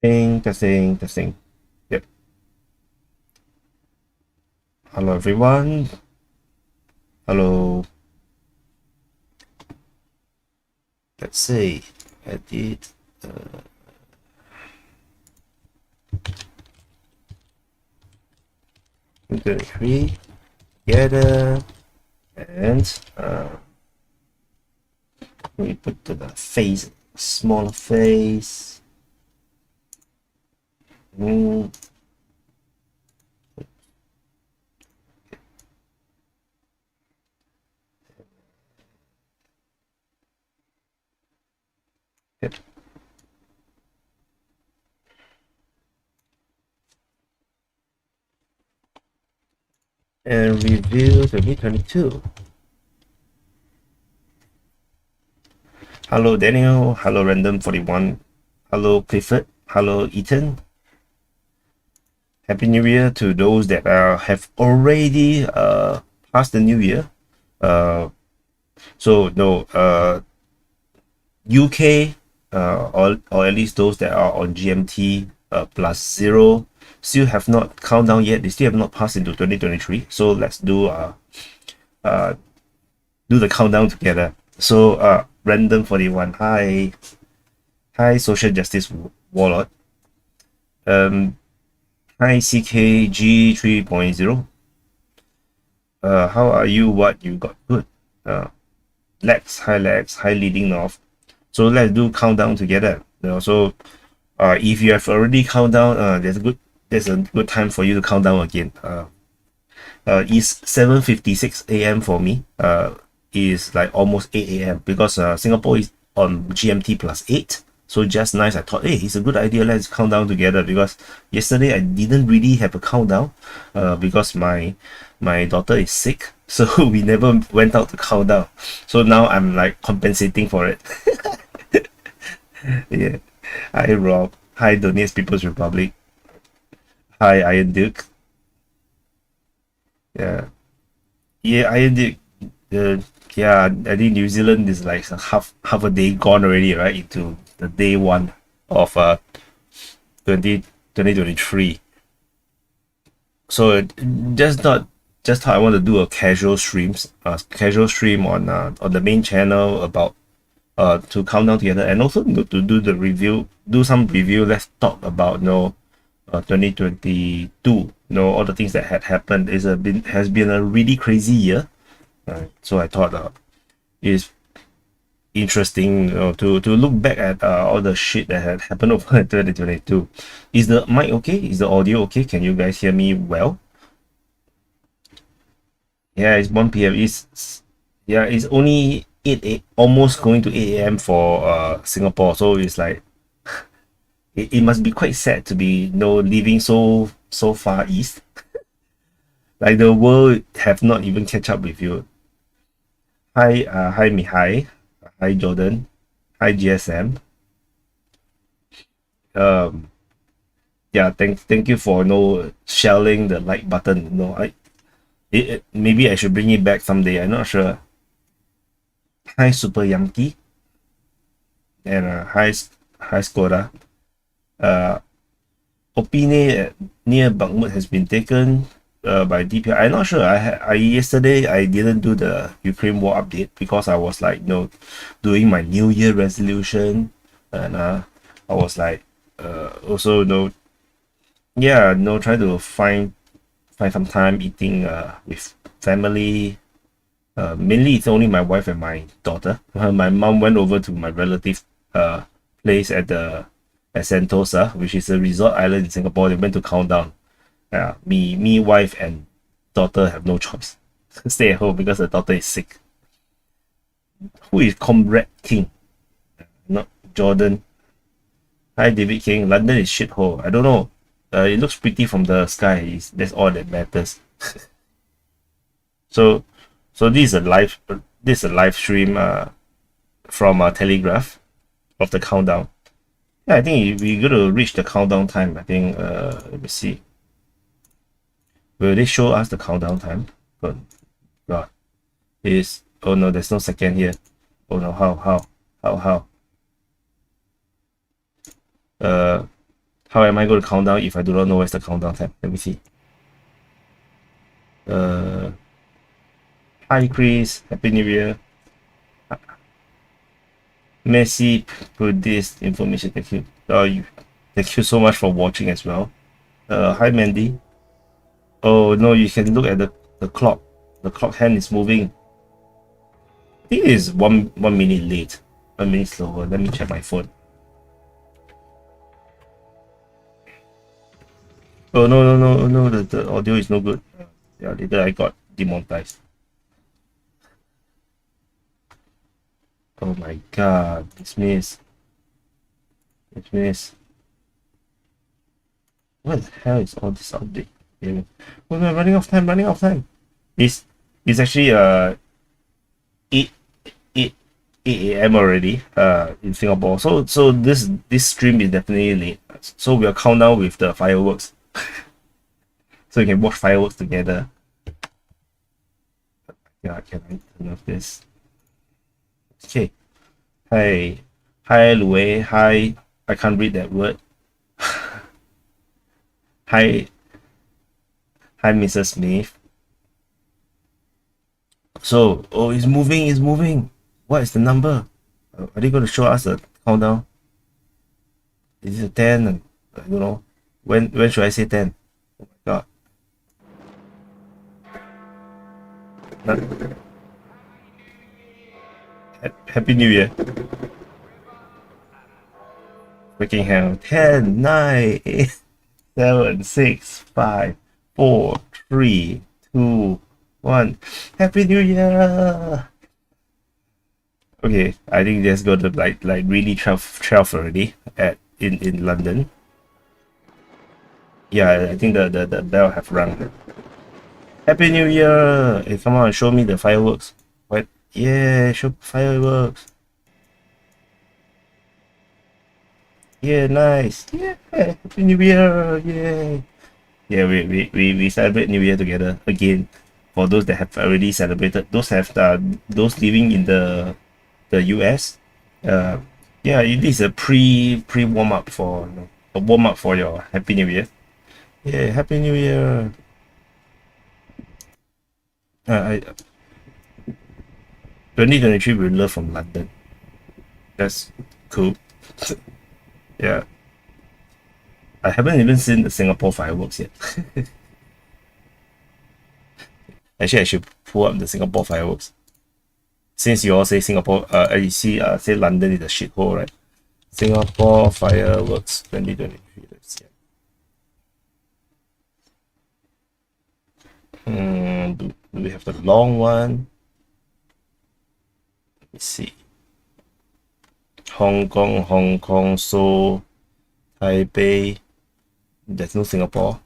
Testing. Yep. Hello, everyone. Hello. Let's see. Edit. 233 together, and we put the face, smaller face. Yep. And review 2022. Hello, Daniel. Hello, Random41. Hello, Clifford. Hello, Ethan. Happy New Year to those that have already passed the New Year. So no, UK or at least those that are on GMT +0 still have not count down yet. They still have not passed into 2023. So let's do the countdown together. So Random41, hi Social Justice Warlord. Hi CKG 3.0. How are you? What you got? Good. Lex, hi Leading North. So let's do countdown together. So if you have already count down, there's a good time for you to count down again. It's 7:56 a.m. for me. Is like almost 8 a.m. because Singapore is on GMT +8. So just nice, I thought, hey, it's a good idea. Let's count down together, because yesterday I didn't really have a countdown because my daughter is sick, so we never went out to count down. So now I'm like compensating for it. Yeah. Hi Rob. Hi Donetsk People's Republic. Hi Iron Duke. Yeah. Yeah, Iron Duke. Yeah, I think New Zealand is like half a day gone already, right? Into the day one of 2023. So just how I want to do a casual stream on the main channel about to count down together, and also to do some review. Let's talk about 2022. All the things that had happened has been a really crazy year. So I thought it's interesting to look back at all the shit that had happened over 2022. Is the mic okay? Is the audio okay? Can you guys hear me well? Yeah, it's 1 p.m. It's only 8 almost going to 8 a.m. for Singapore. So it's like it must be quite sad to be living so far east. Like the world have not even catch up with you. Hi Mihai. Hi Jordan. Hi GSM. Yeah, thank you for shelling the like button. Maybe I should bring it back someday. I'm not sure. Hi Super Yankee. And hi Skoda. Opine near Bakhmut has been taken by DPA. I'm not sure. Yesterday I didn't do the Ukraine war update because I was like doing my New Year resolution, and I was like also trying to find some time eating with family. Mainly it's only my wife and my daughter. My mom went over to my relative place at Sentosa, which is a resort island in Singapore. They went to count down. Me, wife, and daughter have no choice. Stay at home because the daughter is sick. Who is Comrade King? Not Jordan. Hi, David King. London is shithole. I don't know. It looks pretty from the sky. That's all that matters. So this is a live stream from Telegraph of the countdown. Yeah, I think we're gonna reach the countdown time. I think let me see. Will they show us the countdown time? Good God. Oh no, there's no second here. Oh no, how? How am I going to count down if I do not know where's the countdown tab? Let me see. Hi Chris, Happy New Year. Messi put this information. Thank you. Thank you so much for watching as well. Hi Mandy. Oh no, you can look at the clock. The clock hand is moving. I think it is one minute late. 1 minute slower. Let me check my phone. Oh no, the audio is no good. Yeah, later I got demonetized. Oh my god, dismiss. What the hell is all this update? Yeah. Oh, we're running out of time. It's actually 8 8 a.m. already in Singapore. So this stream is definitely late. So we'll count down with the fireworks. So you can watch fireworks together. Yeah, can I turn off this? Okay. Hi Lue. Hi. I can't read that word. Hi Mrs. Smith. So, oh, it's moving. What is the number? Are they going to show us a countdown? Is it a 10? I don't know. When should I say 10? Oh my god. Happy New Year. Freaking hell. 10, 9, 8, 7, 6, 5, 4, 3, 2, 1. Happy New Year. Okay, I think there's got to like really 12 already in London. Yeah, I think the bell have rung. Happy New Year! Hey, come on, show me the fireworks. What? Yeah, show fireworks. Yeah, nice. Yeah, Happy New Year! Yay! Yeah, we celebrate New Year together again. For those that have already celebrated, those living in the US, yeah, it is a pre warm up for a warm up for your Happy New Year. Yeah, Happy New Year. I 2023 we love from London. That's cool. Yeah, I haven't even seen the Singapore fireworks yet. Actually, I should pull up the Singapore fireworks. Since you all say Singapore, you see, say London is a shithole, right? Singapore fireworks 2023. Let's see. Do we have the long one? Let me see. Hong Kong, Seoul, Taipei. There's no Singapore.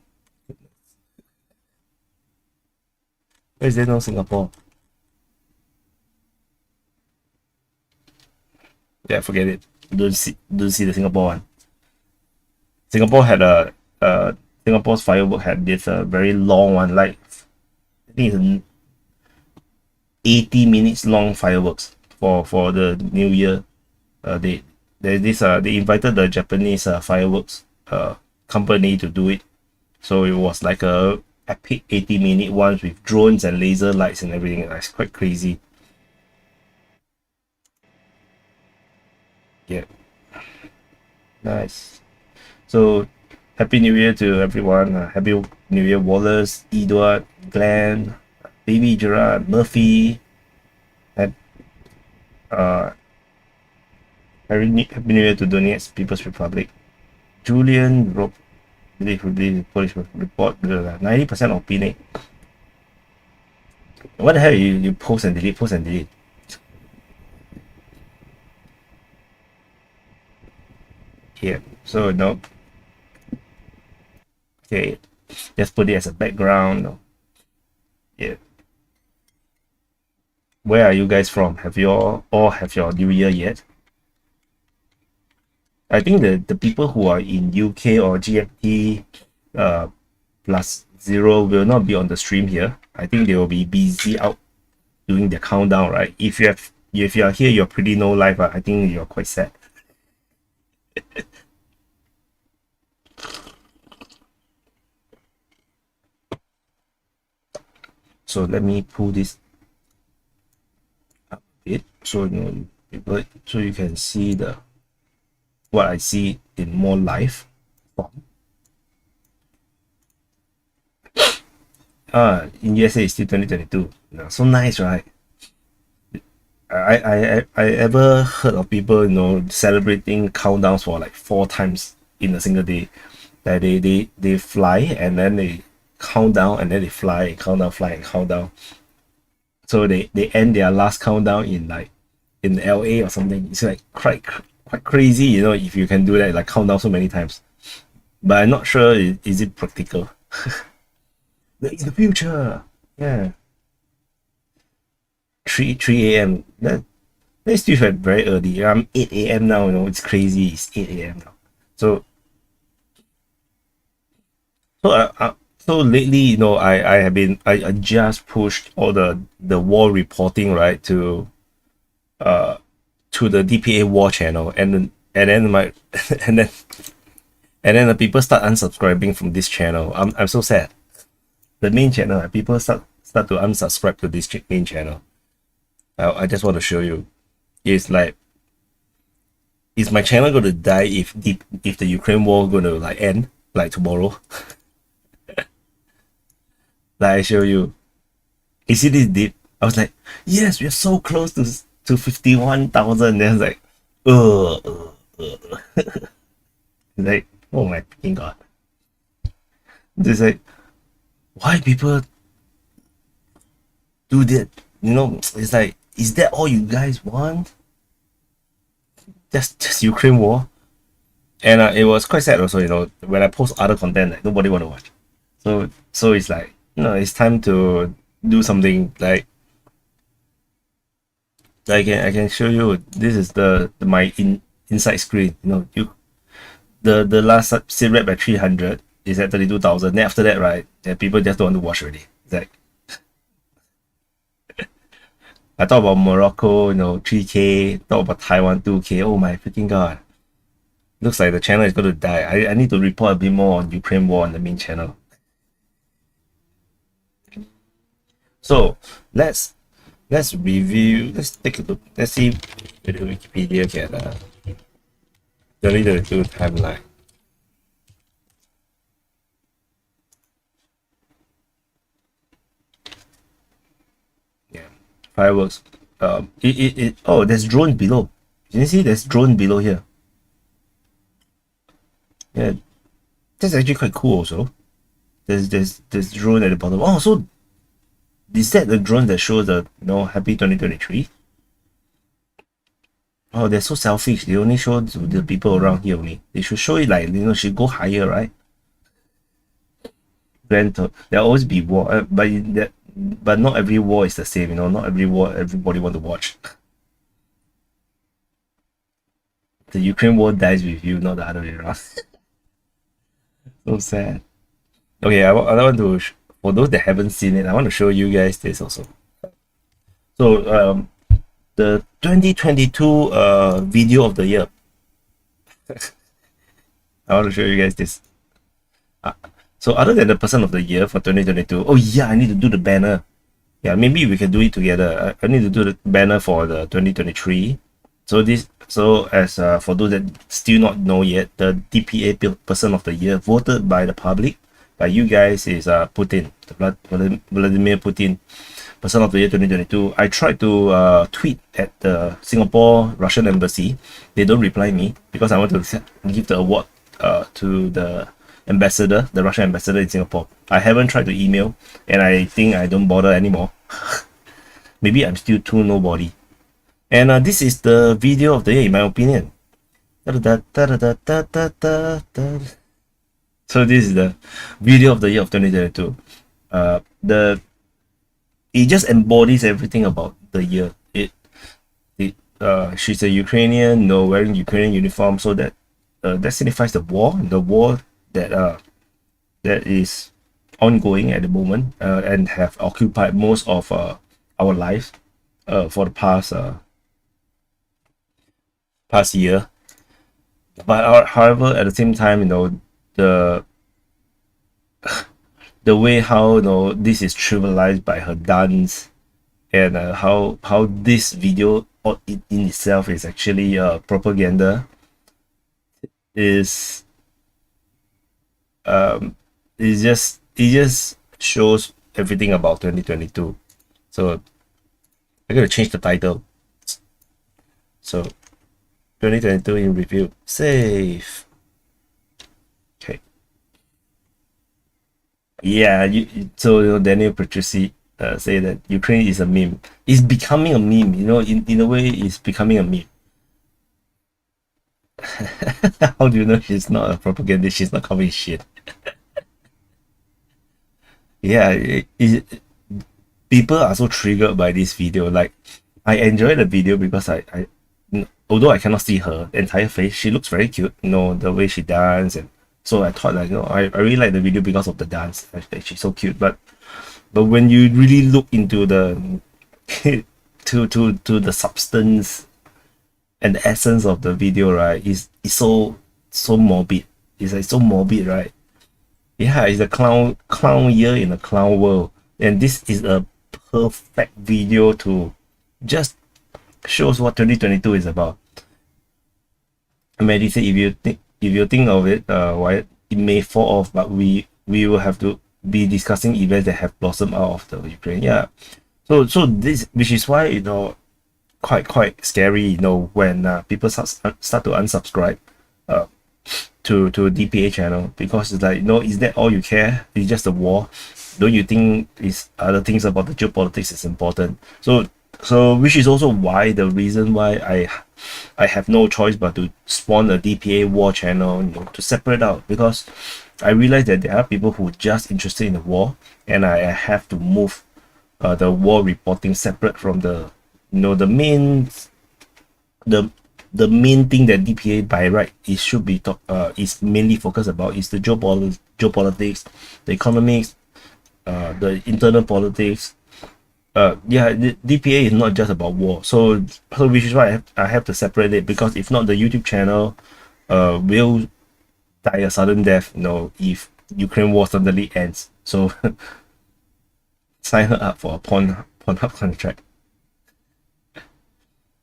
Where is there no Singapore? Yeah, forget it. Don't see the Singapore one. Singapore had Singapore's firework had this very long one, like I think it's an 80 minutes long fireworks for the New Year. They invited the Japanese fireworks company to do it. So it was like a epic 80-minute ones with drones and laser lights and everything. That's quite crazy. Yeah, nice. So Happy New Year to everyone. Happy New Year, Wallace, Edward, Glenn, Baby Gerard, Murphy, and Happy New Year to Donetsk People's Republic. Julian wrote the police report 90% of PNA. What the hell you post and delete? Here. So no. Okay. Just put it as a background. Yeah. Where are you guys from? Have you all have your New Year yet? I think the people who are in UK or GMT +0 will not be on the stream here. I think they will be busy out doing the countdown, right? If you are here, you're pretty no life. I think you're quite sad. So let me pull this up a bit, so so you can see what I see in more live form. In USA it's still 2022. So nice, right? I ever heard of people celebrating countdowns for like 4 times in a single day. That they fly and then they count down and then they fly, count down, fly and count down. So they end their last countdown in like in LA or something. It's like quite crazy, if you can do that, like count down so many times. But I'm not sure is it practical. In the future, yeah. 3 a.m. That's still very early. I'm 8 a.m. now. It's crazy. It's 8 a.m. now. So so lately, I have been I just pushed all the war reporting right to the DPA war channel, and then my and then the people start unsubscribing from this channel. I'm so sad. The main channel, people start to unsubscribe to this main channel. I just want to show you. It's like, is my channel going to die if the Ukraine war going to like end like tomorrow? Like I show you. You see this dip? I was like, yes, we're so close to 51,000. Then I was like, like, oh my fucking god. Just like, why people do that? It's like, is that all you guys want? Just Ukraine war? And it was quite sad also, when I post other content, like nobody want to watch. So it's like, it's time to do something. Like I can show you. This is my inside screen. The last sit rep at 300 is at 32,000. Then after that, right, people just don't want to watch already. It's like, I talk about Morocco, 3K, talk about Taiwan, 2K. Oh my freaking god. Looks like the channel is going to die. I need to report a bit more on Ukraine war on the main channel. So let's review. Let's take a look. Let's see if the Wikipedia can 2022 timeline. Yeah, fireworks. Oh, there's drone below. You see, there's drone below here. Yeah, that's actually quite cool. Also, there's drone at the bottom. Oh, so is that the drone that shows the happy 2023? Oh, they're so selfish. They only show to the people around here only. They should show it like should go higher, right? There'll always be war, but not every war is the same. Not every war everybody want to watch. The Ukraine war dies with you, not the other way around. So sad. Okay, I want to for those that haven't seen it, I want to show you guys this also. So the 2022 video of the year. I want to show you guys this. So other than the person of the year for 2022, oh yeah, I need to do the banner. Yeah, maybe we can do it together. I need to do the banner for the 2023. So as for those that still not know yet, the DPA person of the year voted by the public, by you guys, is Putin, Vladimir Putin, person of the year 2022. I tried to tweet at the Singapore Russian embassy. They don't reply me because I want to give the award to the ambassador, the Russian ambassador in Singapore. I haven't tried to email, and I think I don't bother anymore. Maybe I'm still too nobody. And this is the video of the year, in my opinion. So this is the video of the year of 2022. It just embodies everything about the year. She's a Ukrainian, wearing Ukrainian uniform, so that signifies the war that is ongoing at the moment, and have occupied most of our lives for the past year. But however, at the same time, the the way how this is trivialized by her dance, and how this video in itself is actually propaganda, is it just shows everything about 2022. So I'm gonna change the title. So 2022 in review. Save. Okay. Yeah, so Daniel Petrucci say that Ukraine is a meme. It's becoming a meme, in a way it's becoming a meme. How do you know she's not a propagandist? She's not covering shit. Yeah, people are so triggered by this video. Like, I enjoy the video because although I cannot see her entire face, she looks very cute. The way she dance, and so I thought, like, I really like the video because of the dance. She's so cute. But when you really look into the to the substance and the essence of the video, right, is so morbid. It's like so morbid, right? Yeah, it's a clown year in a clown world, and this is a perfect video to just shows what 2022 is about. Medicine, if you think of it, why it may fall off, but we will have to be discussing events that have blossomed out of the Ukraine. Yeah, so this, which is why quite scary, when people start to unsubscribe to DPA channel, because it's like, is that all you care? It's just a war. Don't you think is other things about the geopolitics is important? So which is also why the reason why I have no choice but to spawn a DPA war channel, to separate out, because I realize that there are people who are just interested in the war, and I have to move the war reporting separate from the main the main thing that DPA by right is mainly focused about is the geopolitics, the economics, the internal politics. The DPA is not just about war. So which is why I have to separate it, because if not, the YouTube channel will die a sudden death, if Ukraine war suddenly ends. So sign her up for a Pornhub contract.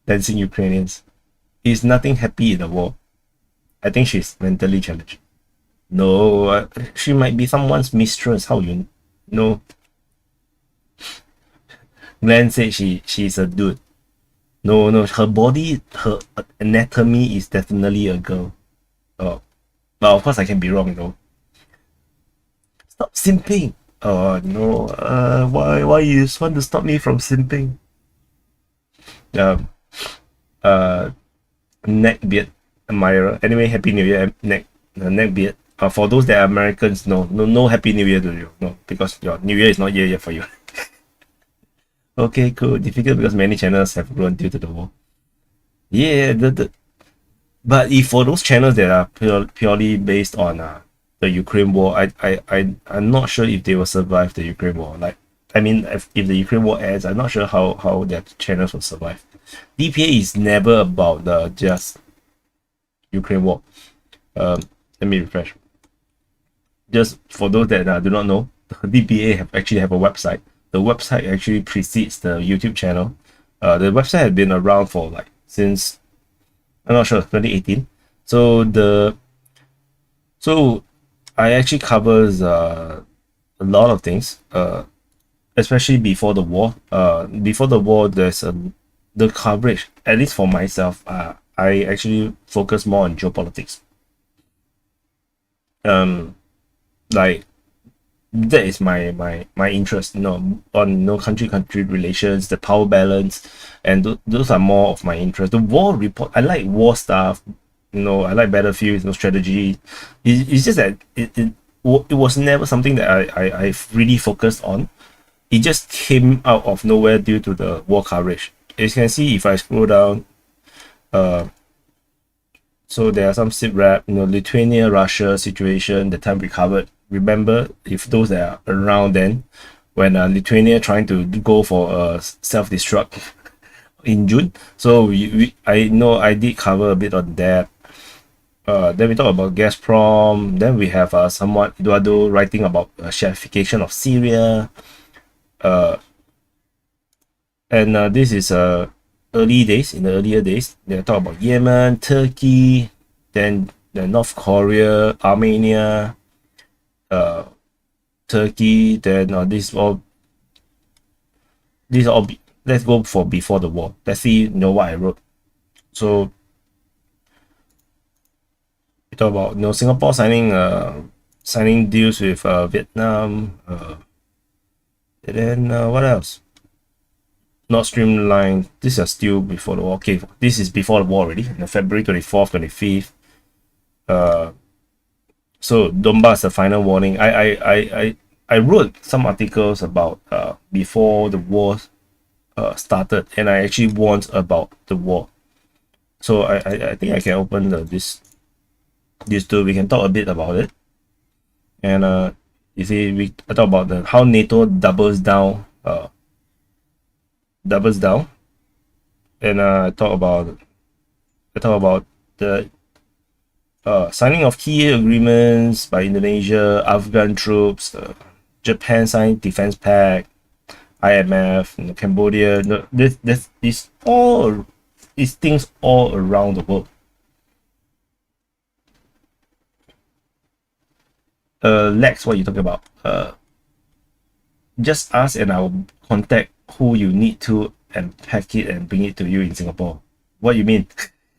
Dancing Ukrainians. Is nothing happy in the war. I think she's mentally challenged. No, she might be someone's mistress. How you know? Glenn said she's a dude. No, her body, her anatomy is definitely a girl. Oh, but of course I can be wrong though. Stop simping. Oh no. Why you just want to stop me from simping? Neckbeard admirer. Anyway, happy new year, neckbeard. For those that are Americans, no happy new year to you. No, because your new year is not year for you. Okay, cool. Difficult because many channels have grown due to the war. Yeah, but if for those channels that are purely based on the Ukraine war, I'm not sure if they will survive the Ukraine war. Like, I mean, if the Ukraine war ends, I'm not sure how their channels will survive. DPA is never about the just Ukraine war. Let me refresh. Just for those that do not know, DPA actually have a website. The website actually precedes the YouTube channel. The website has been around for like since, I'm not sure, 2018. So I actually covers a lot of things, especially before the war. Before the war, there's the coverage, at least for myself, I actually focus more on geopolitics. Like, that is my interest, on country relations, the power balance, and those are more of my interest. The war report, I like war stuff, I like battlefield, strategy. It's just that it was never something that I really focused on. It just came out of nowhere due to the war coverage. As you can see, if I scroll down, so there are some sit rep, Lithuania, Russia situation, the time we covered. Remember, if those that are around then, when Lithuania trying to go for a self-destruct in June. So I know I did cover a bit on that. Then we talk about Gazprom. Then we have somewhat Eduardo writing about Shiification of Syria. And this is early days. In the earlier days, they talk about Yemen, Turkey, then North Korea, Armenia, Turkey. Then let's go for before the war. Let's see, what I wrote. So we talk about Singapore signing deals with Vietnam. And then what else? Not streamlined. These are still before the war. Okay, this is before the war already. February 24th, 25th. So Donbass, the final warning. I wrote some articles about before the war started, and I actually warned about the war. So I think I can open this tool. We can talk a bit about it. And you see, I talk about how NATO doubles down, and I talk about the signing of key agreements by Indonesia, Afghan troops, Japan signed defense pact, IMF, Cambodia. These things all around the world. Lex, what are you talking about? Just ask and I'll contact who you need to and pack it and bring it to you in Singapore. What you mean?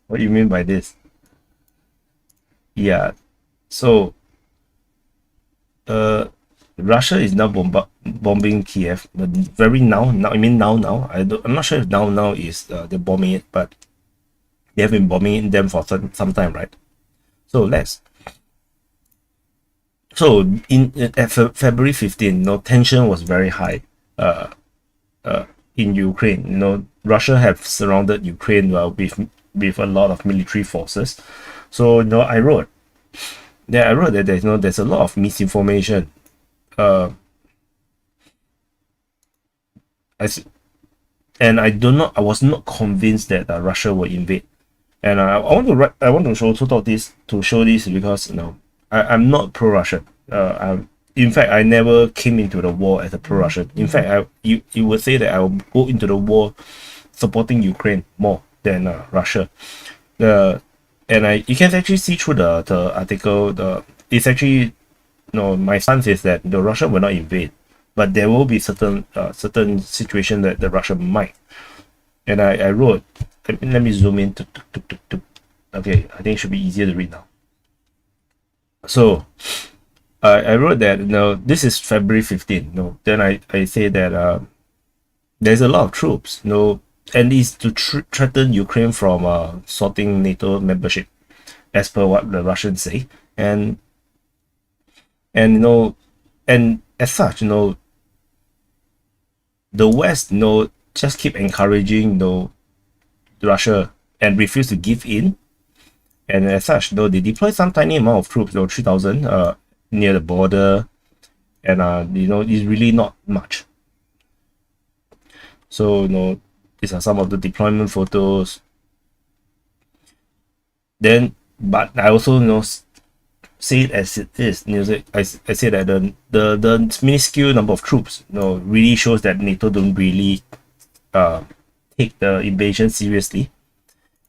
What do you mean by this? Yeah. So Russia is now bombing Kiev. Very now. I mean now. I'm not sure if now is they're bombing it, but they have been bombing them for some time, right? So at February 15, tension was very high in Ukraine. Russia have surrounded Ukraine with a lot of military forces. So I wrote that there's a lot of misinformation. I was not convinced that Russia will invade. And I want to show this because I'm not pro-Russian. In fact, I never came into the war as a pro-Russian. In fact, you would say that I will go into the war supporting Ukraine more than Russia. And you can actually see through the article. It's actually my stance is that the Russia will not invade, but there will be certain situation that the Russia might. And I wrote. Let me zoom in. Okay, I think it should be easier to read now. So I wrote that this is February 15. Then I say that there's a lot of troops. And it's to threaten Ukraine from sorting NATO membership, as per what the Russians say. And as such, the West just keep encouraging Russia and refuse to give in. And as such, they deploy some tiny amount of troops, 3,000 near the border, and it's really not much. So these are some of the deployment photos. Then, but I also say it as it is. I say that the minuscule number of troops really shows that NATO don't really take the invasion seriously.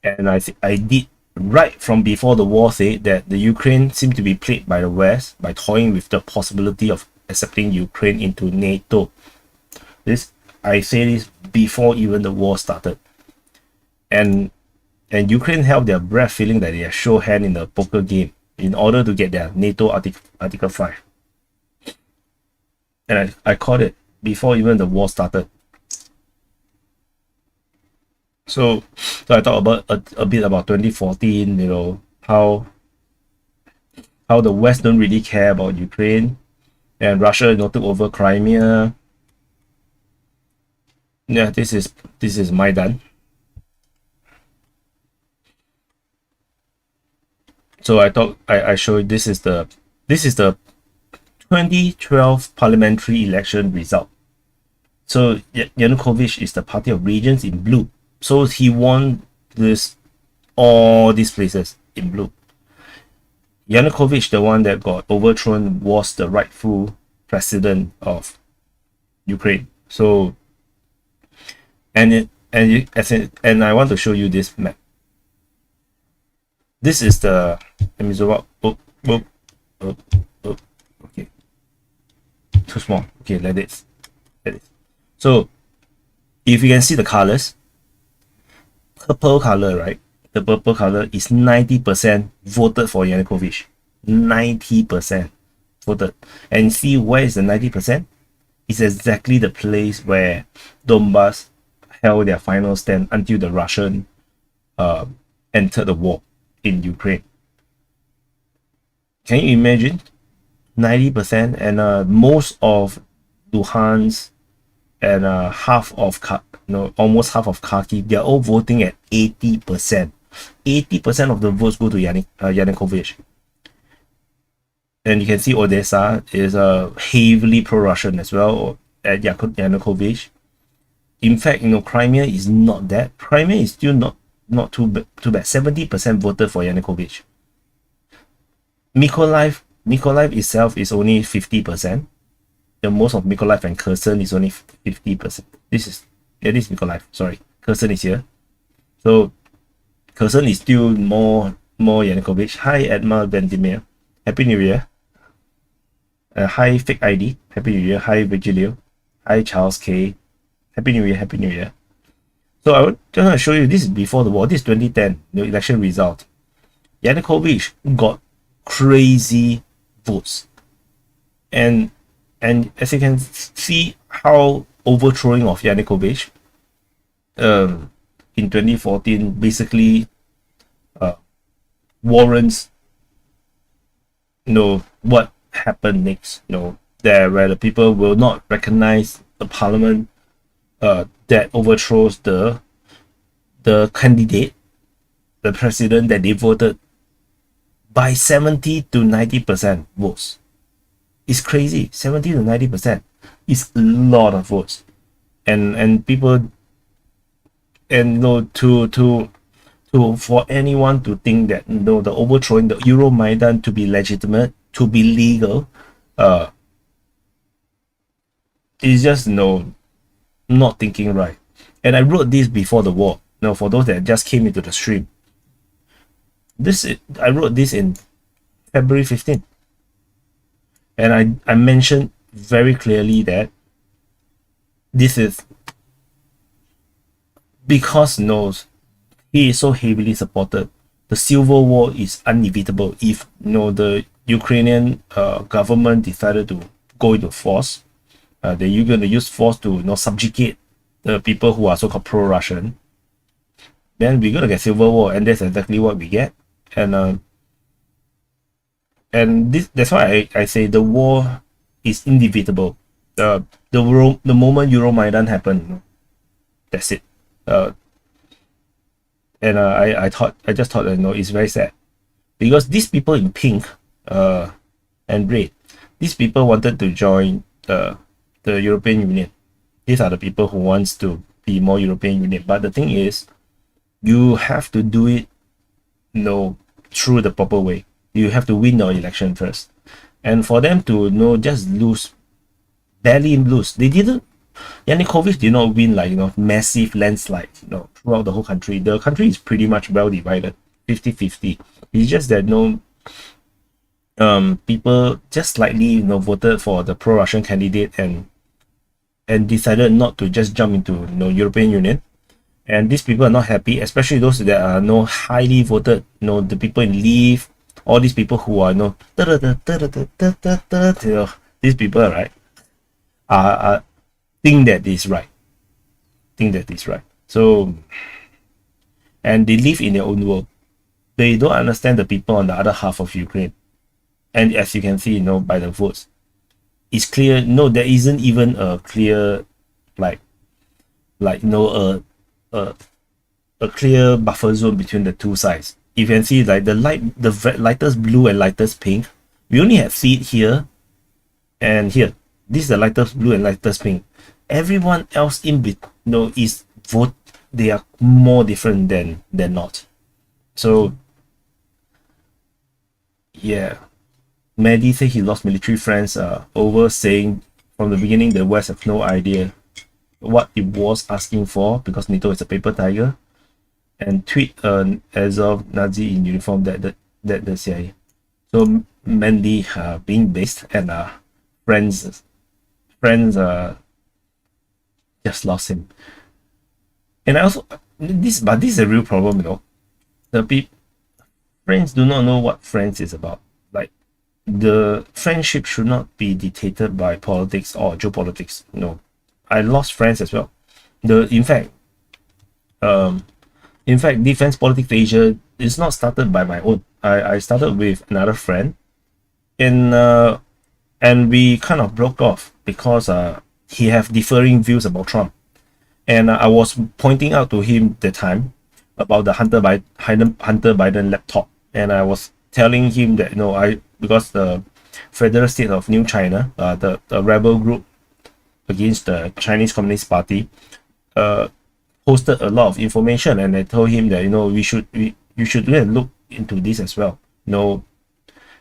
And I did right from before the war say that the Ukraine seemed to be played by the West by toying with the possibility of accepting Ukraine into NATO. I say this before even the war started. And Ukraine held their breath, feeling that they are show hand in the poker game in order to get their NATO Article 5. And I called it before even the war started. So I talk about a bit about 2014, how the West don't really care about Ukraine, and Russia took over Crimea. Yeah, this is Maidan. So I showed this is the 2012 parliamentary election result. So Yanukovych is the party of regions in blue. So he won all these places in blue. Yanukovych, the one that got overthrown, was the rightful president of Ukraine. So, and I want to show you this map. This is the, let me zoom out. Okay, too small. Okay, let it. So, if you can see the colors, purple color, right? The purple color is 90% voted for Yanukovych. 90% voted. And see where is the 90%? It's exactly the place where Donbass held their final stand until the Russian entered the war in Ukraine. Can you imagine? 90%, and most of Luhansk and almost half of Kharkiv, they're all voting at 80%. 80% of the votes go to Yanukovych. And you can see Odessa is heavily pro-Russian as well at Yanukovych. In fact, Crimea is not that. Crimea is still not too bad. 70% voted for Yanukovych. Mykolaiv itself is only 50%. The most of Mykolaiv and Kherson is only 50%. This is Mykolaiv. Sorry, Kherson is here. So Kherson is still more Yanukovych. Hi, Edmar Bendimer. Happy New Year. Hi, Fake ID. Happy New Year. Hi, Virgilio. Hi, Charles K. Happy New Year. Happy New Year. So I just want to show you, this is before the war. This is 2010, the election result. Yanukovych got crazy votes. And as you can see, how overthrowing of Yanukovych in 2014 basically warrants what happened next. Where the people will not recognize the parliament that overthrows the candidate, the president that they voted by 70 to 90% votes. It's crazy. 70 to 90% is a lot of votes, and people, and for anyone to think that the overthrowing the Euromaidan to be legitimate, to be legal, is just not thinking right. And I wrote this before the war. For those that just came into the stream, I wrote this in February 15th, and I mentioned very clearly that this is because he is so heavily supported. The civil war is inevitable if the Ukrainian government decided to go into force. They're going to use force to subjugate the people who are so-called pro-Russian. Then we're going to get civil war, and that's exactly what we get. And that's why I say the war is inevitable. The moment Euromaidan happened, that's it. I just thought that it's very sad, because these people in pink and red, these people wanted to join the European Union. These are the people who wants to be more European Union. But the thing is, you have to do it through the proper way. You have to win the election first. And for them to just lose, barely lose, they didn't. Yanukovych did not win massive landslides throughout the whole country. The country is pretty much well divided, 50-50. It's just that people just slightly voted for the pro-Russian candidate and decided not to just jump into European Union. And these people are not happy, especially those that are highly voted, the people in Leave, all these people who are these people, right, are think that is right. So, and they live in their own world. They don't understand the people on the other half of Ukraine. And as you can see, by the votes, it's clear. There isn't even a clear, a clear buffer zone between the two sides. You can see the lightest blue and lightest pink. We only have seed here and here. This is the lightest blue and lightest pink. Everyone else in between, is vote. They are more different than not. So Yeah, Mehdi said he lost military friends over saying from the beginning the West have no idea what it was asking for because NATO is a paper tiger, and tweet an Azov Nazi in uniform that the CIA. So Mandy being based and friends just lost him. And I also this is a real problem, you know. The people friends do not know what friends is about. Like the friendship should not be dictated by politics or geopolitics. No, I lost friends as well. The um in fact Defense Politics Asia is not started by my own. I started with another friend in and we kind of broke off because he have differing views about Trump. And I was pointing out to him the time about the Hunter Biden laptop, and I was telling him that, you know, because the Federal State of New China, the rebel group against the Chinese Communist Party, posted a lot of information, and I told him that, you know, you should really look into this as well. You know,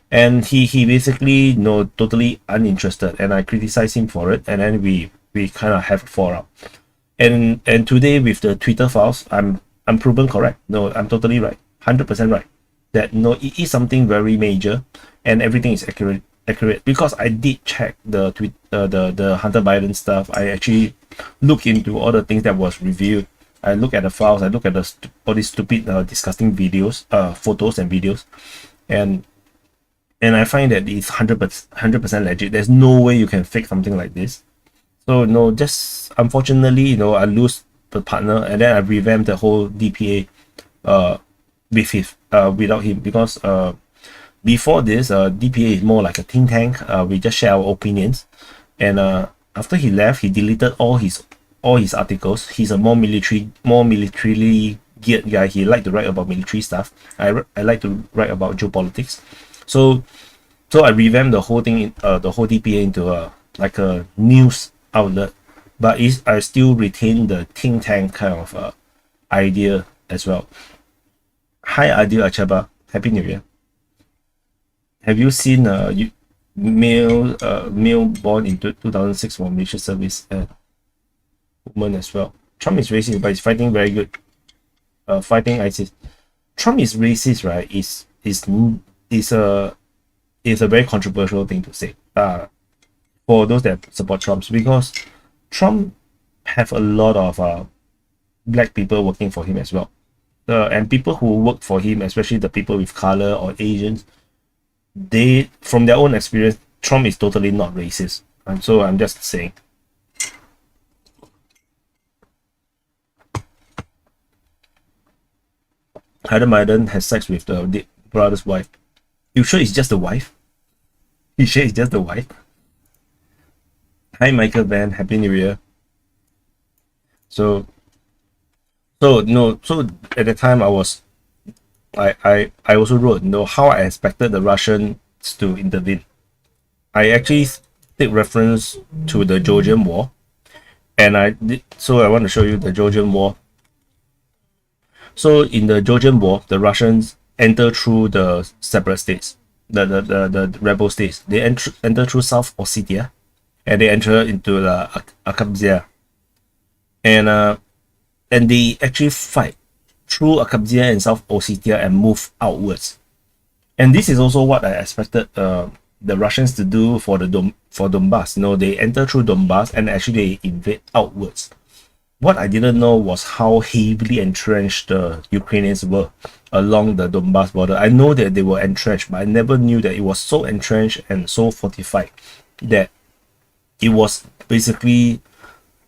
and he basically, you know, totally uninterested, and I criticized him for it, and then we kind of have a fallout. And today with the Twitter files, I'm proven correct. No, I'm totally right, 100% right. That no, it is something very major, and everything is accurate because I did check the tweet, the Hunter Biden stuff. I actually look into all the things that was reviewed. I look at the files. I look at all these stupid, disgusting videos, photos and videos, and I find that it's 100% legit. There's no way you can fake something like this. So no, just unfortunately, you know, I lose the partner, and then I revamped the whole DPA without him because before this DPA is more like a think tank. We just share our opinions, and after he left, he deleted all his articles. He's a more militarily geared guy. He like to write about military stuff. I like to write about geopolitics. So I revamped the whole thing, the whole DPA into like a news outlet, but I still retain the think tank kind of idea as well. Hi Adil Achaba, Happy New Year. Have you seen male born in 2006 for military service and woman as well? Trump is racist, but he's fighting very good. Fighting ISIS. Trump is racist, right? Is a very controversial thing to say. For those that support Trump, because Trump have a lot of black people working for him as well, and people who work for him, especially the people with color or Asians, they from their own experience, Trump is totally not racist, and so I'm just saying. Hunter Biden has sex with the brother's wife. You sure it's just the wife? You sure it's just the wife? Hi Michael Van, Happy New Year. So no, so at the time I also wrote, you know, how I expected the Russians to intervene. I actually take reference to the Georgian War, and I want to show you the Georgian War. So in the Georgian War, the Russians enter through the separate states, the rebel states. They enter through South Ossetia, and they enter into the Abkhazia, and they actually fight through Abkhazia and South Ossetia and move outwards. And this is also what I expected the Russians to do for Donbass. You know, they enter through Donbass and actually they invade outwards. What I didn't know was how heavily entrenched the Ukrainians were along the Donbass border. I know that they were entrenched, but I never knew that it was so entrenched and so fortified that it was basically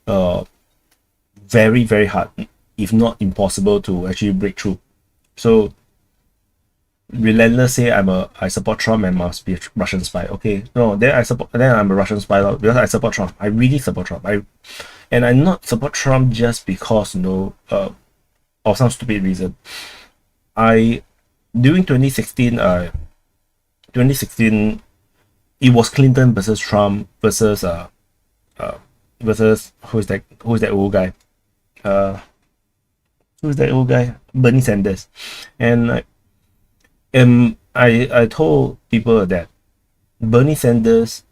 very, very hard, if not impossible, to actually break through. So relentless say I support Trump and must be a Russian spy. Okay, no, then I'm a Russian spy because I support Trump. I really support Trump. I not support Trump just because, you know, of some stupid reason. During 2016, it was Clinton versus Trump versus who's that old guy? Who's that old guy? Bernie Sanders. And I told people that Bernie Sanders,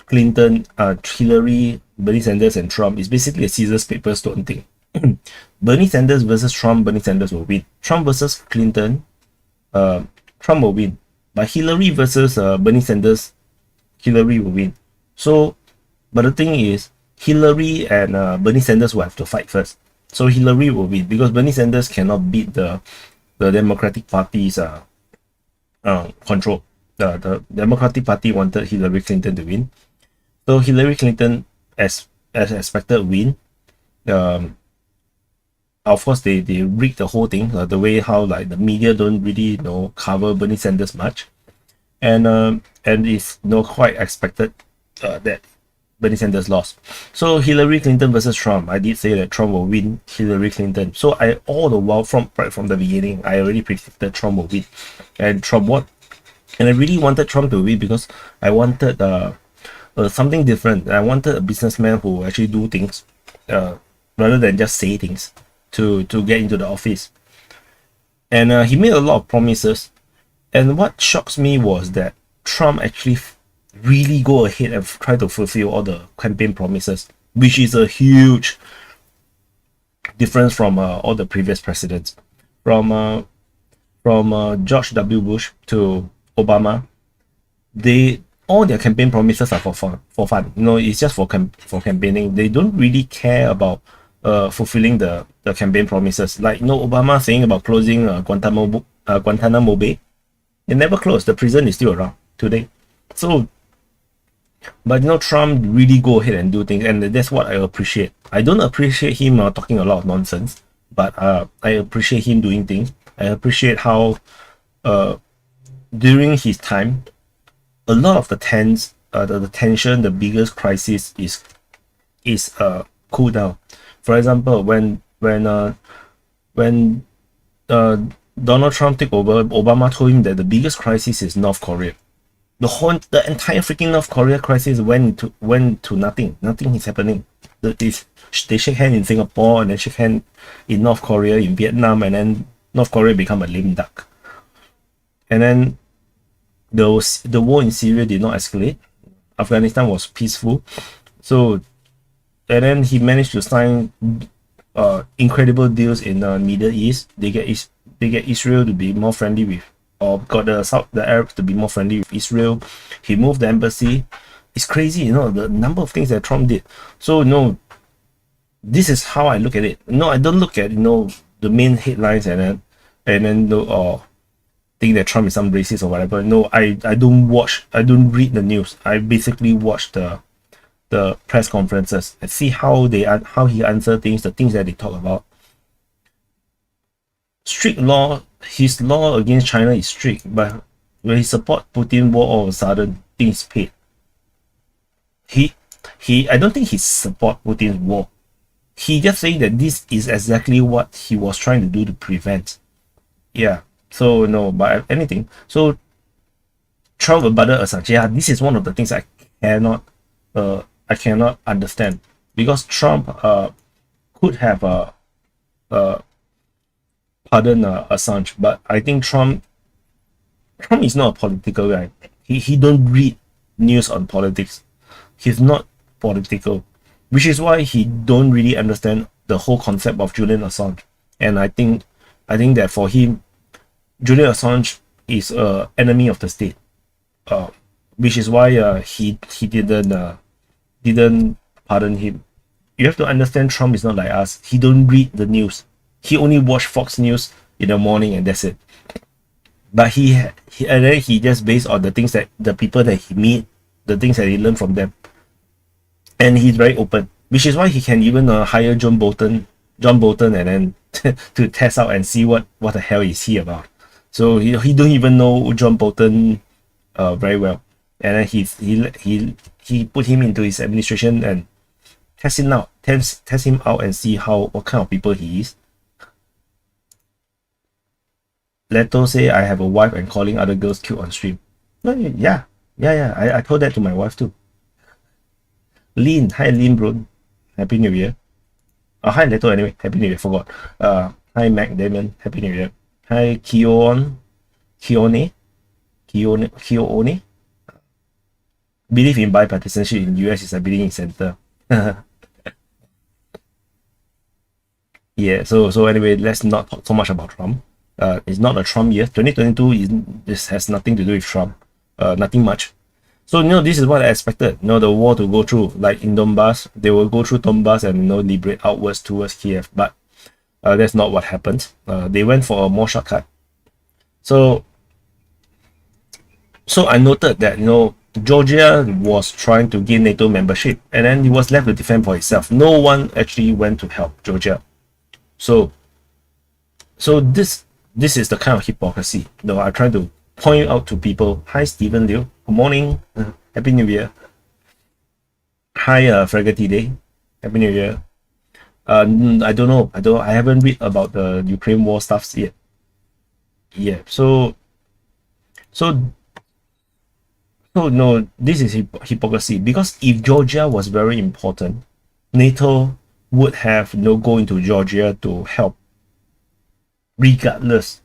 Clinton, Hillary, Bernie Sanders, and Trump is basically a scissors paper stone thing. Bernie Sanders versus Trump, Bernie Sanders will win. Trump versus Clinton, Trump will win. But Hillary versus Bernie Sanders, Hillary will win. So, but the thing is, Hillary and Bernie Sanders will have to fight first. So Hillary will win because Bernie Sanders cannot beat the Democratic Party's control. The Democratic Party wanted Hillary Clinton to win. So Hillary Clinton, as expected, win. Of course, they rigged the whole thing, the way how like the media don't really cover Bernie Sanders much, and it's quite expected that Bernie Sanders lost. So Hillary Clinton versus Trump, I did say that Trump will win Hillary Clinton. So I all the while right from the beginning, I already predicted Trump will win, and Trump won. And I really wanted Trump to win because I wanted something different. I wanted a businessman who actually do things rather than just say things to get into the office. And he made a lot of promises. And what shocks me was that Trump actually really go ahead and try to fulfill all the campaign promises, which is a huge difference from all the previous presidents. From George W. Bush to Obama, all their campaign promises are for fun. It's just for campaigning. They don't really care about fulfilling the campaign promises. Like Obama saying about closing Guantanamo Bay. It never closed. The prison is still around today. So, but Trump really go ahead and do things, and that's what I appreciate. I don't appreciate him talking a lot of nonsense, but I appreciate him doing things. I appreciate how during his time, a lot of the tension, the biggest crisis is cooled down. For example, when Donald Trump took over, Obama told him that the biggest crisis is North Korea. The entire freaking North Korea crisis went to nothing. Nothing is happening. They shake hand in Singapore and then shake hand in North Korea, in Vietnam, and then North Korea become a lame duck. And then the war in Syria did not escalate. Afghanistan was peaceful. So, and then he managed to sign incredible deals in the Middle East. They get Israel to be more friendly with, or got the Arabs to be more friendly with Israel. He moved the embassy. It's crazy, the number of things that Trump did. So this is how I look at it. I don't look at the main headlines and then or think that Trump is some racist or whatever. No, I don't read the news. I basically watch the press conferences and see how he answer things, the things that they talk about. Strict law, his law against China is strict, but when he support Putin war, all of a sudden things paid. I don't think he support Putin's war. He just saying that this is exactly what he was trying to do to prevent. Yeah. So no, but anything. So Trump abutted aside. Yeah, this is one of the things I cannot understand, because Trump could have pardon Assange, but I think Trump is not a political guy. He don't read news on politics. He's not political, which is why he don't really understand the whole concept of Julian Assange. And I think that for him, Julian Assange is an enemy of the state, which is why he didn't pardon him. You have to understand, Trump is not like us. He don't read the news. He only watch Fox News in the morning and that's it. But he just based on the things that the people that he meet, the things that he learned from them, and he's very open, which is why he can even hire John Bolton, and then to test out and see what the hell is he about. So he don't even know John Bolton very well, and then he put him into his administration and test him out and see what kind of people he is. Leto say I have a wife and calling other girls cute on stream. Yeah. I told that to my wife too. Lin, hi Lin bro, happy new year. Hi Leto, anyway, happy new year. Forgot. Hi Mac Damon, happy new year. Hi Keon, Keone. Believe in bipartisanship in US is a belief in center. Yeah, so anyway, let's not talk so much about Trump. It's not a Trump year. 2022 this has nothing to do with Trump. Nothing much. So this is what I expected. The war to go through, like in Donbass, they will go through Donbass and liberate outwards towards Kiev. But that's not what happened. They went for a more shortcut. So I noted that Georgia was trying to gain NATO membership, and then he was left to defend for himself. No one actually went to help Georgia. So this is the kind of hypocrisy. I try to point out to people. Hi, Stephen Liu. Good morning. Happy New Year. Hi, Fragati Day. Happy New Year. I don't know. I haven't read about the Ukraine war stuffs yet. Yeah. So no, this is hypocrisy, because if Georgia was very important, NATO would have go into Georgia to help, regardless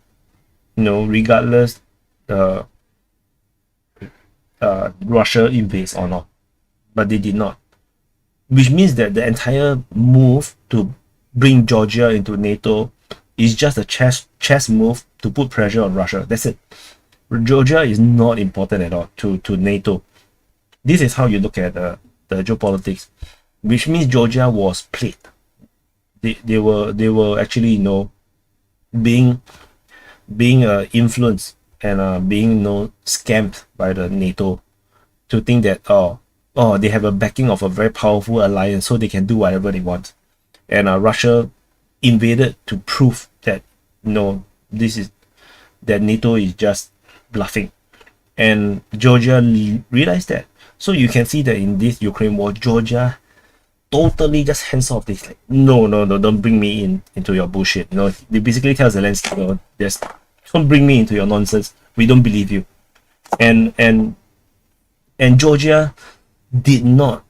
Russia invades or not. But they did not, which means that the entire move to bring Georgia into NATO is just a chess move to put pressure on Russia. That's it. Georgia is not important at all to NATO. This is how you look at the geopolitics, which means Georgia was played. They were actually being influenced and being scammed by the NATO to think that they have a backing of a very powerful alliance, so they can do whatever they want. And Russia invaded to prove that that NATO is just bluffing, and Georgia realized that. So you can see that in this Ukraine war, Georgia totally just hands off. This like, no, don't bring me into your bullshit. They basically tell Zelensky, just don't bring me into your nonsense. We don't believe you. And Georgia did not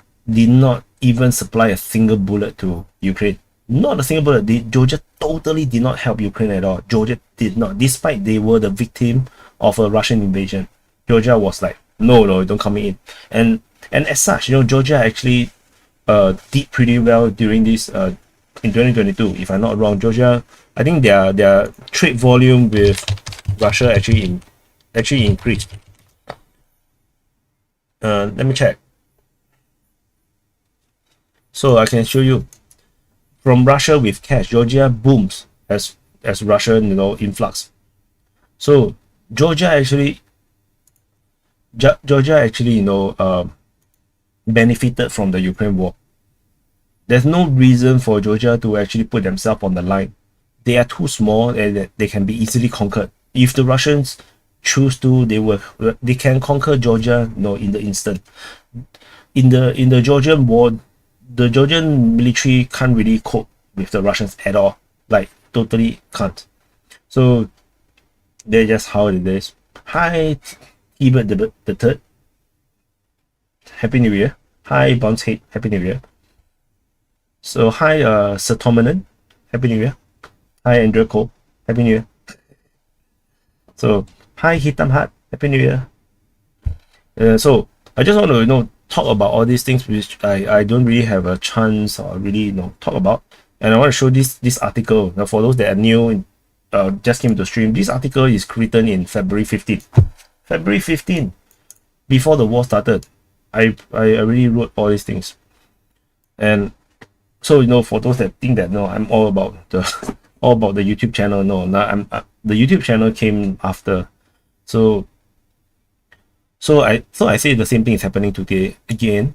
even supply a single bullet to Ukraine. Not a single bullet. Georgia totally did not help Ukraine at all. Georgia did not, despite they were the victim of a Russian invasion. Georgia was like, no, don't come in. And as such, Georgia actually did pretty well during this in 2022. If I'm not wrong, Georgia, I think their trade volume with Russia actually increased. Let me check. So I can show you. From Russia with cash, Georgia booms as Russia influx. So Georgia actually benefited from the Ukraine war. There's no reason for Georgia to actually put themselves on the line. They are too small and they can be easily conquered. If the Russians choose to, they can conquer Georgia in the instant. In the Georgian war, the Georgian military can't really cope with the Russians at all. Like, totally can't. So that's just how it is. Hi, Ebert the Third. Happy New Year. Hi, Bounce Head. Happy New Year. So hi, Sir Tomanen. Happy New Year. Hi, Andrew Cole. Happy New Year. So hi, Hitam Hat. Happy New Year. So I just want to talk about all these things which I don't really have a chance or really talk about. And I want to show this article. Now, for those that are new, just came to stream, this article is written in February 15th. February 15th, before the war started. I already wrote all these things. And so for those that think that I'm all about the YouTube channel, the YouTube channel came after. So I say the same thing is happening today again,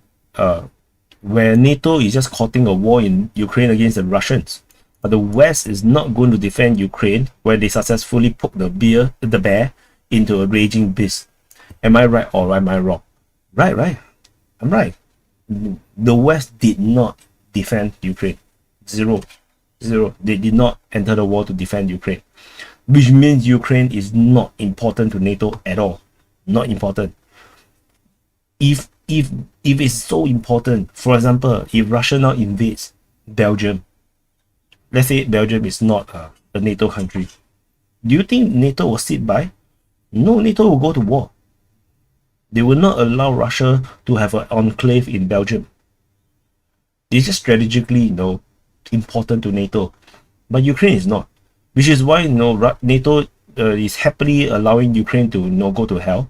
where NATO is just courting a war in Ukraine against the Russians, but the West is not going to defend Ukraine, where they successfully poke the bear into a raging beast. Am I right or am I wrong? Right. I'm right. The West did not defend Ukraine. Zero. They did not enter the war to defend Ukraine, which means Ukraine is not important to NATO at all. Not important. If it's so important, for example, if Russia now invades Belgium, let's say Belgium is not a NATO country, do you think NATO will sit by No, NATO will go to war. They will not allow Russia to have an enclave in Belgium. It's just strategically, important to NATO, but Ukraine is not, which is why NATO is happily allowing Ukraine to go to hell.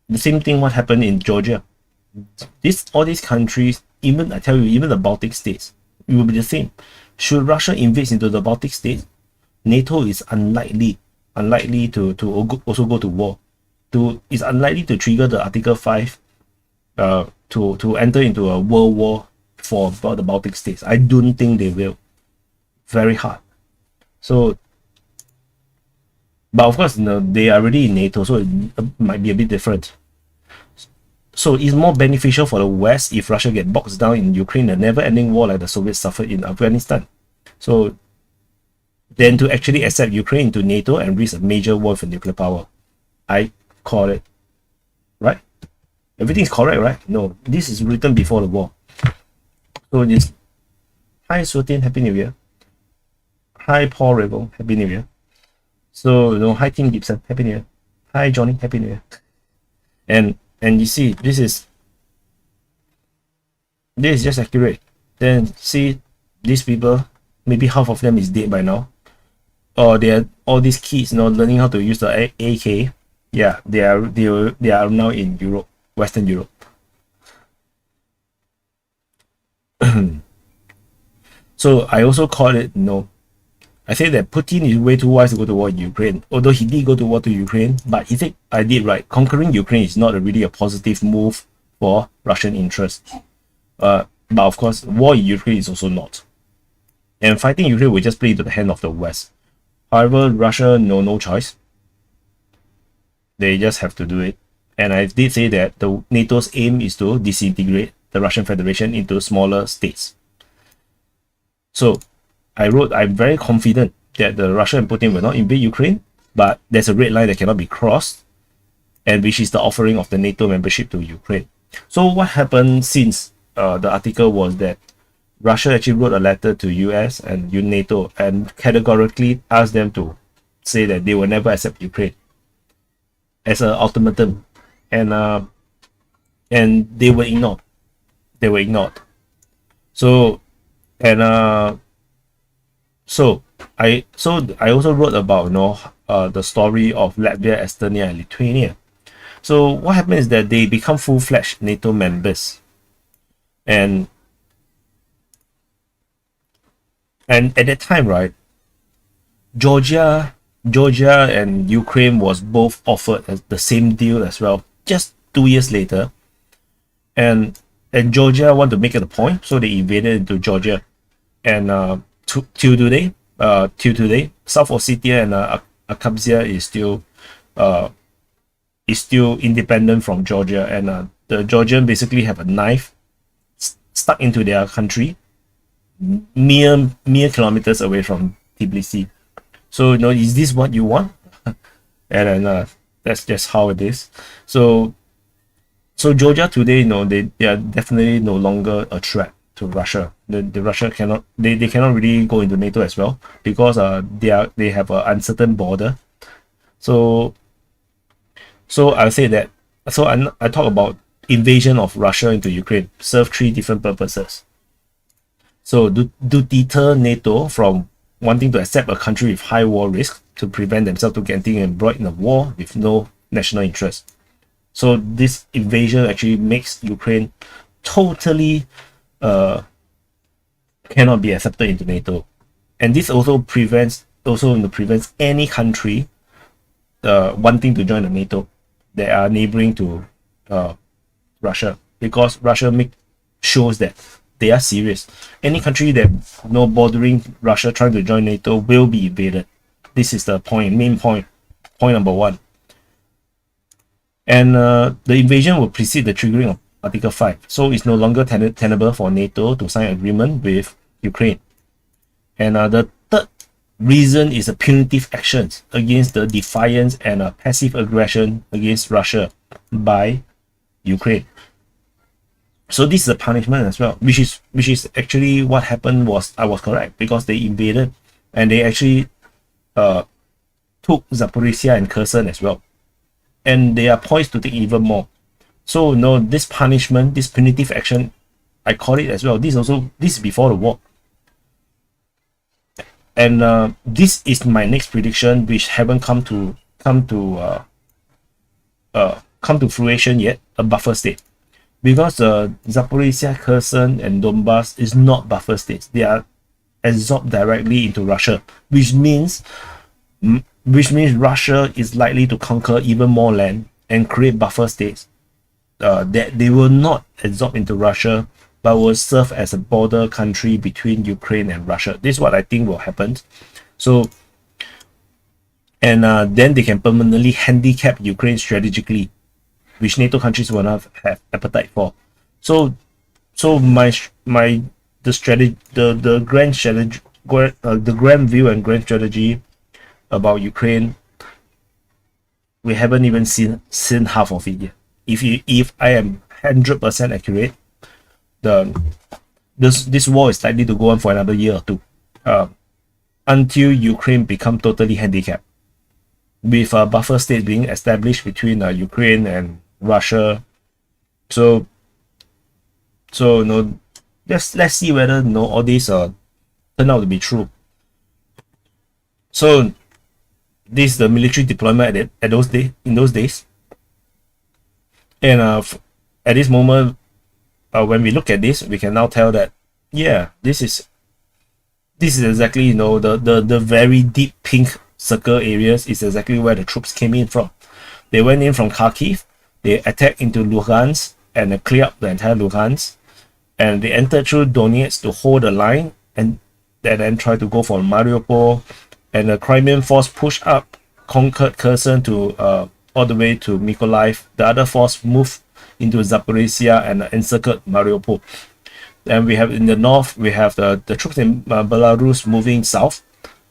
The same thing what happened in Georgia. All these countries, even I tell you, even the Baltic states, it will be the same. Should Russia invade into the Baltic states, NATO is unlikely to also go to war. Is unlikely to trigger the Article 5 to enter into a world war for the Baltic states. I don't think they will. Very hard. So, but of course, they are already in NATO, so it might be a bit different. So it's more beneficial for the West if Russia get boxed down in Ukraine, a never-ending war like the Soviets suffered in Afghanistan. So then to actually accept Ukraine to NATO and risk a major war for nuclear power. I call it, right? Everything is correct, right? No, this is written before the war. So this, hi Sutin, Happy New Year. Hi Paul Rebel, Happy New Year. So hi Tim Gibson, Happy New Year. Hi Johnny, Happy New Year. And you see, this is just accurate. Then see these people, maybe half of them is dead by now, or they are all these kids learning how to use the AK. Yeah, they are now in Europe, Western Europe. So I also call it, I say that Putin is way too wise to go to war in Ukraine. Although he did go to war to Ukraine, but he said I did right. Conquering Ukraine is not really a positive move for Russian interests. But of course, war in Ukraine is also not. And fighting Ukraine will just play into the hand of the West. However, Russia no choice. They just have to do it. And I did say that the NATO's aim is to disintegrate the Russian Federation into smaller states. So I'm very confident that the Russia and Putin will not invade Ukraine, but there's a red line that cannot be crossed, and which is the offering of the NATO membership to Ukraine. So what happened since the article was that Russia actually wrote a letter to US and NATO and categorically asked them to say that they will never accept Ukraine as an ultimatum, and they were ignored. So I also wrote about the story of Latvia, Estonia, and Lithuania. So what happened is that they become full-fledged NATO members, and at that time, right, Georgia and Ukraine was both offered the same deal as well, just 2 years later, and Georgia want to make it a point, so they invaded into Georgia, and till today, South Ossetia and Abkhazia is still independent from Georgia, and the Georgians basically have a knife stuck into their country, mere kilometers away from Tbilisi. So is this what you want? And then that's just how it is. So Georgia today, they are definitely no longer a threat to Russia. The Russia cannot really go into NATO as well, because they have an uncertain border. So I'll say that. So I talk about invasion of Russia into Ukraine serve 3 different purposes. So to deter NATO from wanting to accept a country with high war risk, to prevent themselves to getting embroiled in a war with no national interest. So this invasion actually makes Ukraine totally cannot be accepted into NATO, and this also prevents any country wanting to join the NATO that are neighboring to Russia, because Russia shows that they are serious. Any country that bordering Russia trying to join NATO will be invaded. This is the main point number 1. And the invasion will precede the triggering of Article 5. So it's no longer tenable for NATO to sign agreement with Ukraine. And the third reason is the punitive actions against the defiance and passive aggression against Russia by Ukraine. So this is a punishment as well, which is actually what happened. I was correct, because they invaded and they actually took Zaporizhia and Kherson as well. and they are poised to take even more. So this punishment, this punitive action, I call it as well. This is before the war, and this is my next prediction, which haven't come to fruition yet. A buffer state, because Zaporizhia, Kherson, and Donbass is not buffer states. They are absorbed directly into Russia, which means Russia is likely to conquer even more land and create buffer states that they will not absorb into Russia, but will serve as a border country between Ukraine and Russia. This is what I think will happen. So, and then they can permanently handicap Ukraine strategically, which NATO countries will not have appetite for. So the strategy, the grand strategy, the grand view and grand strategy about Ukraine, we haven't even seen half of it yet. If I am 100% accurate, this war is likely to go on for another year or two, until Ukraine become totally handicapped, with a buffer state being established between Ukraine and Russia. So let's see whether all these turn out to be true. So this is the military deployment in those days, and at this moment, when we look at this, we can now tell that this is exactly the very deep pink circle areas is exactly where the troops came in from. They went in from Kharkiv, they attacked into Luhansk and clear up the entire Luhansk, and they entered through Donetsk to hold the line, and then try to go for Mariupol, and the Crimean force pushed up, conquered Kherson to all the way to Mykolaiv. The other force moved into Zaporizhia and encircled Mariupol. And we have in the north, we have the troops in Belarus moving south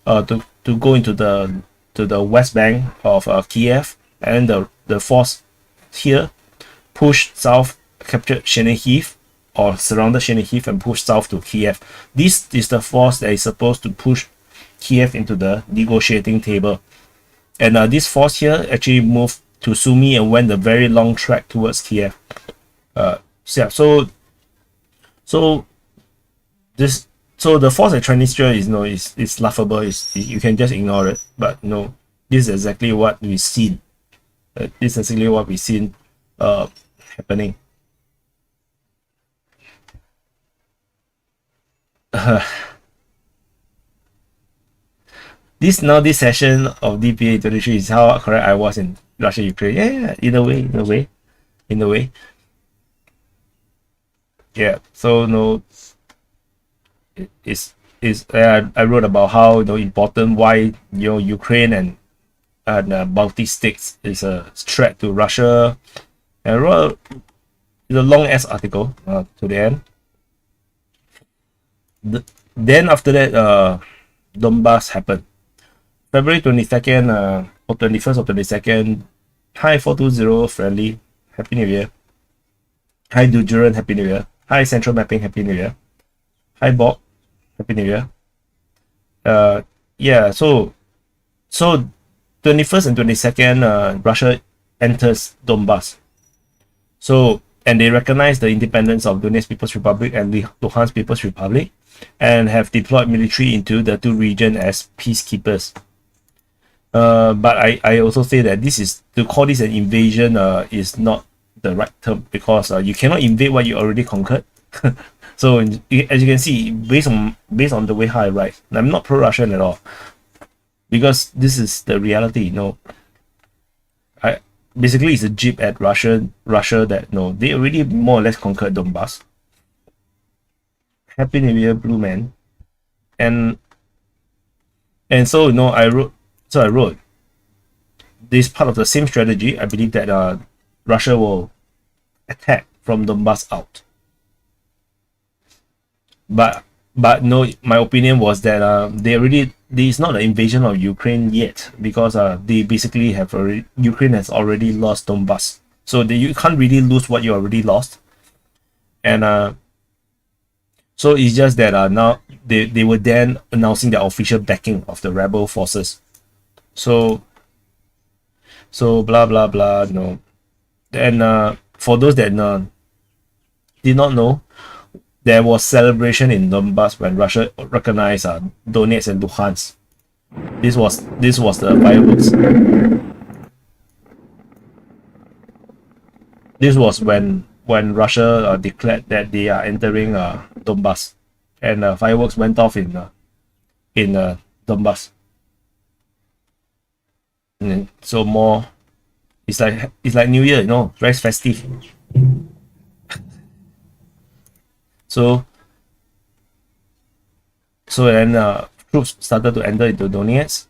to go into the west bank of Kiev, and the force here pushed south, captured Chernihiv, or surrounded Chernihiv and pushed south to Kiev. This is the force that is supposed to push Kiev into the negotiating table. And this force here actually moved to Sumy and went a very long track towards Kiev. So the force at Transnistria is laughable. You can just ignore it. But this is exactly what we've seen. This is exactly what we've seen happening. This session of DPA 23 is how correct I was in Russia Ukraine. Yeah, in a way. Yeah. So I wrote about how important why Ukraine and Baltic states is a threat to Russia. And I wrote a long ass article to the end. Then after that, Donbass happened. February 22nd or 21st or 22nd. Hi 420 friendly, Happy New Year. Hi Dujuran, Happy New Year. Hi Central Mapping, Happy New Year. Hi Bob, Happy New Year. So 21st and 22nd, Russia enters Donbass. So, and they recognize the independence of Donetsk People's Republic and Luhansk People's Republic, and have deployed military into the two regions as peacekeepers. But I also say that to call this an invasion is not the right term, because you cannot invade what you already conquered. So as you can see, based on the way how I write, I'm not pro-Russian at all, because this is the reality. Basically it's a jib at Russia that they already more or less conquered Donbass. Happy New Year, Blue Man. And so I wrote this part of the same strategy. I believe that Russia will attack from Donbass out. But no, my opinion was that it's not an invasion of Ukraine yet, because they basically Ukraine has already lost Donbass. So you can't really lose what you already lost. And so it's just that now they were then announcing the official backing of the rebel forces. So So blah blah blah, you know. And for those that did not know, there was celebration in Donbass when Russia recognized Donetsk and Luhansk. This was the fireworks. This was when Russia declared that they are entering Donbass, and fireworks went off in Donbass. And so more, it's like New Year, you know, very festive. So then troops started to enter into Donetsk.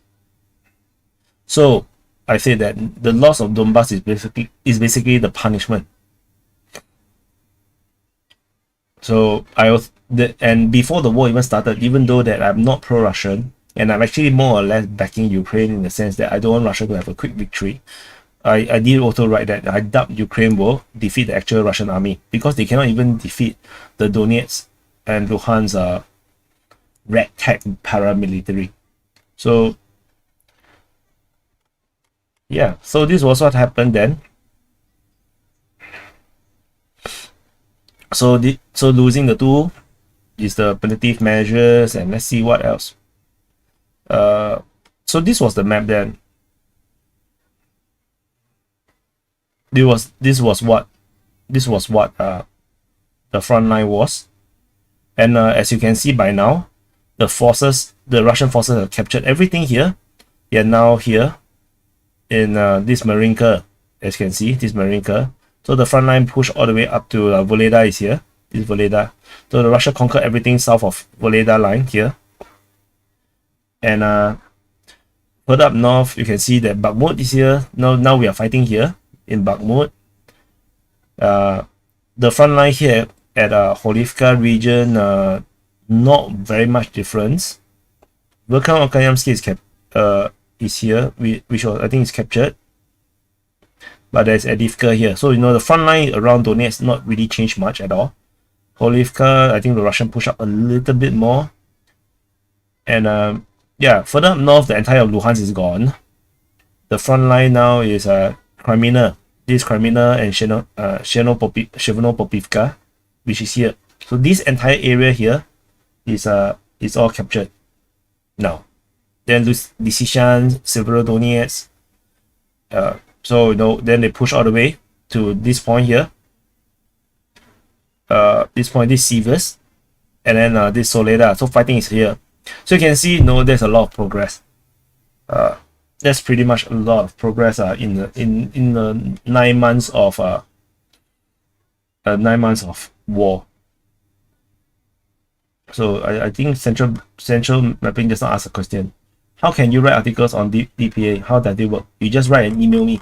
So I say that the loss of Donbass is basically the punishment. So and before the war even started, even though that I'm not pro-Russian and I'm actually more or less backing Ukraine in the sense that I don't want Russia to have a quick victory, I did also write that I doubt Ukraine will defeat the actual Russian army because they cannot even defeat the Donetsk and Luhansk ragtag paramilitary. So yeah, so this was what happened then. So losing the two is the punitive measures, and let's see what else. So this was the map then. This was what the front line was, and as you can see by now, the Russian forces have captured everything here. They are now here in this Marinka, as you can see, this Marinka. So the front line push all the way up to Voleda is here. This is Voleda. So the Russia conquered everything south of Voleda line here. And further up north, you can see that Bakhmut is here. Now we are fighting here in Bakhmut. The front line here at Holivka region, not very much difference. Volkan-Okayamsky is here, which I think is captured. But there's Adivka here. So, you know, the front line around Donetsk not really changed much at all. Holivka, I think the Russian push up a little bit more. And yeah, further up north, the entire of Luhansk is gone. The front line now is Crimea. This is Crimea and Cherno-Popivka, which is here. So this entire area here is all captured now. Then Lysychansk, Severodonetsk. So, you know, then they push all the way to this point here. This Sivas, and then this Soledad. So fighting is here. So you can see, you know, there's a lot of progress. There's pretty much a lot of progress in the 9 months of 9 months of war. So I think central mapping just not ask a question. How can you write articles on DPA? How does it work? You just write and email me.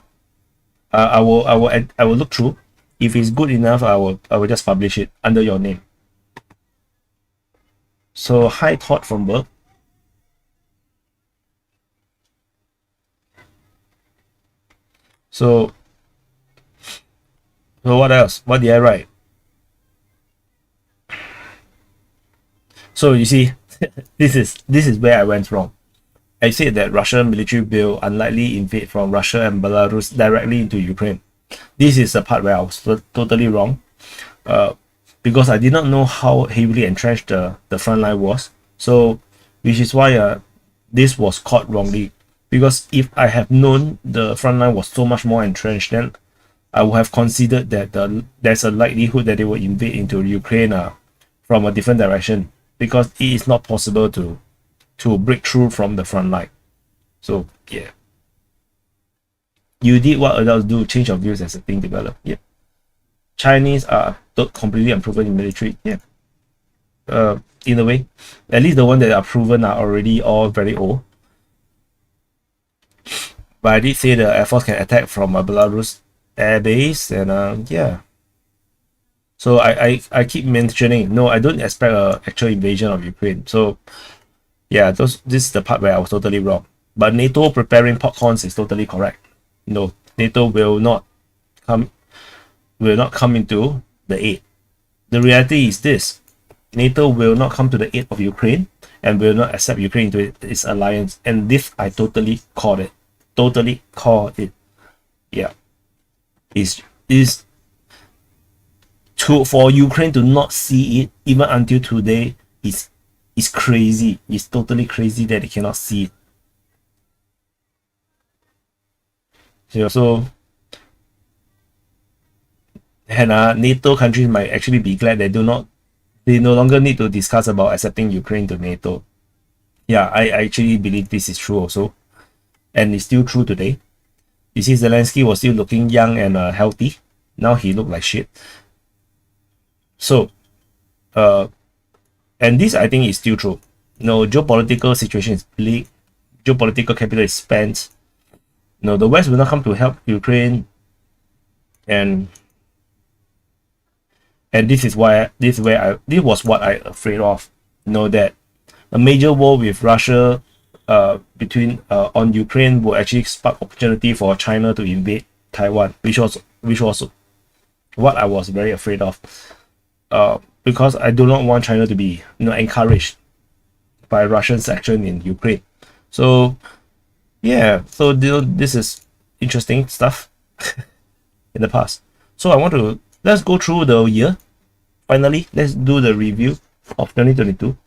I will look through. If it's good enough, I will just publish it under your name. So high thought from work. So what else? What did I write? So you see, this is where I went wrong. I said that Russian military will unlikely invade from Russia and Belarus directly into Ukraine. This is the part where I was totally wrong, because I did not know how heavily entrenched the front line was. So, which is why this was caught wrongly. Because if I have known the front line was so much more entrenched, then I would have considered that there's a likelihood that they will invade into Ukraine from a different direction, because it is not possible to break through from the front line. So yeah, you did what adults do, change your views as the thing develop. Yeah, Chinese are completely unproven in military. Yeah, in a way, at least the ones that are proven are already all very old. But I did say the Air Force can attack from a Belarus air base, and yeah. So I keep mentioning, no, I don't expect an actual invasion of Ukraine. So yeah, this is the part where I was totally wrong. But NATO preparing popcorns is totally correct. No, NATO will not come into the aid. The reality is this: NATO will not come to the aid of Ukraine and will not accept Ukraine into its alliance. And this I totally called it. Totally called it. Yeah, is to for Ukraine to not see it even until today is crazy. It's totally crazy that they cannot see it. So and NATO countries might actually be glad they no longer need to discuss about accepting Ukraine to NATO. Yeah, I actually believe this is true also, and it's still true today. You see, Zelensky was still looking young and healthy. Now he looked like shit. So, and this I think is still true. Geopolitical situation is bleak. Geopolitical capital is spent. The West will not come to help Ukraine, and this is was what I afraid of. That a major war with Russia between on Ukraine will actually spark opportunity for China to invade Taiwan, which was what I was very afraid of. Because I do not want China to be encouraged by Russia's action in Ukraine. So yeah, so this is interesting stuff in the past. So let's go through the year. Finally, let's do the review of 2022.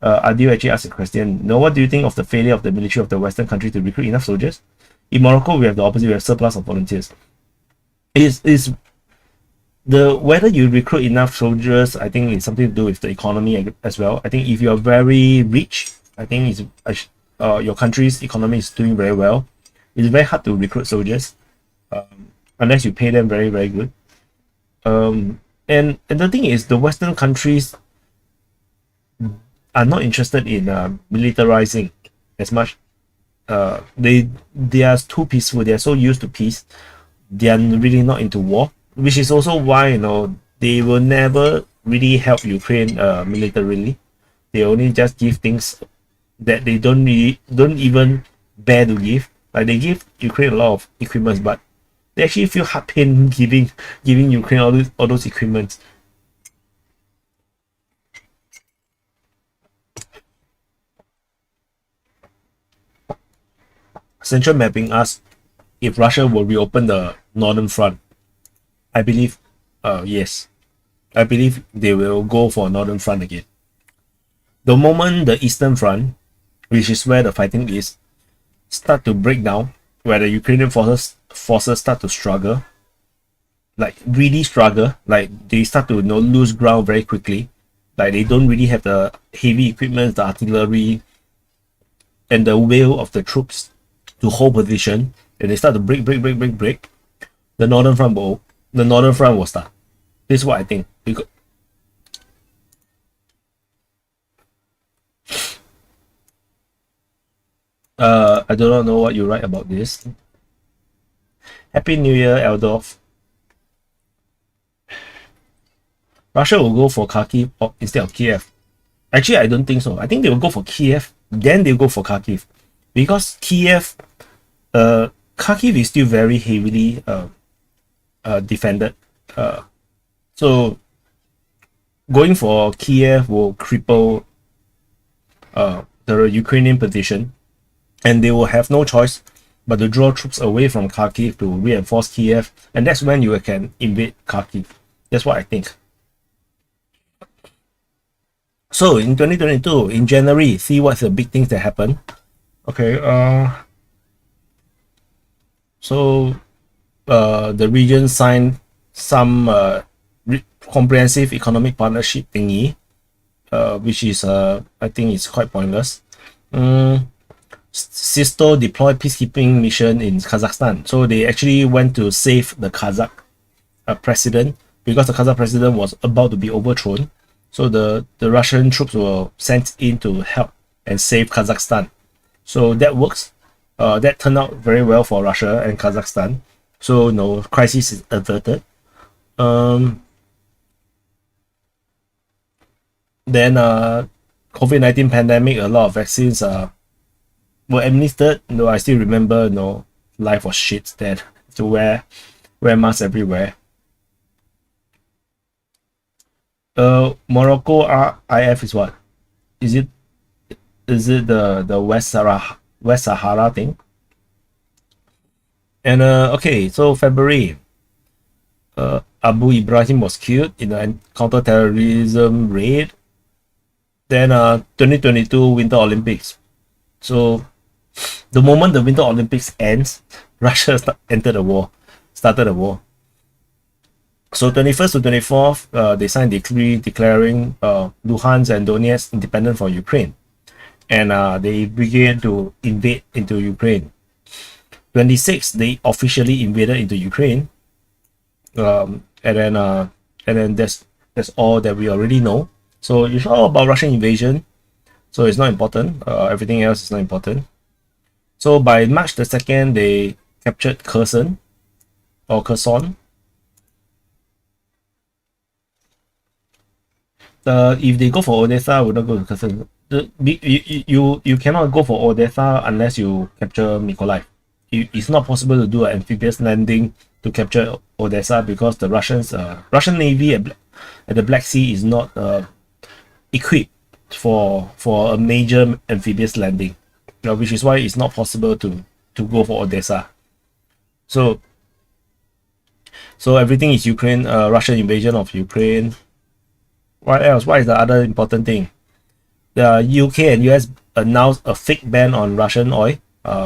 Adil actually asked a question. What do you think of the failure of the military of the Western country to recruit enough soldiers? In Morocco, we have the opposite. We have surplus of volunteers. Is the whether you recruit enough soldiers, I think it's something to do with the economy as well. I think if you are very rich, I think your country's economy is doing very well. It's very hard to recruit soldiers unless you pay them very, very good. And the thing is, the Western countries are not interested in militarizing as much. They are too peaceful. They are so used to peace. They are really not into war, which is also why they will never really help Ukraine militarily. They only just give things that they don't even bear to give. Like they give Ukraine a lot of equipment, but they actually feel heart pain giving Ukraine all those equipment. Central Mapping asks if Russia will reopen the northern front. I believe, yes. I believe they will go for northern front again. The moment the eastern front, which is where the fighting is, start to break down, where the Ukrainian forces start to struggle, like really struggle, like they start to lose ground very quickly, like they don't really have the heavy equipment, the artillery, and the will of the troops to hold position, and they start to break. The northern front will start. This is what I think. Because I do not know what you write about this. Happy New Year, Eldorf. Russia will go for Kharkiv instead of Kiev. Actually, I don't think so. I think they will go for Kiev, then they'll go for Kharkiv. Because Kharkiv is still very heavily defended. So going for Kiev will cripple the Ukrainian position, and they will have no choice but to draw troops away from Kharkiv to reinforce Kiev, and that's when you can invade Kharkiv. That's what I think. So in 2022, in January, see what's the big things that happen. Okay, so the region signed some comprehensive economic partnership thingy, which is I think it's quite pointless. Sisto deployed peacekeeping mission in Kazakhstan, so they actually went to save the Kazakh president, because the Kazakh president was about to be overthrown. So the Russian troops were sent in to help and save Kazakhstan. So that works. That turned out very well for Russia and Kazakhstan. So no crisis is averted. Then COVID-19 pandemic, a lot of vaccines were administered. I still remember, life was shit then. To wear masks everywhere. Morocco IF is what? Is it the West Sahara thing? And okay, so February, Abu Ibrahim was killed in a counter-terrorism raid. Then 2022 Winter Olympics. So the moment the Winter Olympics ends, Russia entered the war, started the war. So 21st to 24th, they signed decree declaring Luhansk and Donetsk independent from Ukraine, and they began to invade into Ukraine. 26th, they officially invaded into Ukraine, and then that's all that we already know. So you saw about Russian invasion, so it's not important. Everything else is not important. So by March the 2nd, they captured Kherson or Kherson. If they go for Odessa, I would not go to Kherson. You cannot go for Odessa unless you capture Mykolaiv. It's not possible to do an amphibious landing to capture Odessa because the Russian Navy at the Black Sea is not equipped for a major amphibious landing, which is why it's not possible to go for Odessa. So everything is Ukraine, Russian invasion of Ukraine. What else? What is the other important thing? The UK and US announced a fake ban on Russian oil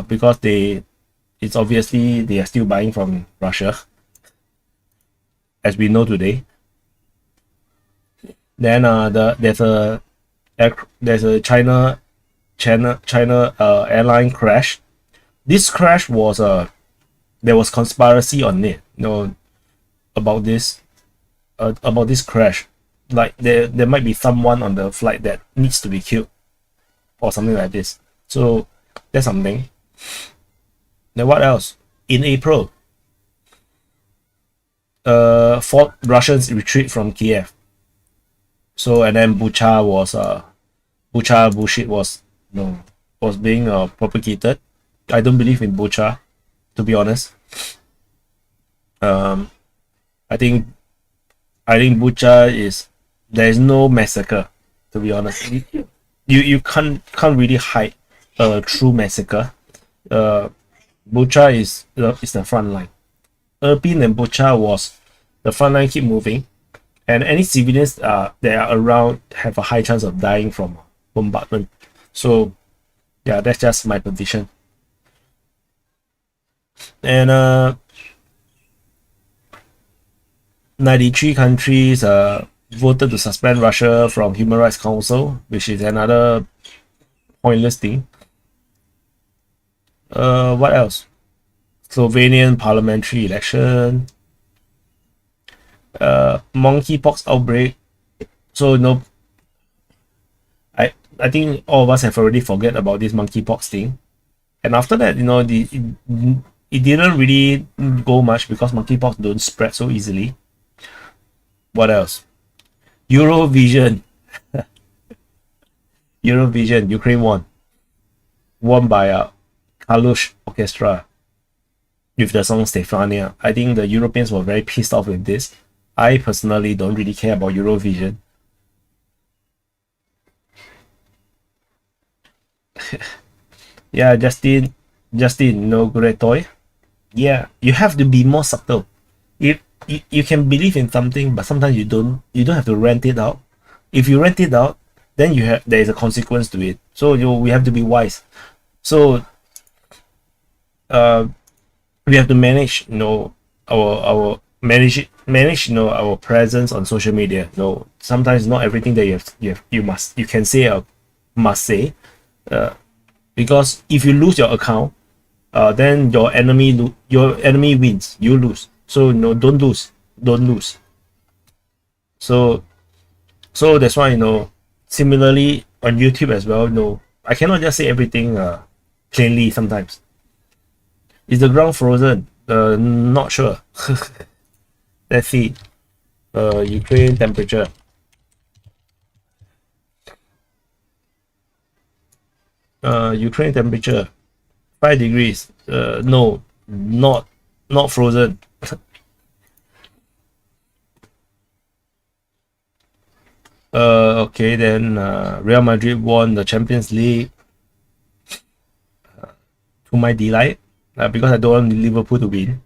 because it's obviously they are still buying from Russia, as we know today. Then there's a China airline crash. This crash was there was conspiracy on it, about this crash. Like there might be someone on the flight that needs to be killed or something like this. So that's something. Then what else? In April, fought Russians retreat from Kiev. So and then Bucha bullshit was being propagated. I don't believe in Bucha, to be honest. I think Bucha is, there is no massacre, to be honest. You can't really hide a true massacre. Bucha is the front line. Irpin and Bucha was the front line, keep moving, and any civilians that are around have a high chance of dying from bombardment. So yeah, that's just my position. And 93 countries voted to suspend Russia from Human Rights Council, which is another pointless thing. What else? Slovenian parliamentary election. Monkeypox outbreak. So I think all of us have already forget about this monkeypox thing. And after that, it didn't really go much because monkeypox don't spread so easily. What else? Eurovision. Eurovision, Ukraine won by Kalush Orchestra with the song Stefania. I think the Europeans were very pissed off with this. I personally don't really care about Eurovision. Yeah, Justin, great toy. Yeah, you have to be more subtle. If you can believe in something, but sometimes you don't have to rent it out. If you rent it out, then there is a consequence to it. So we have to be wise. So we have to manage our our presence on social media. Sometimes not everything that you can say or must say, because if you lose your account, then your enemy wins, you lose. So don't lose. So that's why similarly on YouTube as well, I cannot just say everything plainly. Sometimes is the ground frozen? Not sure. Let's see. Ukraine temperature. Ukraine temperature 5 degrees. No, not frozen. Okay, then Real Madrid won the Champions League, to my delight. because I don't want Liverpool to win.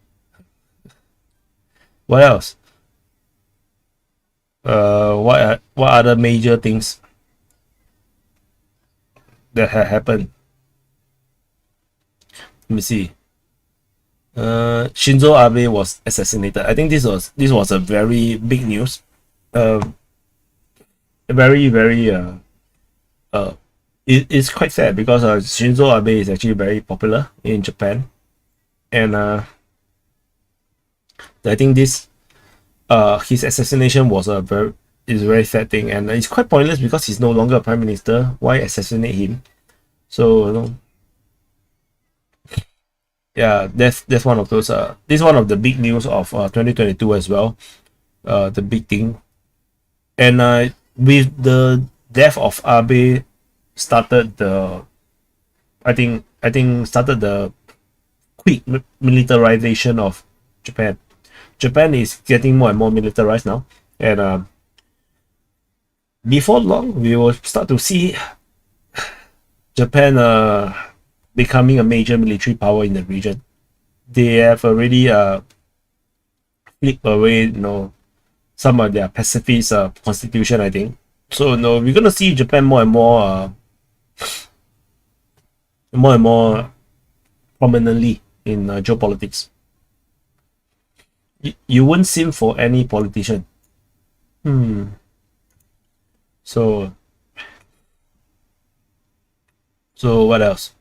What else? What other major things that have happened? Let me see. Shinzo Abe was assassinated. I think this was a very big news. Very it's quite sad because Shinzo Abe is actually very popular in Japan, and I think this his assassination was a very sad thing, and it's quite pointless because he's no longer a prime minister. Why assassinate him? So yeah, that's one of those. This is one of the big news of 2022 as well. The big thing, and with the death of Abe, started the I think started the quick militarization of Japan. Japan is getting more and more militarized now, and before long we will start to see Japan becoming a major military power in the region. They have already flipped away, some of their pacifist constitution, I think. So we're gonna see Japan more and more prominently in geopolitics. You wouldn't sim for any politician. So what else?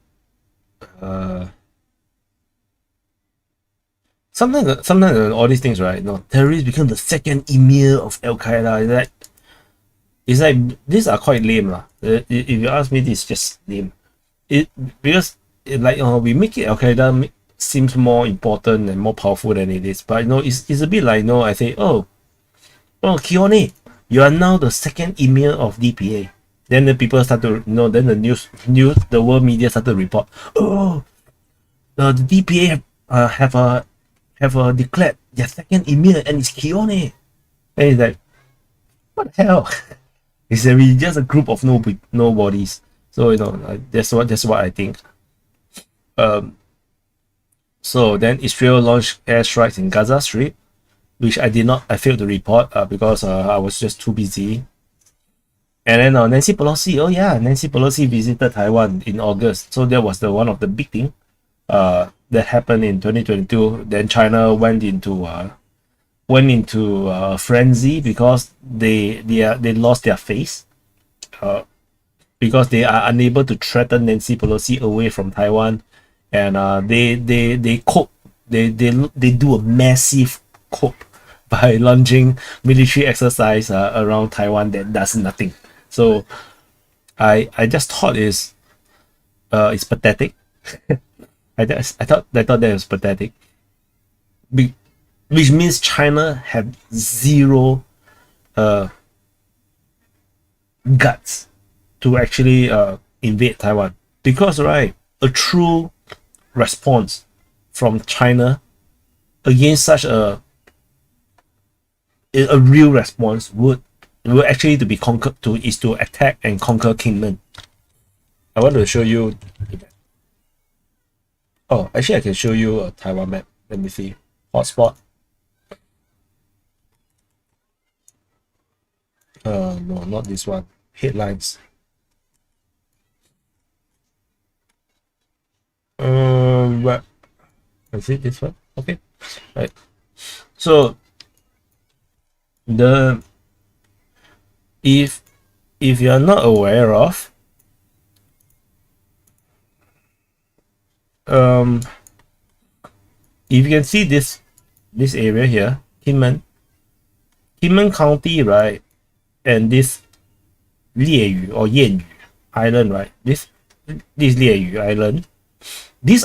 Sometimes all these things, right? Terrorists become the second emir of Al Qaeda. It's like these are quite lame, lah. If you ask me, this is just lame. Because we make it Al Qaeda seems more important and more powerful than it is. But it's a bit like I say, oh Kione, you are now the second emir of DPA. Then the people start to then the news the world media started to report, oh, the DPA have declared their second emir and it's Kione. And it's like, what the hell? It's just a group of nobodies. So that's what I think. So then Israel launched airstrikes in Gaza Strip, which I failed to report because I was just too busy. And then Nancy Pelosi visited Taiwan in August. So that was one of the big thing that happened in 2022. Then China went into frenzy because they lost their face, because they are unable to threaten Nancy Pelosi away from Taiwan, and they cope. They do a massive cope by launching military exercise around Taiwan that does nothing. So I just thought it's pathetic. I thought that was pathetic. Which means China had zero guts to actually invade Taiwan, because a true response from China against such a real response would actually to be conquered is to attack and conquer Kingman. I want to show you. Oh, actually I can show you a Taiwan map. Let me see. Hotspot. No, not this one. Headlines. What? Is it this one? Okay. Right. So if you are not aware of, if you can see this area here, Kinmen County, right, and this Lieyu or Yanyu Island, right? This Lieyu Island, this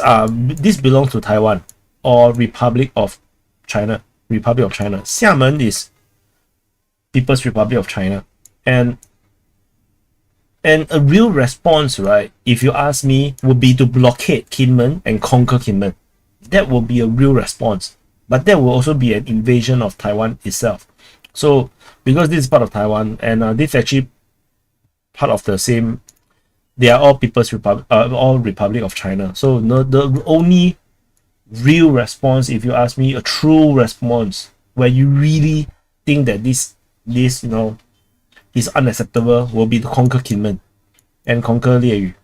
belongs to Taiwan or Republic of China. Xiamen is People's Republic of China, and a real response, right, if you ask me, would be to blockade Kinmen and conquer Kinmen. That will be a real response, but that will also be an invasion of Taiwan itself. So because this is part of Taiwan, and this is actually part of the same, they are all People's Republic, all Republic of China. So the only real response, if you ask me, a true response where you really think that this is unacceptable, will be to conquer Kinmen and conquer Lieyu.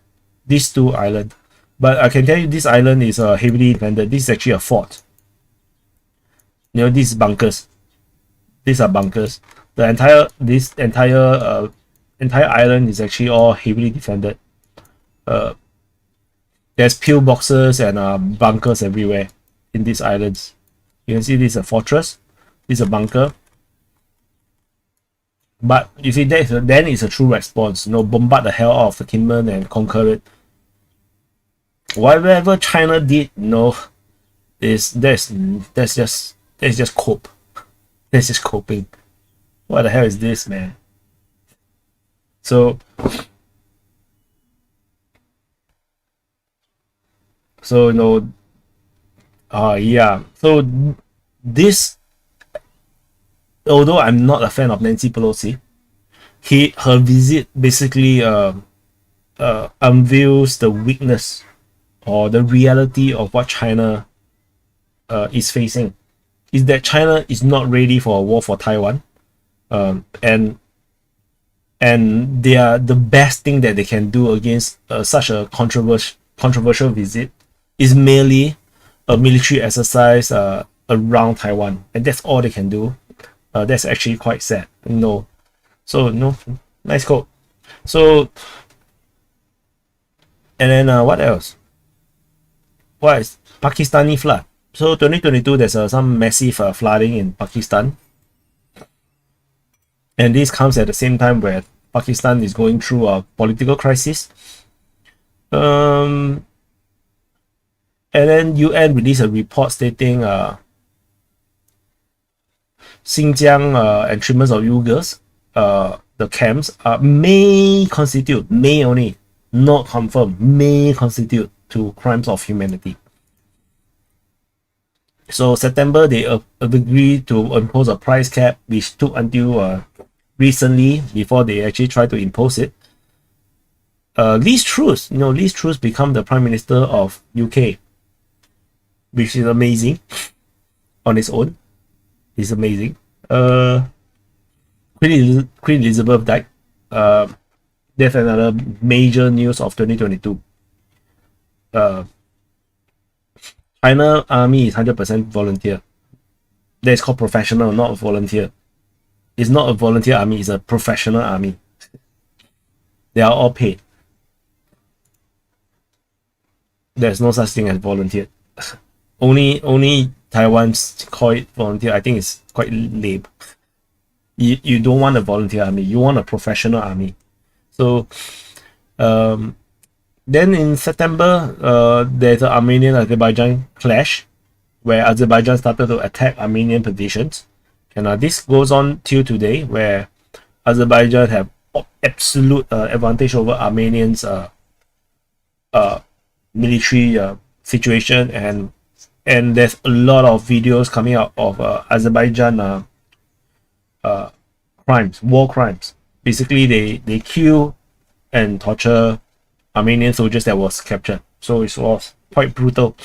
These two islands. But I can tell you this island is heavily defended. This is actually a fort. These bunkers. These are bunkers. The entire island is actually all heavily defended. There's pillboxes and bunkers everywhere in these islands. You can see this is a fortress. This is a bunker. But you see, then it's a true response. Bombard the hell out of the Kinmen and conquer it. Whatever China did, that's just cope. That's just coping. What the hell is this, man? So yeah. So this, although I'm not a fan of Nancy Pelosi, her visit basically unveils the weakness or the reality of what China is facing. Is that China is not ready for a war for Taiwan, and the best thing that they can do against such a controversial visit is merely a military exercise around Taiwan, and that's all they can do. That's actually quite sad. Nice quote. So, and then what else? What is Pakistani flood? So 2022, there's some massive flooding in Pakistan, and this comes at the same time where Pakistan is going through a political crisis. And then UN released a report stating Xinjiang and treatments of Uyghurs, the camps may only, not confirmed, may constitute to crimes of humanity. So September, they agreed to impose a price cap, which took until recently before they actually tried to impose it. Liz Truss, Liz Truss become the Prime Minister of UK, which is amazing on its own. It's amazing. Queen Elizabeth died. That's another major news of 2022. China army is 100% volunteer. That's called professional, not volunteer. It's not a volunteer army, it's a professional army. They are all paid. There's no such thing as volunteer. only Taiwan's call it volunteer. I think it's quite lame. You don't want a volunteer army, you want a professional army. So then in September, there's an Armenian-Azerbaijan clash where Azerbaijan started to attack Armenian positions. And this goes on till today, where Azerbaijan have absolute advantage over Armenians' military situation, and there's a lot of videos coming out of Azerbaijan crimes, war crimes. Basically, they kill and torture Armenian soldiers that was captured. So it was quite brutal.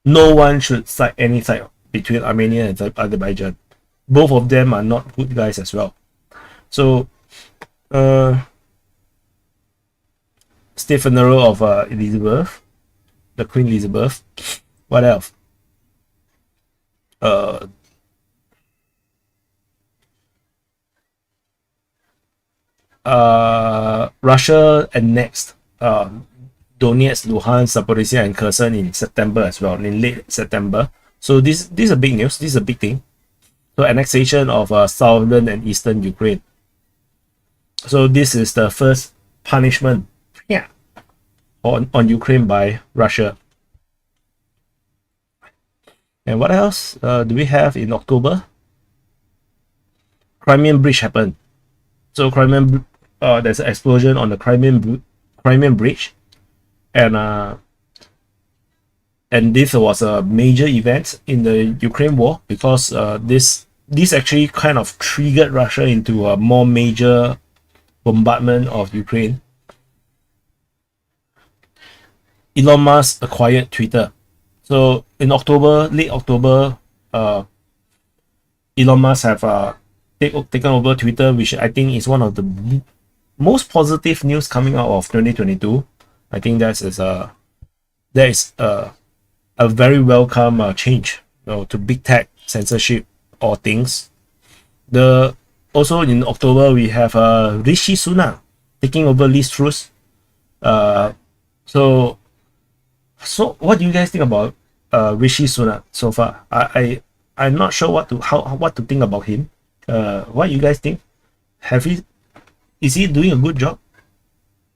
No one should side any side between Armenia and Azerbaijan. Both of them are not good guys as well. So state funeral of Elizabeth, the Queen Elizabeth. What else? Russia annexed Donetsk, Luhansk, Zaporizhia, and Kherson in September as well, in late September. So this is a big news. This is a big thing. So annexation of southern and eastern Ukraine. So this is the first punishment, on Ukraine by Russia. And what else do we have in October? Crimean Bridge happened. So there's an explosion on the Crimean Bridge, and this was a major event in the Ukraine war, because this actually kind of triggered Russia into a more major bombardment of Ukraine. Elon Musk acquired Twitter. So in October, late October, Elon Musk have taken over Twitter, which I think is one of the most positive news coming out of 2022. I think that is a very welcome change, to big tech censorship or things. The Also in October we have Rishi Sunak taking over Liz Truss. So what do you guys think about Rishi Sunak so far? I'm not sure what to think about him. What you guys think? Is he doing a good job?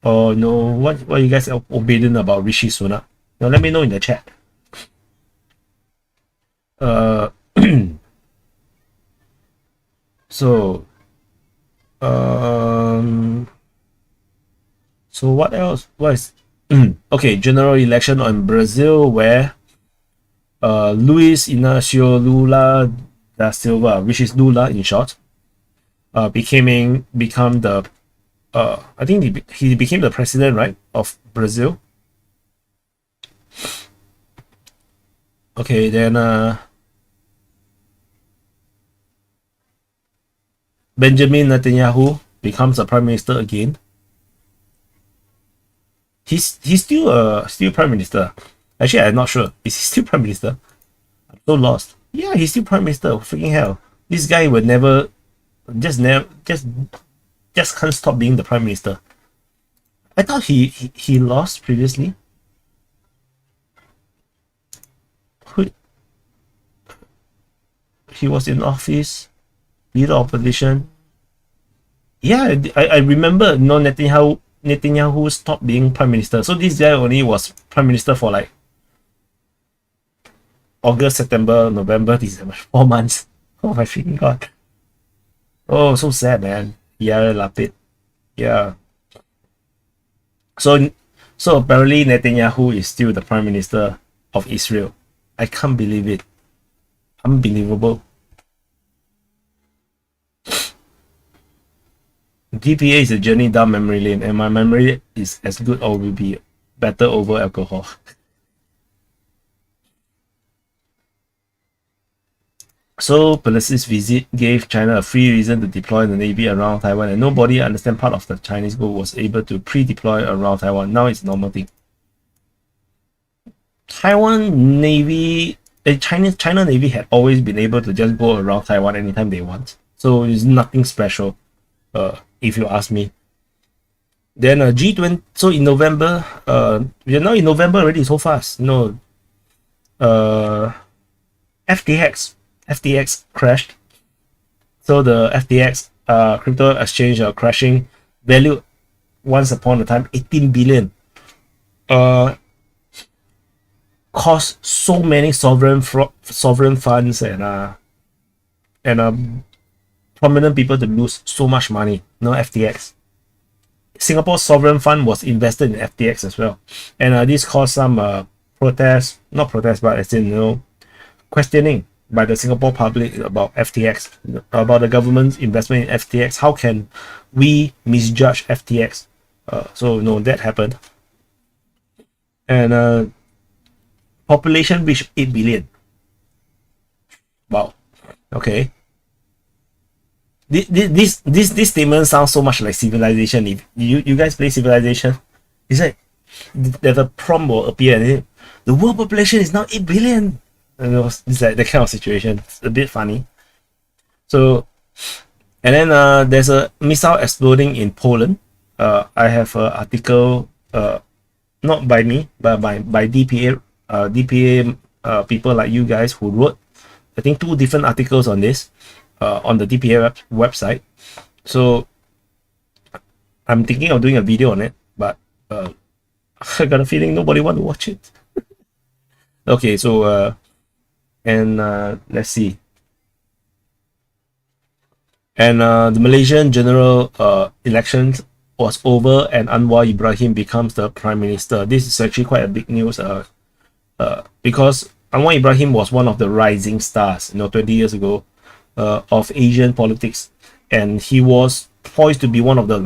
Or no? What you guys are opinion about Rishi Sunak? Now let me know in the chat. So so what else? What is okay? General election on Brazil, where Luis Inacio Lula da Silva, which is Lula in short, become the I think he became the president, right, of Brazil. Okay, then Benjamin Netanyahu becomes the prime minister again. He's still prime minister. Actually, I'm not sure. Is he still prime minister? I'm so lost. Yeah, he's still prime minister. Freaking hell! This guy would never just can't stop being the prime minister. I thought he lost previously. He was in office, leader opposition. Yeah, I remember. No, Netanyahu stopped being prime minister. So this guy only was prime minister for like August, September, November, December, 4 months. Oh my freaking god! Oh, so sad, man. Yeah, Lapid. Yeah. So apparently Netanyahu is still the prime minister of Israel. I can't believe it. Unbelievable. DPA is a journey down memory lane, and my memory is as good or will be better over alcohol. So Pelosi's visit gave China a free reason to deploy the Navy around Taiwan, and nobody understand part of the Chinese goal was able to pre-deploy around Taiwan. Now it's normal thing. Taiwan Navy, China Navy had always been able to just go around Taiwan anytime they want. So it's nothing special, if you ask me. Then G20. So in November, we are now in November already. So fast, FTX crashed. So the FTX crypto exchange crashing, value once upon a time 18 billion. Cost so many sovereign funds and prominent people to lose so much money. FTX. Singapore sovereign fund was invested in FTX as well, and this caused some protests, not protests, but as in questioning by the Singapore public about FTX, about the government's investment in FTX. How can we misjudge FTX? So that happened, and population reached 8 billion. Wow. Okay. This statement sounds so much like Civilization. If you guys play Civilization, it's like that a prompt will appear and the world population is now 8 billion. It's like the kind of situation. It's a bit funny. So, and then there's a missile exploding in Poland. I have an article, not by me, but by DPA people like you guys who wrote, I think, 2 different articles on this, on the DPA website. So I'm thinking of doing a video on it, but I got a feeling nobody want to watch it. Okay, so let's see. And the Malaysian general elections was over, and Anwar Ibrahim becomes the prime minister. This is actually quite a big news, because Anwar Ibrahim was one of the rising stars, 20 years ago, of Asian politics, and he was poised to be one of the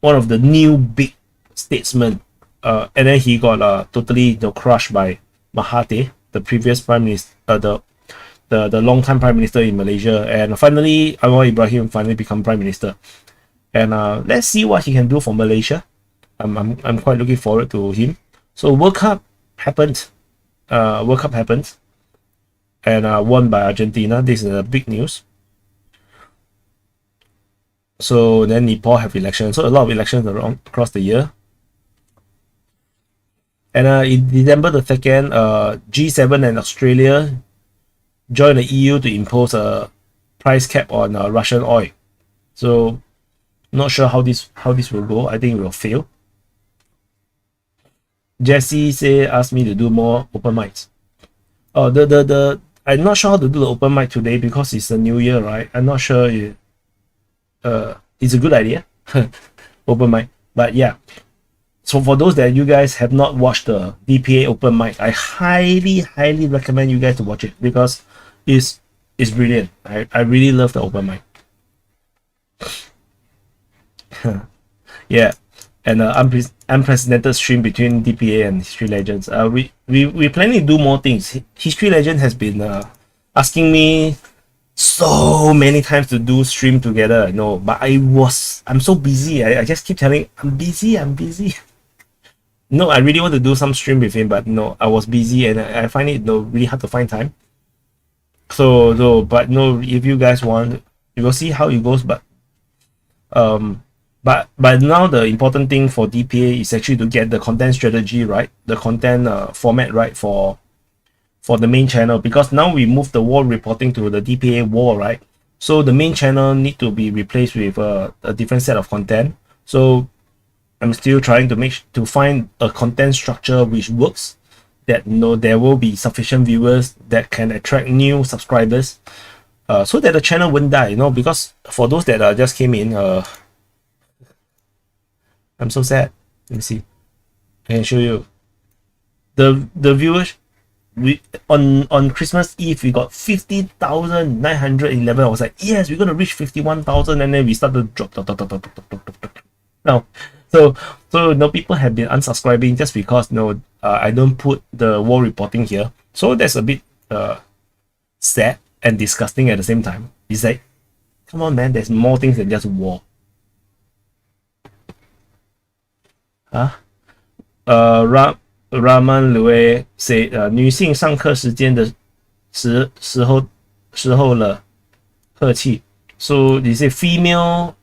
one of the new big statesmen and then he got totally crushed by Mahathir, the previous prime minister, the long-time prime minister in Malaysia, and finally Anwar Ibrahim finally become prime minister. And let's see what he can do for Malaysia. I'm quite looking forward to him. So World Cup happened. World Cup happened, and won by Argentina. This is a big news. So then Nepal have elections. So a lot of elections around across the year. And in December the 2nd, G7 and Australia joined the EU to impose a price cap on Russian oil. So not sure how this will go. I think it will fail. Jesse asked me to do more open mics. Oh, I'm not sure how to do the open mic today because it's a new year, right? I'm not sure it's a good idea. Open mic. But yeah. So for those that you guys have not watched the DPA open mic, I highly recommend you guys to watch it because it's brilliant. I really love the open mic. Yeah, and unprecedented stream between DPA and History Legends. We planning to do more things. History Legend has been asking me so many times to do stream together. No, but I'm so busy. I just keep telling I'm busy. No, I really want to do some stream with him, but no, I was busy and I find it really hard to find time. But no, if you guys want, you will see how it goes. But now the important thing for DPA is actually to get the content strategy right, the content format right for the main channel, because now we move the war reporting to the DPA war, right? So the main channel need to be replaced with a different set of content. So I'm still trying to find a content structure which works, that there will be sufficient viewers that can attract new subscribers, so that the channel won't die, because for those that just came in, I'm so sad. Let me see. I can show you the viewers. We on Christmas Eve we got 50,911. I was like, yes, we're gonna reach 51,000, and then we started to drop. Now, so people have been unsubscribing just because I don't put the war reporting here. So that's a bit sad and disgusting at the same time. It's like, come on, man, there's more things than just war. Raman Lui say 女性上课时间的时候了，客气。So they say female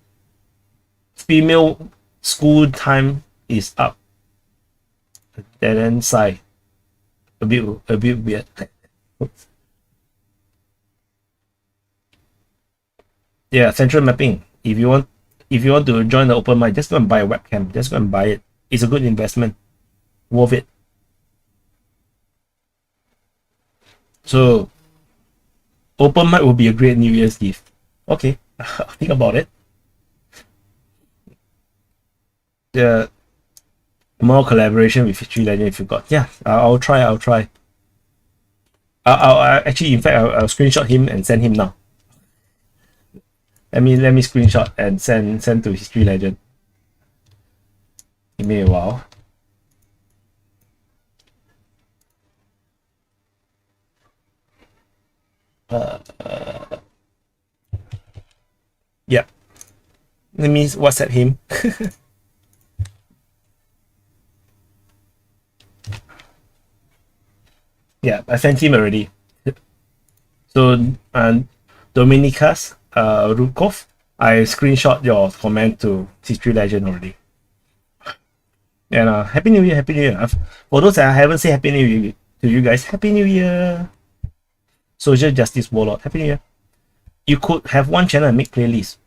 school time is up. Then sigh. A bit weird. Yeah, central mapping. If you want to join the open mic, just go and buy a webcam. Just go and buy it. It's a good investment. Worth it. So open mic will be a great New Year's gift. Okay, think about it. The more collaboration with History Legend if you got. Yeah, I'll try. I'll actually, in fact, I'll screenshot him and send him now. Let me screenshot and send to History Legend. Give me a while. Yeah. Let me WhatsApp him. Yeah, I sent him already. So Dominikas Rukov, I screenshot your comment to History Legend already. And Happy New Year, Happy New Year. For those that I haven't said Happy New Year to you guys, Happy New Year. Social Justice Warlord, Happy New Year. You could have one channel and make playlists.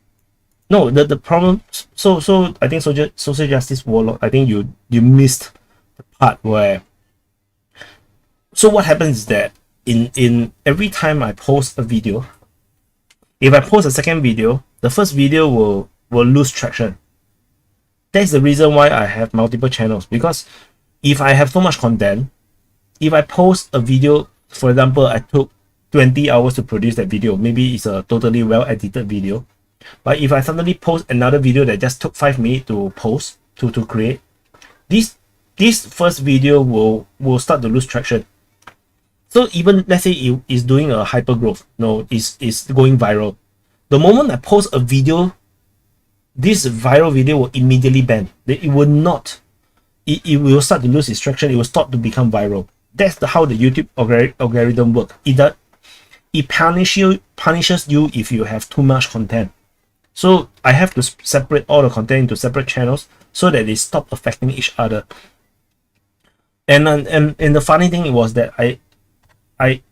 No, the problem. So I think Social Justice Warlord, I think you missed the part where. So what happens is that in every time I post a video, if I post a second video, the first video will lose traction. That's the reason why I have multiple channels, because if I have so much content, if I post a video, for example, I took 20 hours to produce that video, maybe it's a totally well edited video, but if I suddenly post another video that just took 5 minutes to post to create, this this first video will start to lose traction. So even let's say it is doing a hyper growth, no, is going viral. The moment I post a video, this viral video will immediately ban. It will not. It will start to lose its traction. It will start to become viral. That's how the YouTube algorithm works. It punishes you if you have too much content. So I have to separate all the content into separate channels so that they stop affecting each other. And the funny thing was that the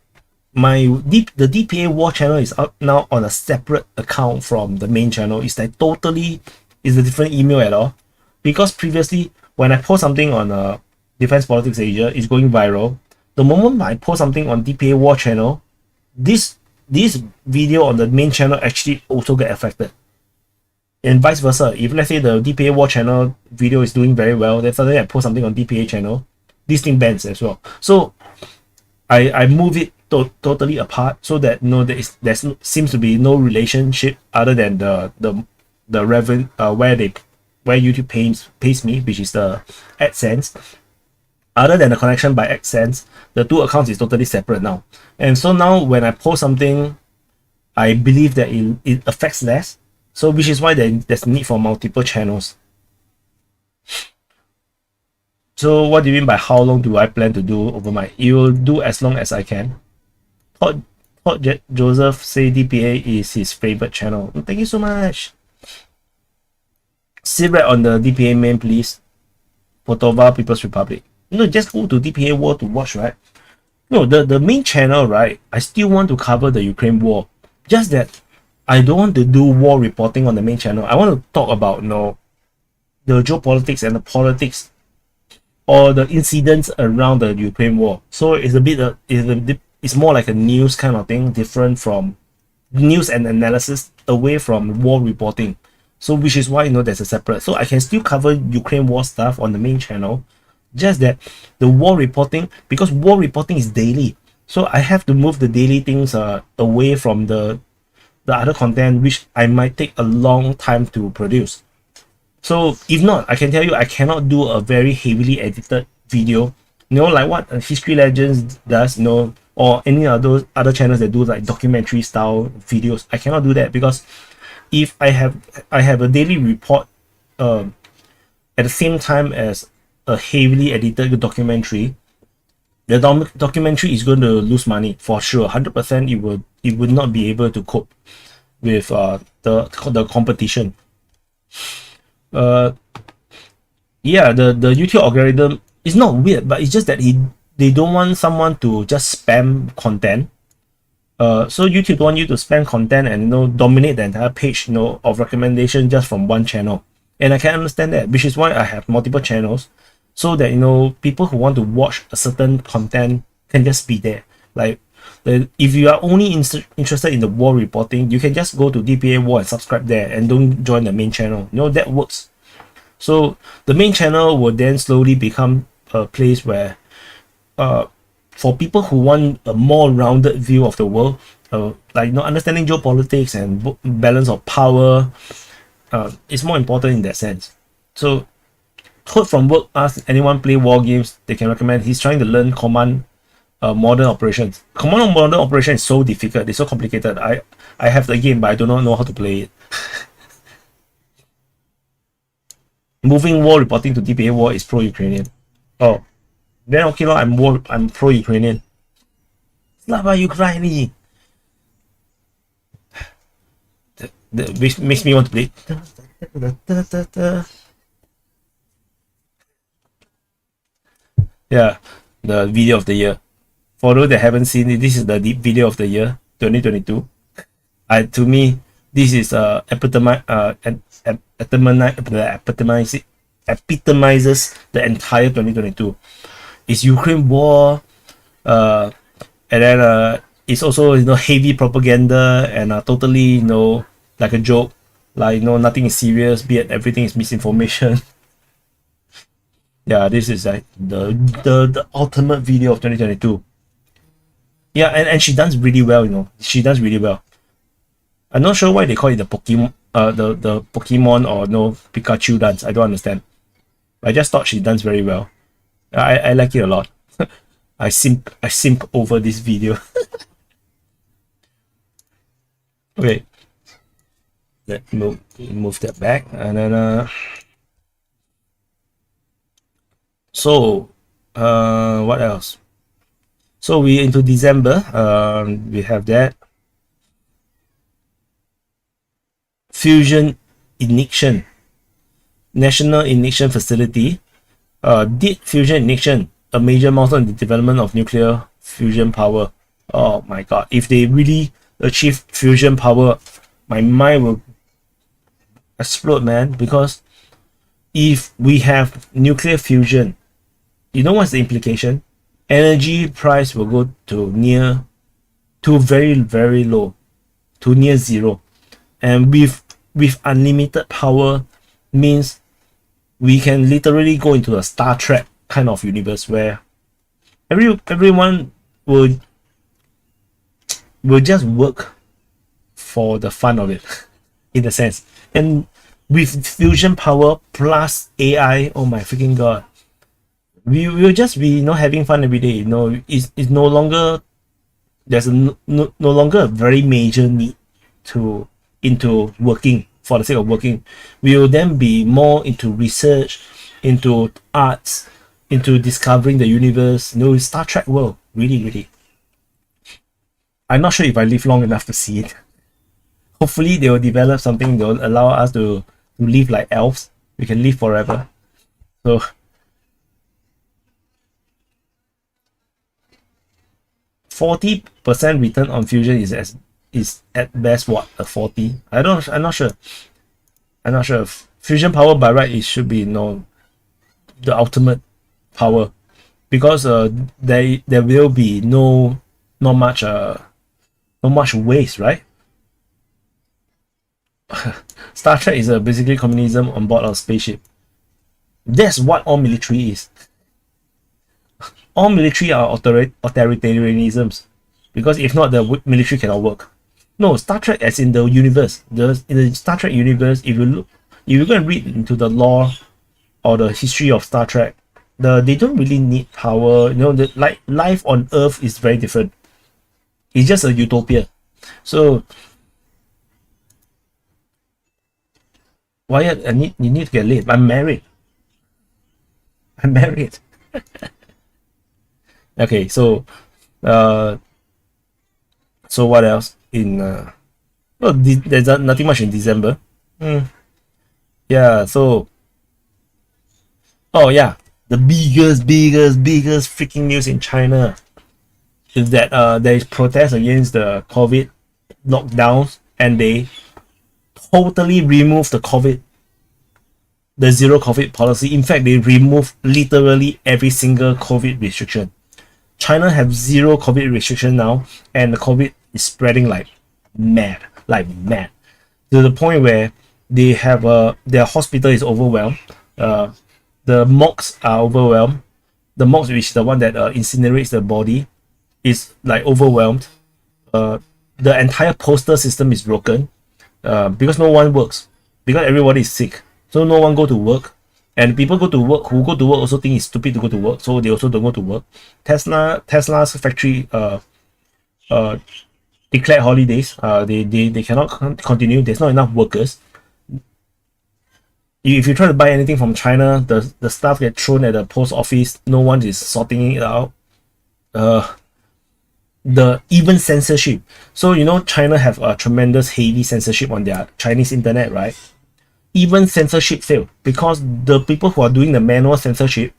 DPA war channel is out now on a separate account from the main channel. It's like totally is a different email at all, because previously when I post something on Defense Politics Asia, it's going viral. The moment I post something on DPA war channel, this video on the main channel actually also get affected, and vice versa. If let's say the DPA war channel video is doing very well, then suddenly I post something on DPA channel, this thing bans as well. So I move it totally apart so that there seems to be no relationship other than the revenue where YouTube pays me, which is the AdSense. Other than the connection by AdSense, the two accounts is totally separate now. And so now when I post something, I believe that it affects less. So which is why there's a need for multiple channels. So what do you mean by how long do I plan to do over my? You will do as long as I can. Thought Joseph say DPA is his favorite channel. Thank you so much. Sibret on the DPA main, please. Potova People's Republic. Just go to DPA war to watch, right? No, the main channel, right? I still want to cover the Ukraine war. Just that I don't want to do war reporting on the main channel. I want to talk about the geopolitics and the politics or the incidents around the Ukraine war. So it's it's more like a news kind of thing, different from news and analysis, away from war reporting. So which is why there's a separate. So I can still cover Ukraine war stuff on the main channel. Just that the war reporting, because war reporting is daily, so I have to move the daily things away from the other content, which I might take a long time to produce. So if not, I can tell you I cannot do a very heavily edited video, like what History Legends does, or any of those other channels that do like documentary style videos. I cannot do that, because if I have a daily report at the same time as a heavily edited documentary, the documentary is going to lose money for sure. 100% it would not be able to cope with the competition. Yeah, the YouTube algorithm is not weird, but it's just that they don't want someone to just spam content. So YouTube want you to spam content and dominate the entire page of recommendation just from one channel. And I can understand that, which is why I have multiple channels, so that people who want to watch a certain content can just be there. Like if you are only interested in the war reporting, you can just go to DPA war and subscribe there and don't join the main channel. That works. So the main channel will then slowly become a place where for people who want a more rounded view of the world, like understanding geopolitics and balance of power, is more important in that sense. So Hood from work asks anyone play war games they can recommend. He's trying to learn command modern operations. Command modern operation is so difficult, it's so complicated. I have the game, but I do not know how to play it. Moving war reporting to DPA war is pro-Ukrainian. Oh, then okay, I'm pro-Ukrainian. Slava Ukraini. Which makes me want to play. Yeah, the video of the year. For those that haven't seen it, this is the video of the year 2022. To me, this is epitomizes the entire 2022. It's Ukraine war, and then it's also heavy propaganda and totally like a joke, like nothing is serious, be it everything is misinformation. Yeah, this is like the ultimate video of 2022. Yeah, and she does really well, she does really well. I'm not sure why they call it the Pokemon the Pokemon or Pikachu dance. I don't understand. I just thought she dance very well. I like it a lot. I simp over this video. Okay, let move that back, and then so what else? So we into December. We have that fusion ignition, National Ignition Facility. Did fusion ignition a major milestone in the development of nuclear fusion power? Oh my god, if they really achieve fusion power, my mind will explode, man. Because if we have nuclear fusion, you know what's the implication? Energy price will go to very low, to near zero. And with unlimited power means we can literally go into a Star Trek kind of universe where everyone will just work for the fun of it, in a sense. And with fusion power plus AI, oh my freaking god, we will just be having fun every day. It's no longer, there's no longer a very major need into working for the sake of working. We will then be more into research, into arts, into discovering the universe. Star Trek world, really. I'm not sure if I live long enough to see it. Hopefully they will develop something that will allow us to live like elves. We can live forever. So 40% return on fusion is at best what, a 40? I'm not sure. Fusion power by right, it should be the ultimate power, because there will be not much waste, right? Star Trek is basically communism on board a spaceship. That's what all military is. All military are authoritarianisms, because if not, the military cannot work. No, Star Trek as in the universe. In the Star Trek universe, if you go and read into the lore or the history of Star Trek, they don't really need power. Like life on Earth is very different. It's just a utopia. So Wyatt, you need to get laid. I'm married. Okay, so what else in there's nothing much in December. Yeah, so the biggest freaking news in China is that there is protest against the COVID lockdowns, and they totally removed the zero COVID policy. In fact, they removed literally every single COVID restriction. China have zero COVID restriction now, and the COVID is spreading like mad, to the point where they have their hospital is overwhelmed. The morgues are overwhelmed. The morgue, which is the one that incinerates the body, is like overwhelmed. The entire postal system is broken, because no one works, because everybody is sick, so no one go to work. And people who go to work also think it's stupid to go to work, so they also don't go to work. Tesla's factory declared holidays. They cannot continue. There's not enough workers. If you try to buy anything from China, the stuff get thrown at the post office. No one is sorting it out. Even censorship. So China have a tremendous heavy censorship on their Chinese internet, right? Even censorship failed, because the people who are doing the manual censorship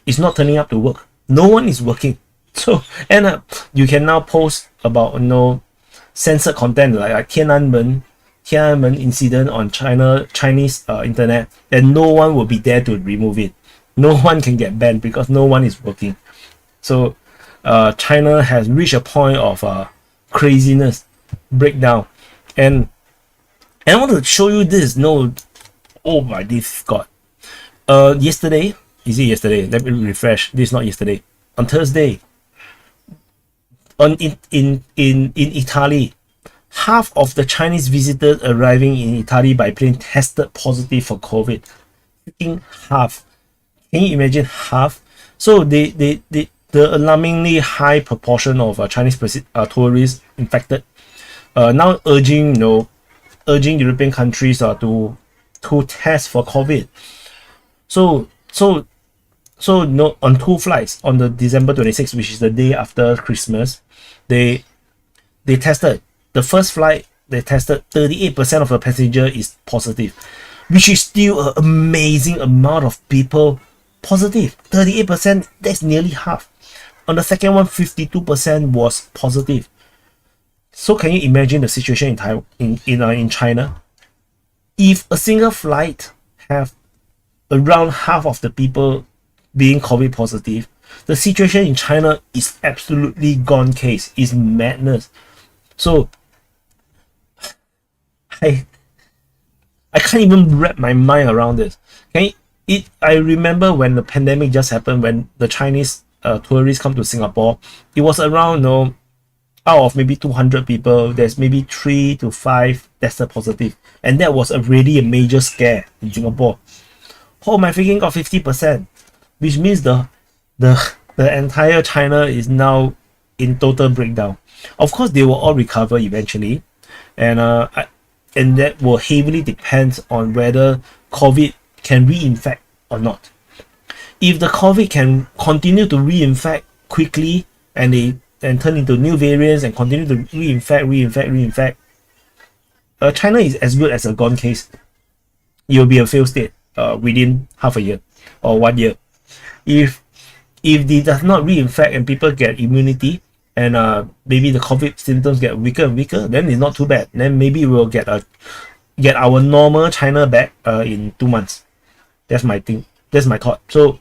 is not turning up to work. No one is working. So you can now post about censored content like Tiananmen incident on Chinese internet, and no one will be there to remove it. No one can get banned because no one is working. So China has reached a point of craziness breakdown. And I want to show you this. Oh my God. Yesterday, is it yesterday? Let me refresh. This is not yesterday. On Thursday, in Italy, half of the Chinese visitors arriving in Italy by plane tested positive for COVID. Freaking half. Can you imagine half? So the alarmingly high proportion of Chinese tourists infected, now urging European countries to test for COVID. So so so no, on 2 flights on the December 26th, which is the day after Christmas, they they tested. The first flight they tested 38% of the passenger is positive, which is still an amazing amount of people positive. 38%, that's nearly half. On the second one, 52% was positive. So can you imagine the situation in Taiwan, in China? If a single flight have around half of the people being COVID positive, the situation in China is absolutely gone case. It's madness. So I I can't even wrap my mind around this. I remember when the pandemic just happened, when the Chinese tourists come to Singapore, it was around, out of maybe 200 people, there's maybe 3 to 5 tested positive, and that was already a major scare in Singapore. Oh my freaking god, 50%, which means the entire China is now in total breakdown. Of course, they will all recover eventually, and and that will heavily depend on whether COVID can reinfect or not. If the COVID can continue to reinfect quickly and turn into new variants and continue to reinfect, China is as good as a gone case. It will be a failed state within half a year or 1 year. If it does not reinfect and people get immunity, and maybe the COVID symptoms get weaker and weaker, then it's not too bad. Then maybe we'll get our normal China back in 2 months. That's my thing. That's my thought. So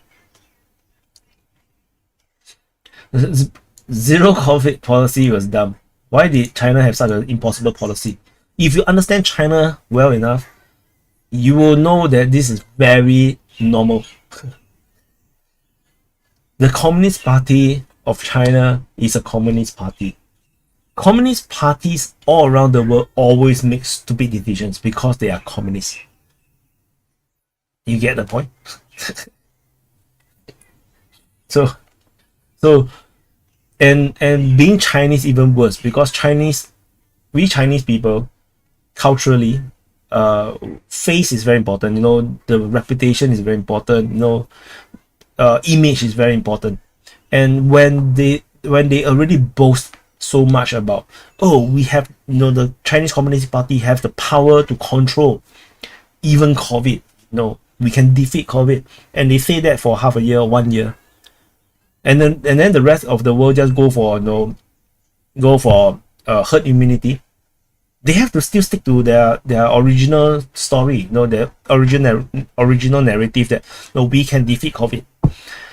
zero COVID policy was dumb. Why did China have such an impossible policy? If you understand China well enough, you will know that this is very normal. The Communist Party of China is a communist party. Communist parties all around the world always make stupid decisions because they are communists. You get the point? so and being Chinese even worse, because we Chinese people, culturally, face is very important. The reputation is very important. Image is very important. And when they already boast so much about, we have, the Chinese Communist Party have the power to control even COVID. We can defeat COVID, and they say that for half a year, 1 year, and then the rest of the world just go for herd immunity. They have to still stick to their original story, their original narrative that we can defeat COVID,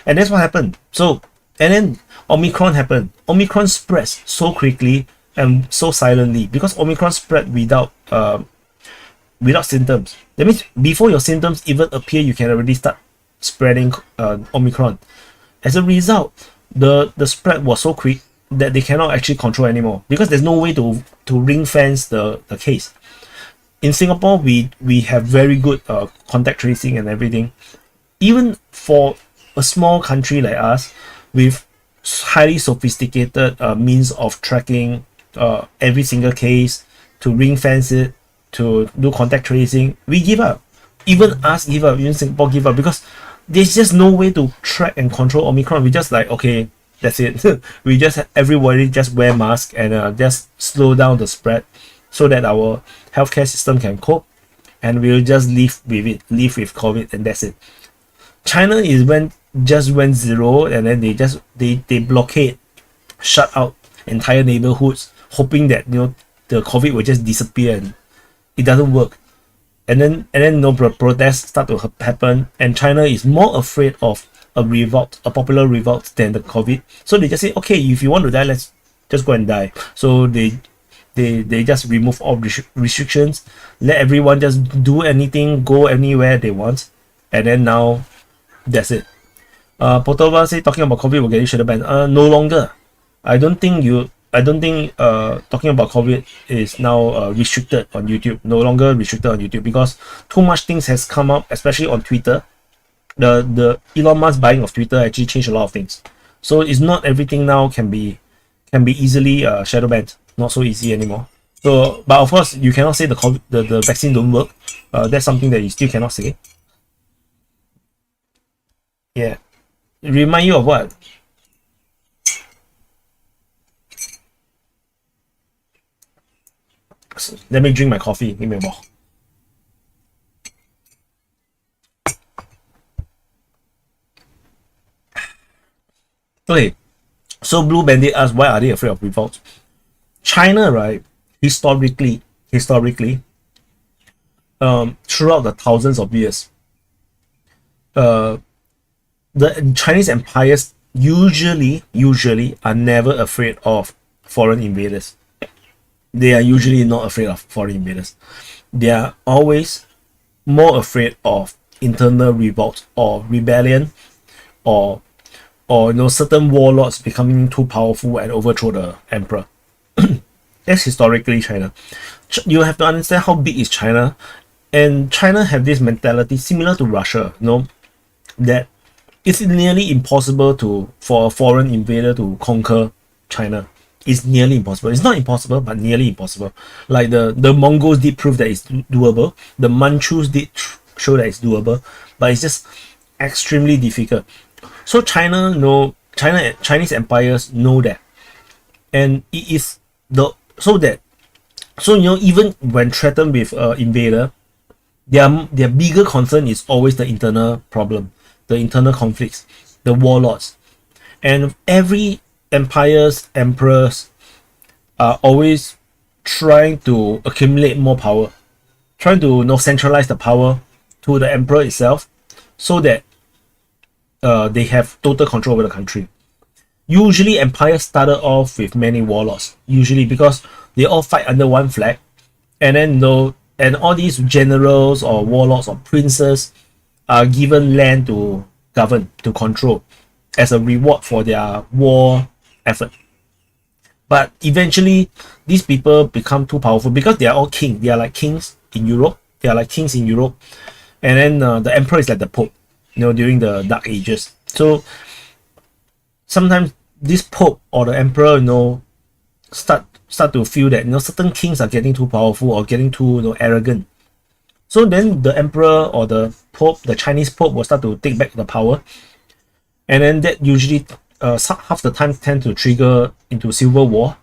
and that's what happened. So, and then Omicron happened. Omicron spreads so quickly and so silently because Omicron spread without symptoms. That means before your symptoms even appear, you can already start spreading Omicron. As a result, the spread was so quick that they cannot actually control anymore because there's no way to ring fence the case. In Singapore, we have very good contact tracing and everything. Even for a small country like us, with highly sophisticated means of tracking every single case, to ring fence it, to do contact tracing, we give up. Even us give up. Even Singapore give up because there's just no way to track and control Omicron. We just like, okay, that's it. We just everybody just wear masks and just slow down the spread so that our healthcare system can cope, and we'll just live with COVID, and that's it. China just went zero, and then they blockade, shut out entire neighborhoods, hoping that the COVID will just disappear, and it doesn't work. And then protests start to happen, and China is more afraid of a popular revolt than the COVID. So they just say, okay, if you want to die, let's just go and die. So they just remove all restrictions, let everyone just do anything, go anywhere they want, and then now that's it. Potova say talking about COVID will get you shadow banned. No longer. I don't think talking about COVID is now restricted on YouTube. No longer restricted on YouTube because too much things has come up, especially on Twitter. the Elon Musk buying of Twitter actually changed a lot of things. So it's not everything now can be easily shadow banned. Not so easy anymore. So, but of course, you cannot say the vaccine don't work. That's something that you still cannot say. Yeah. Remind you of what? Let me drink my coffee. Give me a more. Okay. So Blue Bandit asked, why are they afraid of revolts? China, right? Historically, throughout the thousands of years, the Chinese empires usually are never afraid of foreign invaders. They are usually not afraid of foreign invaders. They are always more afraid of internal revolt or rebellion, or certain warlords becoming too powerful and overthrow the emperor. That's historically China. You have to understand how big is China, and China have this mentality similar to Russia, that it's nearly impossible for a foreign invader to conquer China. It's nearly impossible. It's not impossible, but nearly impossible. Like the Mongols did prove that it's doable. The Manchus did show that it's doable, but it's just extremely difficult. So Chinese empires know that, and it is even when threatened with invader, their bigger concern is always the internal problem, the internal conflicts, the warlords, and every emperors are always trying to accumulate more power, trying to centralize the power to the emperor itself, so that they have total control over the country. Usually empires started off with many warlords, usually because they all fight under one flag, and then and all these generals or warlords or princes are given land to govern, to control, as a reward for their war effort. But eventually these people become too powerful because they are all king. They are like kings in Europe. And then the emperor is like the pope, during the Dark Ages. So sometimes this pope or the emperor, start to feel that certain kings are getting too powerful or getting too arrogant. So then the emperor or the pope, the Chinese pope, will start to take back the power, and then that usually half the time tend to trigger into civil war,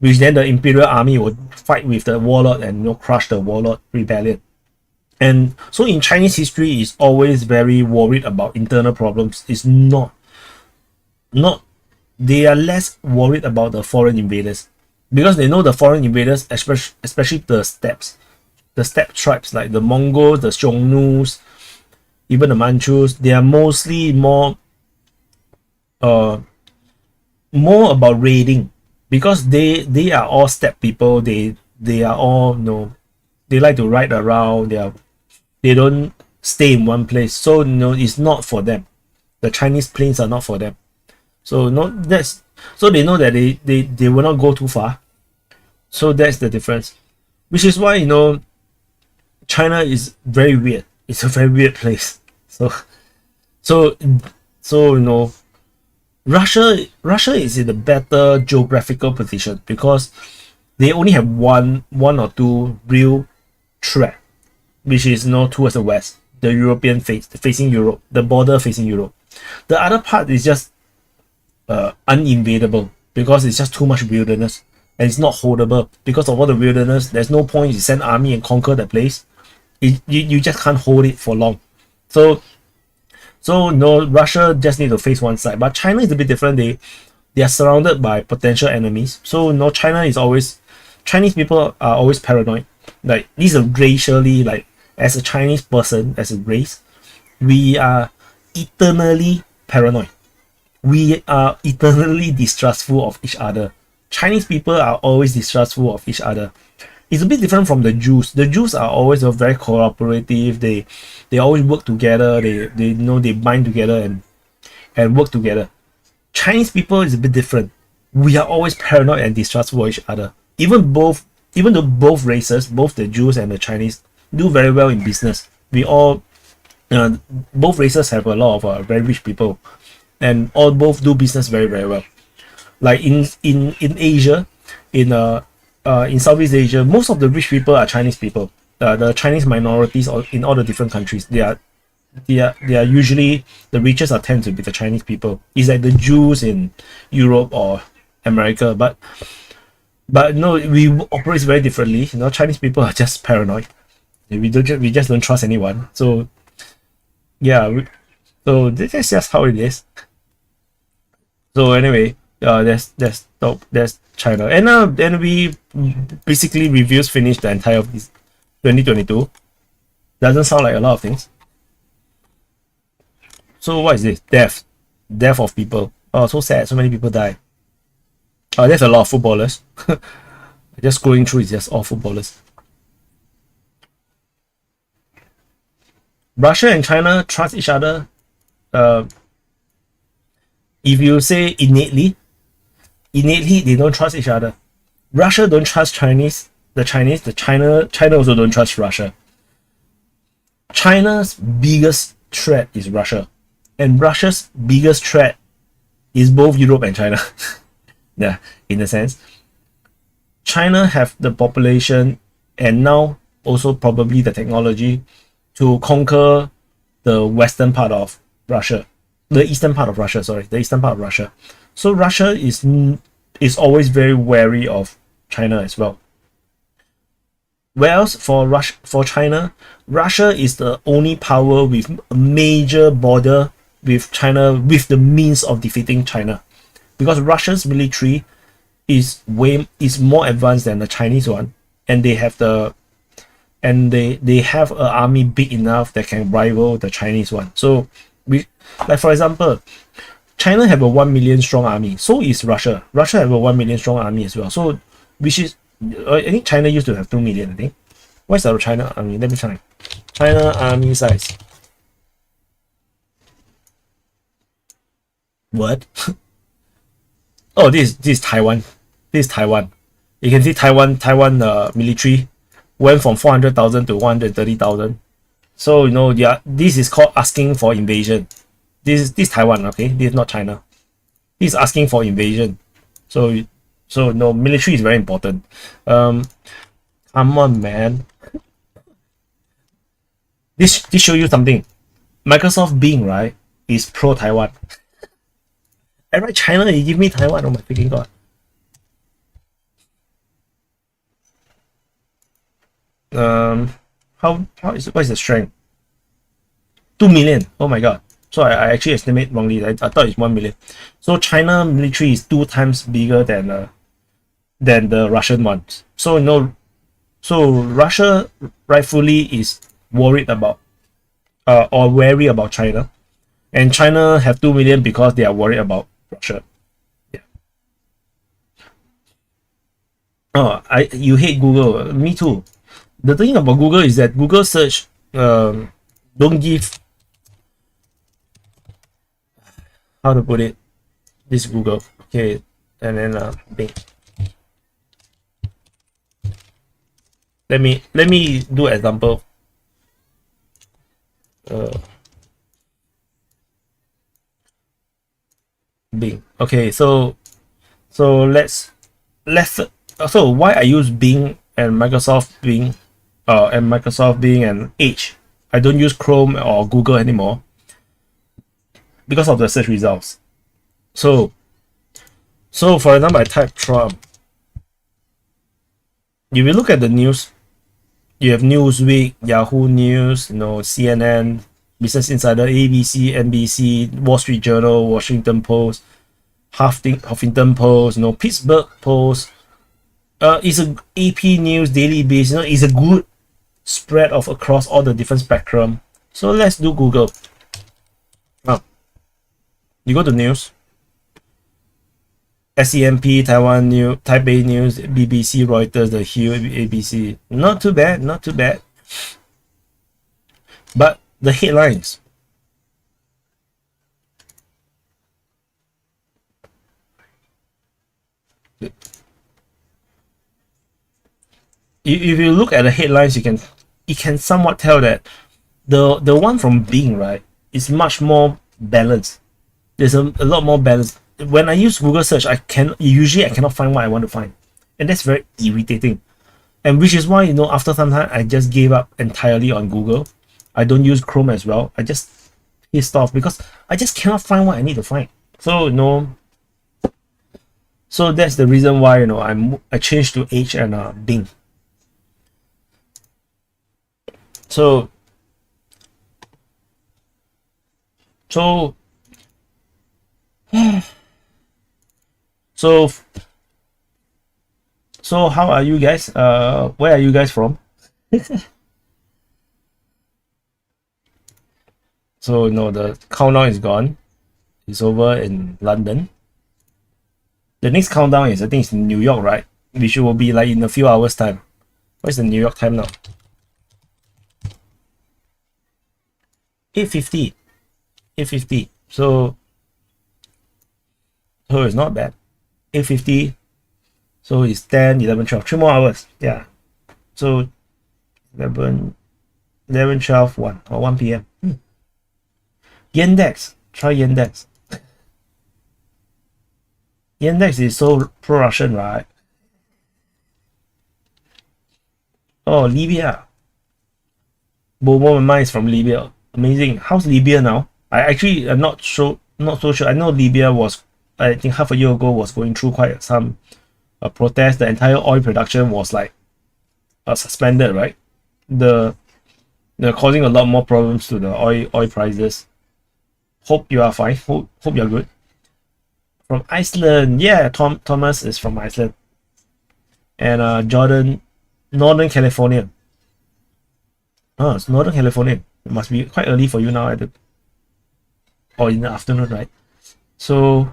which then the imperial army will fight with the warlord and crush the warlord rebellion. And so in Chinese history, is always very worried about internal problems. It's not they are less worried about the foreign invaders, because they know the foreign invaders, especially the steppe tribes like the Mongols, the Xiongnu, even the Manchus, they are mostly more about raiding, because they are all steppe people. They are all they like to ride around. They don't stay in one place, so it's not for them. The Chinese plains are not for them. So they know that they will not go too far. So that's the difference, which is why China is very weird. It's a very weird place. So Russia is in a better geographical position because they only have one or two real threat, which is towards the west, the European facing Europe, the border facing Europe. The other part is just uninvadable because it's just too much wilderness, and it's not holdable because of all the wilderness. There's no point you send army and conquer the place. You just can't hold it for long. So Russia just need to face one side, but China is a bit different. They are surrounded by potential enemies. So Chinese people are always paranoid. Like, these are racially, like, as a Chinese person, as a race, we are eternally paranoid. We are eternally distrustful of each other. Chinese people are always distrustful of each other. It's a bit different from the Jews. The Jews are always very cooperative. They always work together. They bind together and work together. Chinese people is a bit different. We are always paranoid and distrustful of each other. Even though both races, both the Jews and the Chinese, do very well in business. We all uh, both races have a lot of very rich people, and all both do business very very well. Like in Asia, in Southeast Asia, most of the rich people are Chinese people. The Chinese minorities in all the different countries, they are usually the richest are tend to be the Chinese people. It's like the Jews in Europe or America, but no, we operate very differently. You know, Chinese people are just paranoid. We just don't trust anyone. So yeah, so that's just how it is. So anyway, there's China, and then we basically reviews finished the entire of this 2022. Doesn't sound like a lot of things. So what is this? Death of people. Oh, so sad. So many people die. Oh, there's a lot of footballers. Just going through, it's just all footballers. Russia and China trust each other. Uh, if you say innately they don't trust each other. Russia don't trust Chinese. China also don't trust Russia. China's biggest threat is Russia, and Russia's biggest threat is both Europe and China. Yeah, in a sense, China have the population and now also probably the technology to conquer the western part of Russia, the eastern part of Russia. Sorry, the eastern part of Russia. So Russia is always very wary of China as well. Whereas for China, Russia is the only power with a major border with China, with the means of defeating China, because Russia's military is more advanced than the Chinese one, and they have they have an army big enough that can rival the Chinese one. So like for example, China have a 1 million strong army. So is Russia. Russia have a 1 million strong army as well. So which is I think China used to have 2 million. I think. What's our China army? Let me try. China army size. What? Oh, this is Taiwan. This is Taiwan. You can see Taiwan military went from 400,000 to 130,000. So yeah, this is called asking for invasion. This is Taiwan, okay? This is not China. This is asking for invasion. So no, military is very important. Come on, man. This show you something. Microsoft Bing, right, is pro Taiwan. I write China, you give me Taiwan. Oh my freaking god. What is the strength? 2 million. Oh my god. So I actually estimate wrongly. I thought it's 1 million. So China military is 2 times bigger than the Russian ones. So so Russia rightfully is worried about or wary about China, and China have 2 million because they are worried about Russia. Yeah. Oh, you hate Google. Me too. The thing about Google is that Google search don't give, how to put it, this Google, okay, and then Bing. Let me do an example. Bing. Okay, so let's so why I use Bing and Microsoft Bing and Edge. I don't use Chrome or Google anymore because of the search results. So for example, I type Trump. If you look at the news, you have Newsweek, Yahoo News, CNN, Business Insider, ABC, NBC, Wall Street Journal, Washington Post, Huffington Post, Pittsburgh Post. It's a AP News, Daily Beast. It's a good spread of across all the different spectrum. So let's do Google. Now, you go to news. SEMP, Taiwan News, Taipei News, BBC, Reuters, The Hill, ABC. Not too bad, not too bad. But the headlines. If you look at the headlines, you can somewhat tell that The one from Bing, right, is much more balanced. There's a lot more balance. When I use Google search, I cannot find what I want to find, and that's very irritating. And which is why, after some time I just gave up entirely on Google. I don't use Chrome as well. I just pissed off because I just cannot find what I need to find. So so that's the reason why I changed to Edge and Bing. So so so so how are you guys? Where are you guys from? So no, the countdown is gone. It's over in London. The next countdown is, I think it's in New York, right? Which will be like in a few hours time. What's the New York time now? 8:50. 8:50. So it's not bad. 8:50. So it's 10, 11, 12. 3 more hours. Yeah. So 11, 12, 1 or 1 p.m. Yandex. Try Yandex. Yandex is so pro-Russian, right? Oh, Libya. Bobo Mama is from Libya. Amazing. How's Libya now? I actually am not so sure. I know Libya was, I think half a year ago, was going through quite some protest. The entire oil production was like suspended, right? They're causing a lot more problems to the oil prices. Hope you are fine. Hope you're good. From Iceland, yeah. Thomas is from Iceland, and Jordan, Northern California. Oh, it's Northern California. It must be quite early for you now or in the afternoon, right? So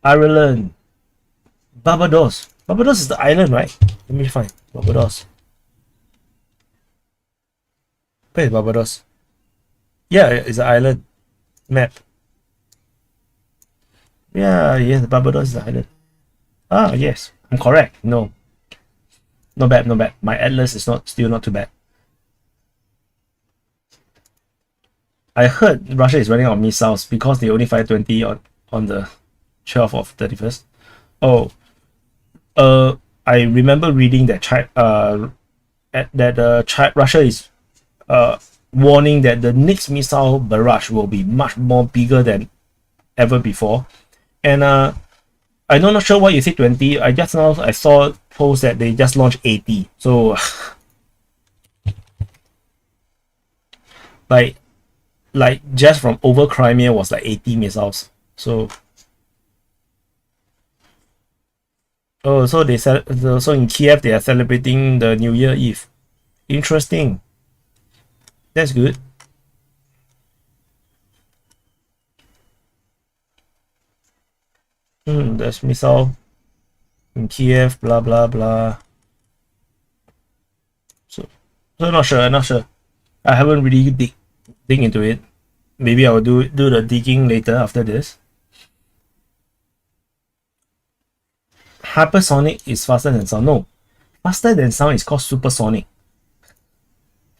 Ireland, Barbados. Barbados is the island, right? Let me find Barbados. Where is Barbados? Yeah, it's an island. Map. Yeah, yes, Barbados is the island. Ah, yes, I'm correct. No, not bad, not bad. My atlas is still not too bad. I heard Russia is running out of missiles because they only fired 20 on the 12th of 31st. Oh, I remember reading that Russia is warning that the next missile barrage will be much more bigger than ever before. And I'm not sure why you say 20. I saw post that they just launched 80. So like just from over Crimea was like 80 missiles. So so in Kiev they are celebrating the New Year Eve. Interesting. That's good. There's missile in Kiev, blah blah blah. So not sure. I haven't really dig into it. Maybe I will do the digging later after this. Hypersonic is faster than sound. No, faster than sound is called supersonic.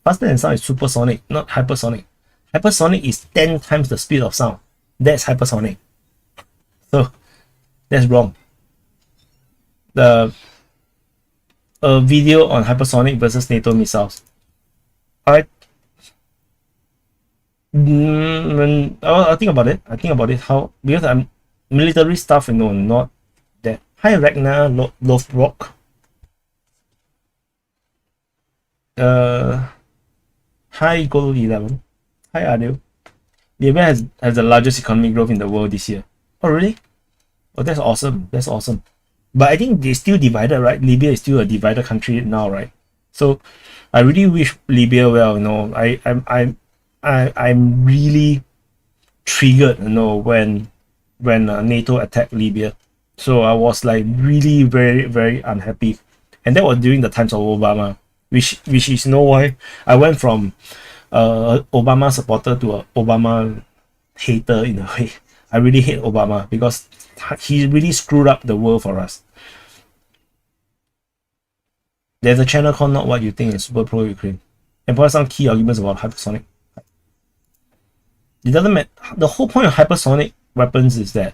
Faster than sound is supersonic, not hypersonic. Hypersonic is 10 times the speed of sound. That's hypersonic. So that's wrong. The video on hypersonic versus NATO missiles. Alright. I'll think about it. How, because I'm military stuff, not that. Hi Ragnar Lothbrock. Hi Gold 11. Hi Adil. Libya has the largest economic growth in the world this year. Oh really? Oh, that's awesome. That's awesome. But I think they're still divided, right? Libya is still a divided country now, right? So I really wish Libya well. I'm really triggered, when NATO attacked Libya. So I was like really very, very unhappy. And that was during the times of Obama, which is why I went from Obama supporter to a Obama hater in a way. I really hate Obama because he really screwed up the world for us. There's a channel called Not What You Think is Super Pro Ukraine. and provide some key arguments about hypersonic. It doesn't matter. The whole point of hypersonic weapons is that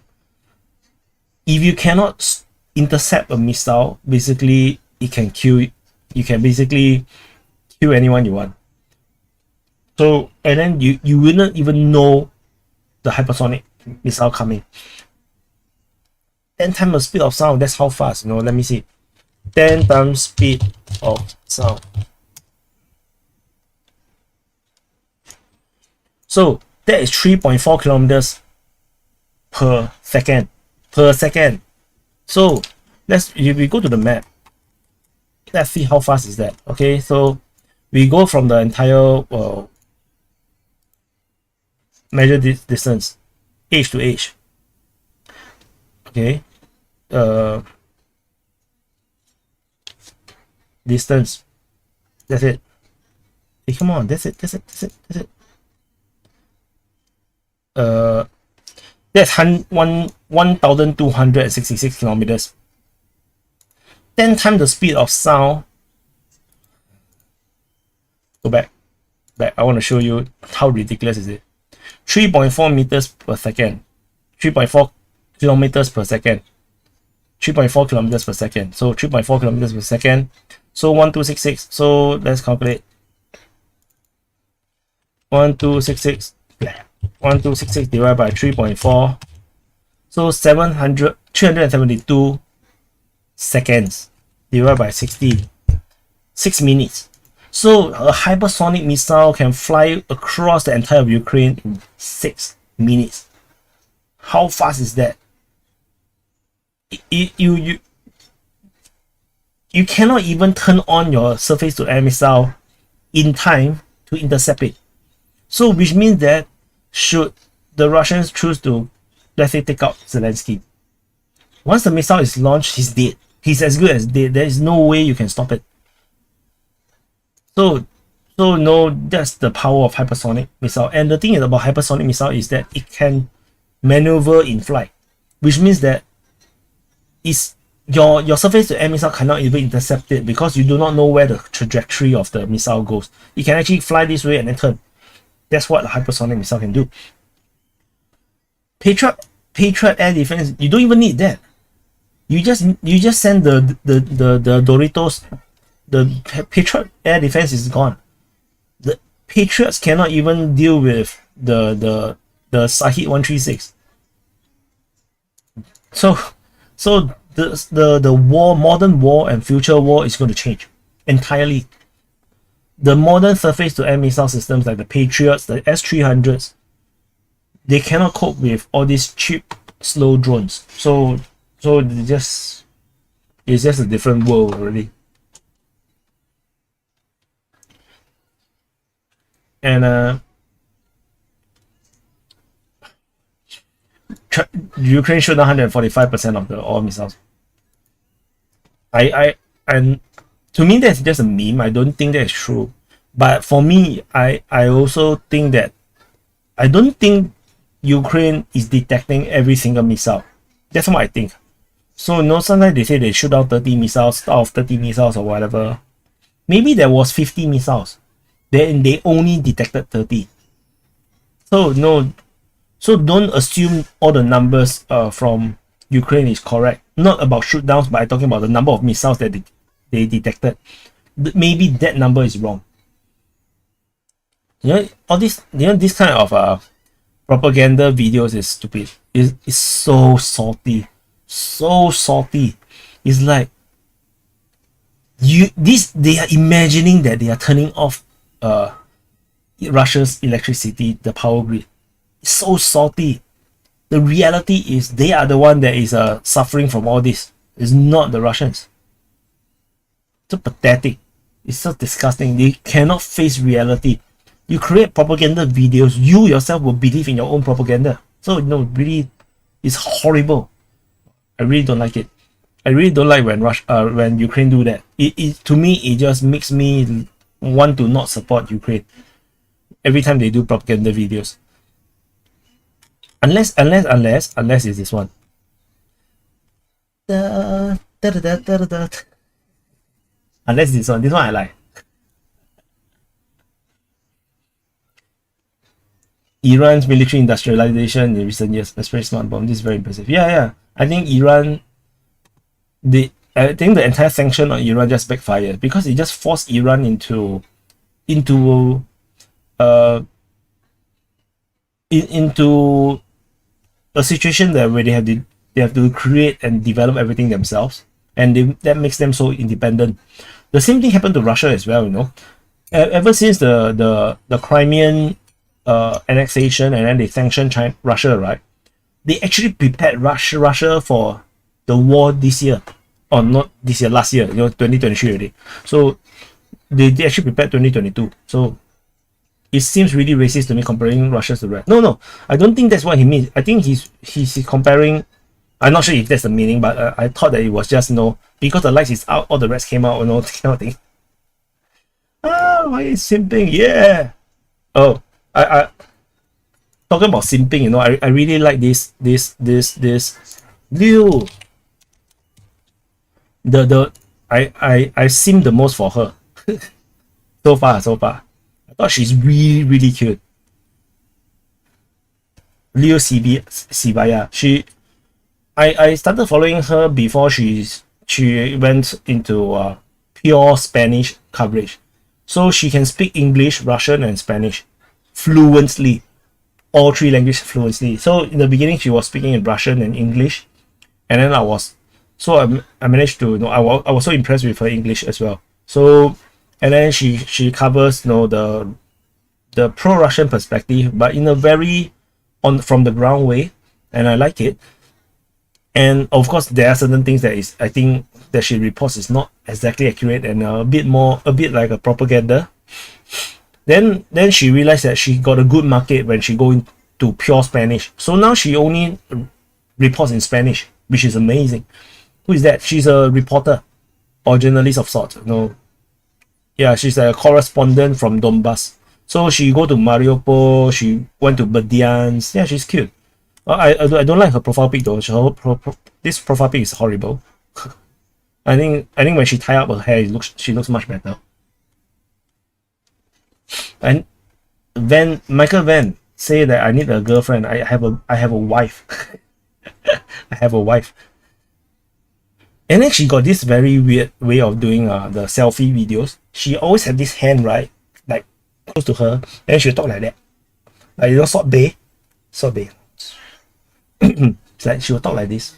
if you cannot intercept a missile, basically it can kill. You can basically kill anyone you want. So, and then you wouldn't even know the hypersonic missile coming. 10 times the speed of sound. That's how fast. Let me see. 10 times speed of sound. So that is 3.4 kilometers per second. So if we go to the map, let's see how fast is that. Okay, so we go from the entire measure this distance, edge to edge. Okay, distance. That's it. Hey, come on, that's it. That's 1,266 kilometers. 10 times the speed of sound. Go back. I want to show you how ridiculous is it. 3.4 meters per second. 3.4 kilometers per second. 3.4 kilometers per second. So 3.4 kilometers per second. So 1,266. So let's calculate. 1,266. 1,266 divided by 3.4. So 372 seconds divided by 60. 6 minutes. So a hypersonic missile can fly across the entire of Ukraine in 6 minutes. How fast is that? You cannot even turn on your surface-to-air missile in time to intercept it. So which means that should the Russians choose to, let's say, take out Zelensky, once the missile is launched, he's dead. He's as good as dead. There is no way you can stop it. So no, that's the power of hypersonic missile. And the thing about hypersonic missile is that it can maneuver in flight, which means that your surface-to-air missile cannot even intercept it because you do not know where the trajectory of the missile goes. It can actually fly this way and then turn. That's what a hypersonic missile can do. Patriot air defense, you don't even need that. You just send the Doritos. The Patriot air defense is gone. The Patriots cannot even deal with the Sahid 136. So the war, modern war and future war is going to change entirely. The modern surface-to-air missile systems like the Patriots, the S-300s, they cannot cope with all these cheap, slow drones. So it's just a different world already. And Ukraine shot down 145% of the all missiles. And to me that's just a meme. I don't think that's true. But for me, I also think that I don't think Ukraine is detecting every single missile. That's what I think. So sometimes they say they shoot out 30 missiles out of 30 missiles or whatever. Maybe there was 50 missiles. Then they only detected 30. So don't assume all the numbers from Ukraine is correct. Not about shoot downs, but I'm talking about the number of missiles that they detected. Maybe that number is wrong. All this, this kind of propaganda videos is stupid. It's so salty. So salty. It's like they are imagining that they are turning off Russia's electricity, the power grid. It's so salty. The reality is they are the one that is suffering from all this. It's not the Russians. So pathetic. It's so disgusting. They cannot face reality. You create propaganda videos, you yourself will believe in your own propaganda. So really, it's horrible. I really don't like it. I really don't like when Ukraine do that. To me, it just makes me want to not support Ukraine every time they do propaganda videos. Unless it's this one. Unless this one I like. Iran's military industrialization in recent years, especially smart bomb. This is very impressive. Yeah. I think I think the entire sanction on Iran just backfired because it just forced Iran into uh into a situation that where they have to create and develop everything themselves, and that makes them so independent. The same thing happened to Russia as well. Ever since the Crimean annexation, and then they sanctioned Russia, right? They actually prepared Russia for the war this year, or not this year, last year, 2023 already. So they actually prepared 2022. So it seems really racist to me comparing Russia to the rest. No, I don't think that's what he means. I think he's comparing. I'm not sure if that's the meaning, but I thought that it was just because the lights is out, all the rest came out, that kind of thing. Why is simping? Yeah. Oh, I talking about simping. I really like this Liu. I simp the most for her. so far. I thought she's really, really cute. Liu Sibaya. I started following her before she went into pure Spanish coverage. So she can speak English, Russian, and Spanish fluently. All three languages fluently. So in the beginning, she was speaking in Russian and English, and then I managed to I was so impressed with her English as well. So and then she covers the pro-Russian perspective, but in a very from the ground way, and I like it. And of course, there are certain things I think that she reports is not exactly accurate, and a bit like a propaganda. Then she realized that she got a good market when she go into pure Spanish. So now she only reports in Spanish, which is amazing. Who is that? She's a reporter or journalist of sorts. Yeah, she's a correspondent from Donbass. So she go to Mariupol. She went to Berdyansk. Yeah, she's cute. I don't like her profile pic though. This profile pic is horrible. I think when she tie up her hair, she looks much better. And Michael Van say that I need a girlfriend. I have a wife. I have a wife. And then she got this very weird way of doing the selfie videos. She always had this hand right, like close to her, and she'll talk like that. Like sort bay. It's like she will talk like this.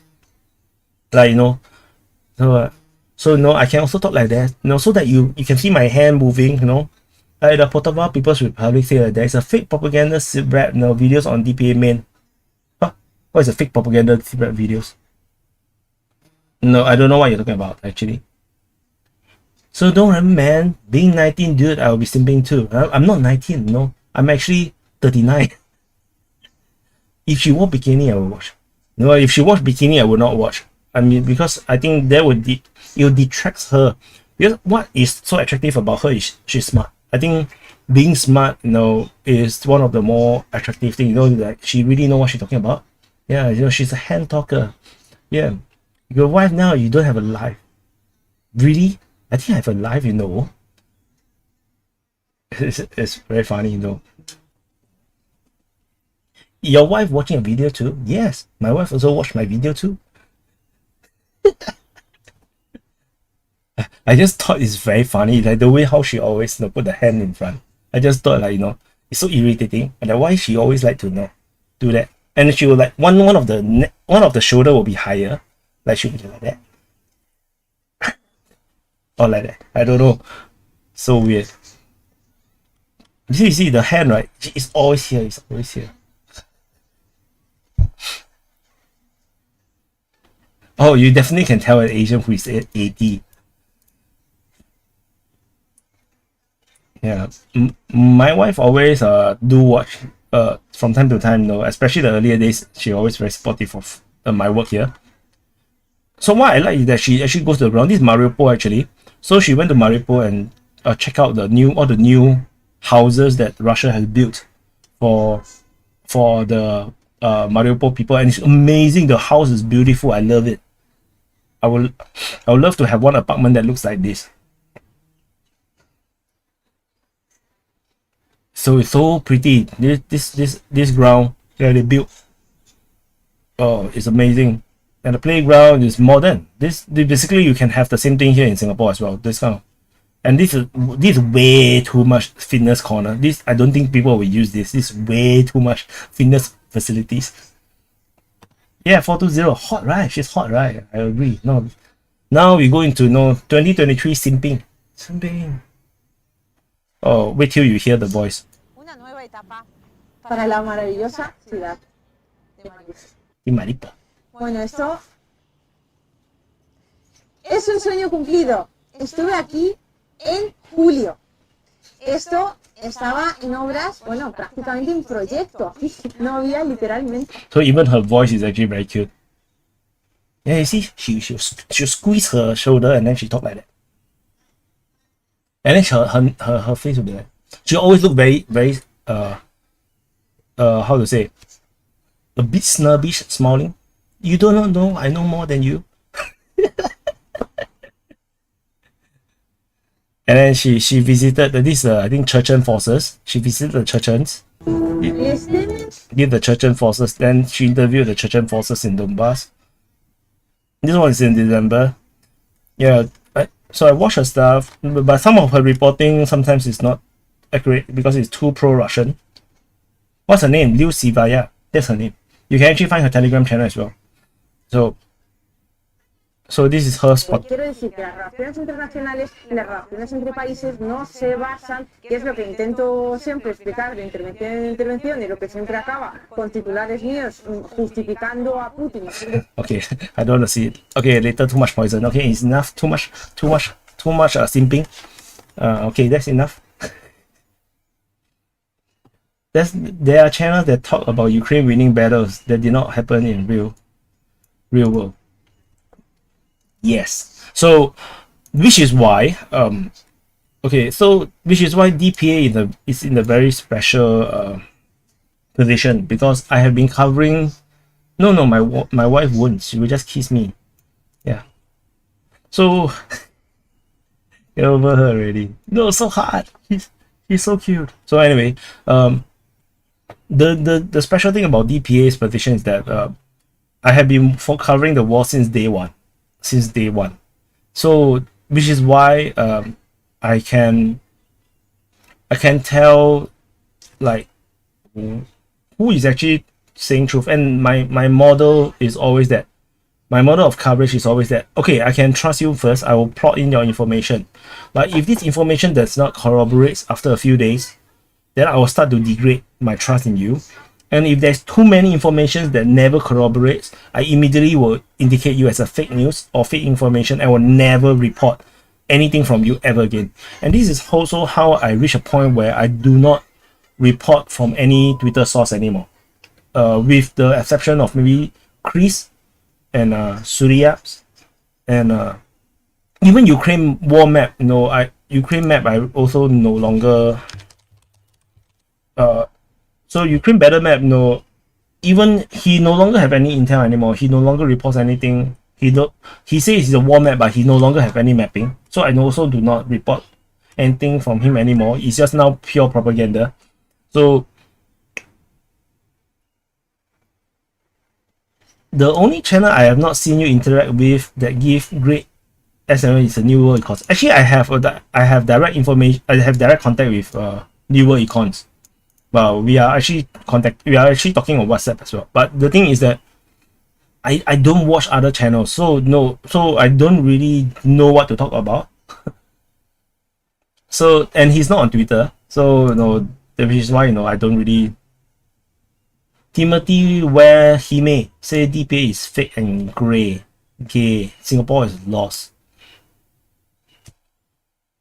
Like so I can also talk like that. So that you can see my hand moving, Like the Potava People's Republic say that there is a fake propaganda spread videos on DPA main. Huh? What is a fake propaganda spread videos? No, I don't know what you're talking about actually. So don't worry, man. Being 19, dude, I'll be simping too. I'm not 19, no. I'm actually 39. If she wore bikini, I will watch. No, if she wore bikini, I will not watch. I mean, because I think that it detracts her. Because what is so attractive about her is she's smart. I think being smart, is one of the more attractive things. Like she really know what she's talking about. Yeah, she's a hand talker. Yeah, your wife now, you don't have a life. Really? I think I have a life. It's very funny. Your wife watching a video too? Yes, my wife also watched my video too. I just thought it's very funny, like the way how she always put the hand in front. I just thought it's so irritating, and why she always like to do that. And she will like one of the shoulder will be higher, like she'll be like that, or like that. I don't know, so weird. You see the hand, right? It's always here. It's always here. Oh, you definitely can tell an Asian who is 80. Yeah, my wife always do watch from time to time, especially the earlier days. She always very supportive of my work here. So what I like is that she actually goes around this Mariupol actually. So she went to Mariupol and check out all the new houses that Russia has built for the Mariupol people, and it's amazing. The house is beautiful. I love it. I would love to have one apartment that looks like this. So it's so pretty. This ground that they built. Oh, it's amazing. And the playground is modern. This basically you can have the same thing here in Singapore as well. This kind of, and this is way too much fitness corner. This I don't think people will use this. This is way too much fitness facilities. Yeah, 420. Hot, right? She's hot, right? I agree. No. Now we go into 2023 simping. Simping. Oh, wait till you hear the voice. Una nueva etapa para la maravillosa ciudad de Maripa. Y Maripa. Bueno, esto es un sueño cumplido. Estuve aquí en julio. Esto estaba en obras, bueno, prácticamente en proyecto. No había literalmente. So even her voice is actually very cute. Yeah, you see, she'll squeeze her shoulder and then she talk like that. And then her face will be like, she always look very how to say, a bit snobbish, smiling. You do not know I know more than you. And then she visited this I think Chechen forces. She visited the Chechens. Did the Chechen forces. Then she interviewed the Chechen forces in Donbass. This one is in December. Yeah, so I watched her stuff, but some of her reporting sometimes is not accurate because it's too pro-Russian. What's her name? Liu Sivaya. That's her name. You can actually find her Telegram channel as well. So this is her spot. Quiero decir que las relaciones internacionales y las relaciones entre países no se basan, que es lo que intento siempre explicar de intervención en intervención y lo que siempre acaba con titulares míos justificando a Putin. Okay, I don't want to see it. Okay, later too much poison. Okay, it's enough. Too much simping. Okay, that's enough. There are channels that talk about Ukraine winning battles that did not happen in real world. Yes. So, which is why DPA is in a very special position, because I have been covering. No, my wife won't. She will just kiss me. Yeah. So get over her already. No, so hard. She's so cute. So anyway, the special thing about DPA's position is that I have been covering the war since day one. So which is why I can tell like who is actually saying truth, and my model is always that. My model of coverage is always that, okay, I can trust you first, I will plot in your information. But if this information does not corroborate after a few days, then I will start to degrade my trust in you. And if there's too many information that never corroborates, I immediately will indicate you as a fake news or fake information and will never report anything from you ever again. And this is also how I reach a point where I do not report from any Twitter source anymore. With the exception of maybe Chris and Suryaps and even Ukraine war map. Ukraine map I also no longer. So Ukraine battle map, even he no longer have any intel anymore. He no longer reports anything. He says it's a war map, but he no longer have any mapping. So I also do not report anything from him anymore. It's just now pure propaganda. So the only channel I have not seen you interact with that give great SML is a New World Econs. Actually, I have direct information. I have direct contact with New World Econs. Well, we are actually talking on WhatsApp as well. But the thing is that I don't watch other channels, so I don't really know what to talk about. So, and he's not on Twitter, so which is why I don't really. Timothy Ware Hime say DPA is fake and gay. Singapore is lost.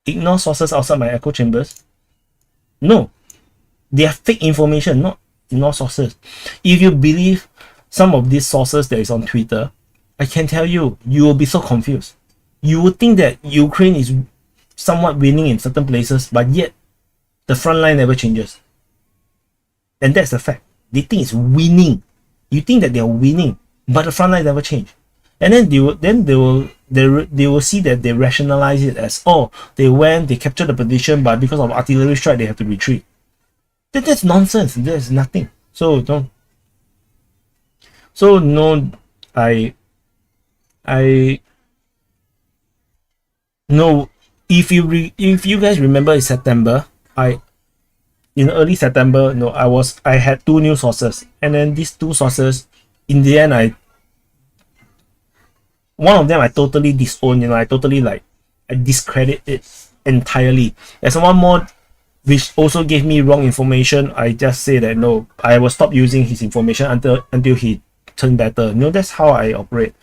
Ignore sources outside my echo chambers. No. They are fake information, not ignore sources. If you believe some of these sources that is on Twitter, I can tell you, you will be so confused. You would think that Ukraine is somewhat winning in certain places, but yet the front line never changes. And that's the fact. They think it's winning. You think that they are winning, but the front line never change. And then they will see that they rationalize it as, they captured the position, but because of artillery strike they have to retreat. That's nonsense. There's nothing. So don't. So no, I no. If you guys remember in September, in early September, no, I had two new sources, and then these two sources, in the end, one of them I totally disown. I totally I discredit it entirely. There's one more which also gave me wrong information. I just say that no, I will stop using his information until he turned better. That's how I operate.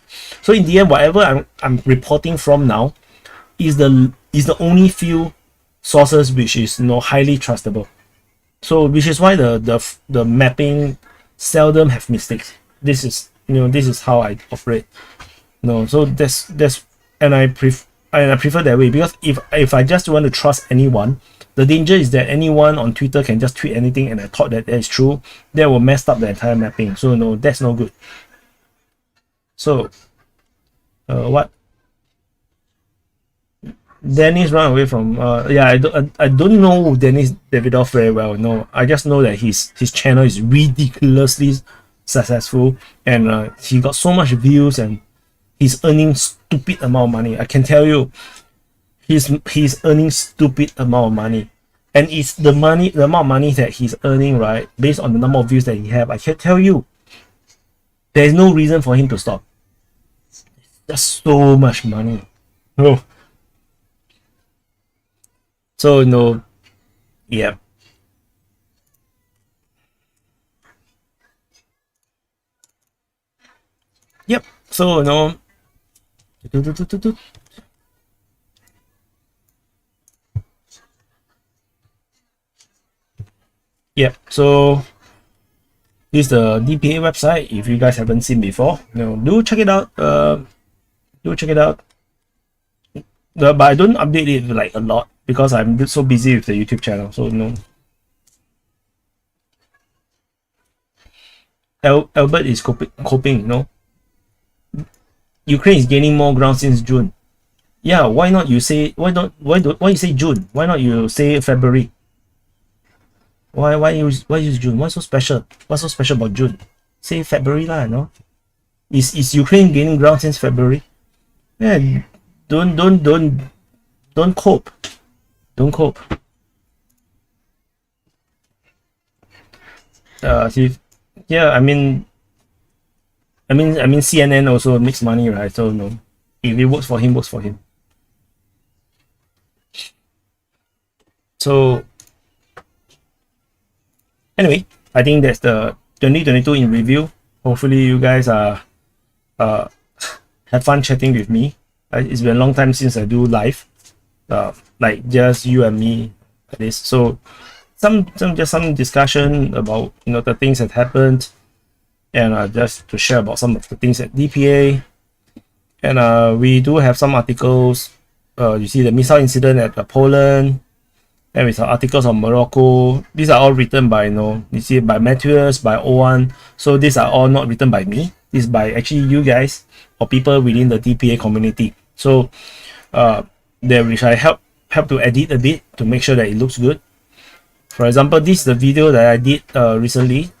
So in the end, whatever I'm reporting from now is the only few sources which is highly trustable. So which is why the mapping seldom have mistakes. This is how I operate. So that's and I prefer that way, because if I just want to trust anyone, the danger is that anyone on Twitter can just tweet anything and I thought that is true. That will mess up the entire mapping. So no, that's no good. So what? Dennis run away from I don't know Dennis Davidoff very well. No, I just know that his channel is ridiculously successful, and he got so much views, and he's earning stupid amount of money. I can tell you, he's earning stupid amount of money, and it's the amount of money that he's earning, right, based on the number of views that he have. I can tell you, there is no reason for him to stop. There's so much money. No. So no, yeah. Yep. So no. Yep. So this is the DPA website. If you guys haven't seen before, do check it out. Do check it out. But I don't update it a lot because I'm so busy with the YouTube channel. So no. Albert is coping. No. Ukraine is gaining more ground since June. Yeah, why not you say why you say June? Why not you say February? Why use June? What's so special? What's so special about June? Say February lah, no? Is Ukraine gaining ground since February? Yeah, don't cope. Don't cope. Yeah, I mean CNN also makes money, right? So no, if it works for him, works for him. So anyway, I think that's the 2022 in review. Hopefully you guys have fun chatting with me. It's been a long time since I do live, like just you and me like this. So some discussion about the things that happened, and just to share about some of the things at DPA. And we do have some articles. You see the missile incident at Poland, and with articles on Morocco. These are all written by you see, by Matthias, by Owen. So these are all not written by me. This is by actually you guys or people within the DPA community. So there which I help to edit a bit to make sure that it looks good. For example, this is the video that I did recently.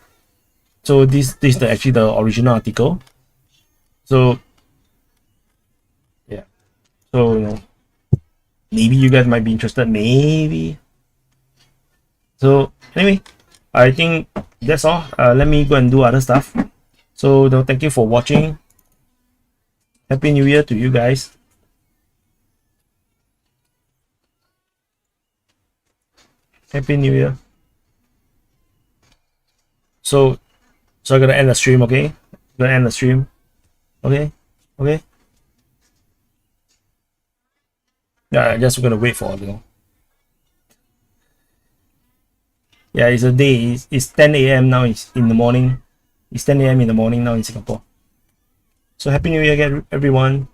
So this is actually the original article. So yeah, so maybe you guys might be interested, maybe. So anyway, I think that's all. Let me go and do other stuff. So thank you for watching. Happy New Year to you guys. Happy New Year. So I'm gonna end the stream, okay? Gonna end the stream. Okay? Yeah, I'm just gonna wait for Yeah, it's a day. It's 10 a.m. now. It's in the morning. It's 10 a.m. in the morning now in Singapore. So Happy New Year again, everyone.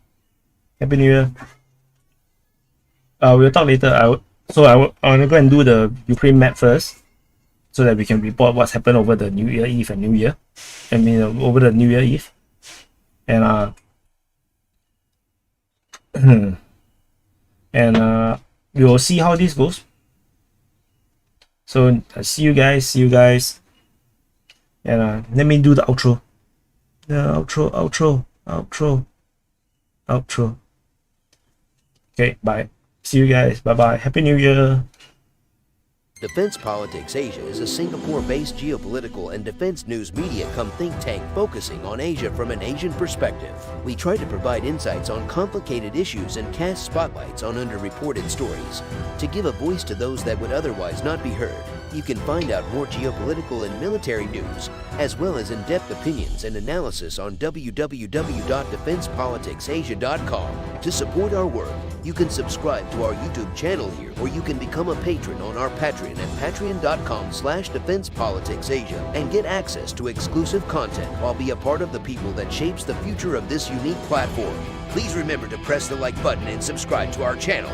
Happy New Year. We'll talk later. I want to go and do the Ukraine map first, so that we can report what's happened over the New Year Eve and New Year. I mean, over the New Year Eve. And we will see how this goes. So see you guys. And let me do the outro. Outro. Okay, bye. See you guys. Bye. Happy New Year. Defense Politics Asia is a Singapore-based geopolitical and defense news media cum think tank focusing on Asia from an Asian perspective. We try to provide insights on complicated issues and cast spotlights on underreported stories to give a voice to those that would otherwise not be heard. You can find out more geopolitical and military news, as well as in-depth opinions and analysis on www.defensepoliticsasia.com. To support our work, you can subscribe to our YouTube channel here, or you can become a patron on our Patreon at patreon.com/defensepoliticsasia and get access to exclusive content while be a part of the people that shapes the future of this unique platform. Please remember to press the like button and subscribe to our channel.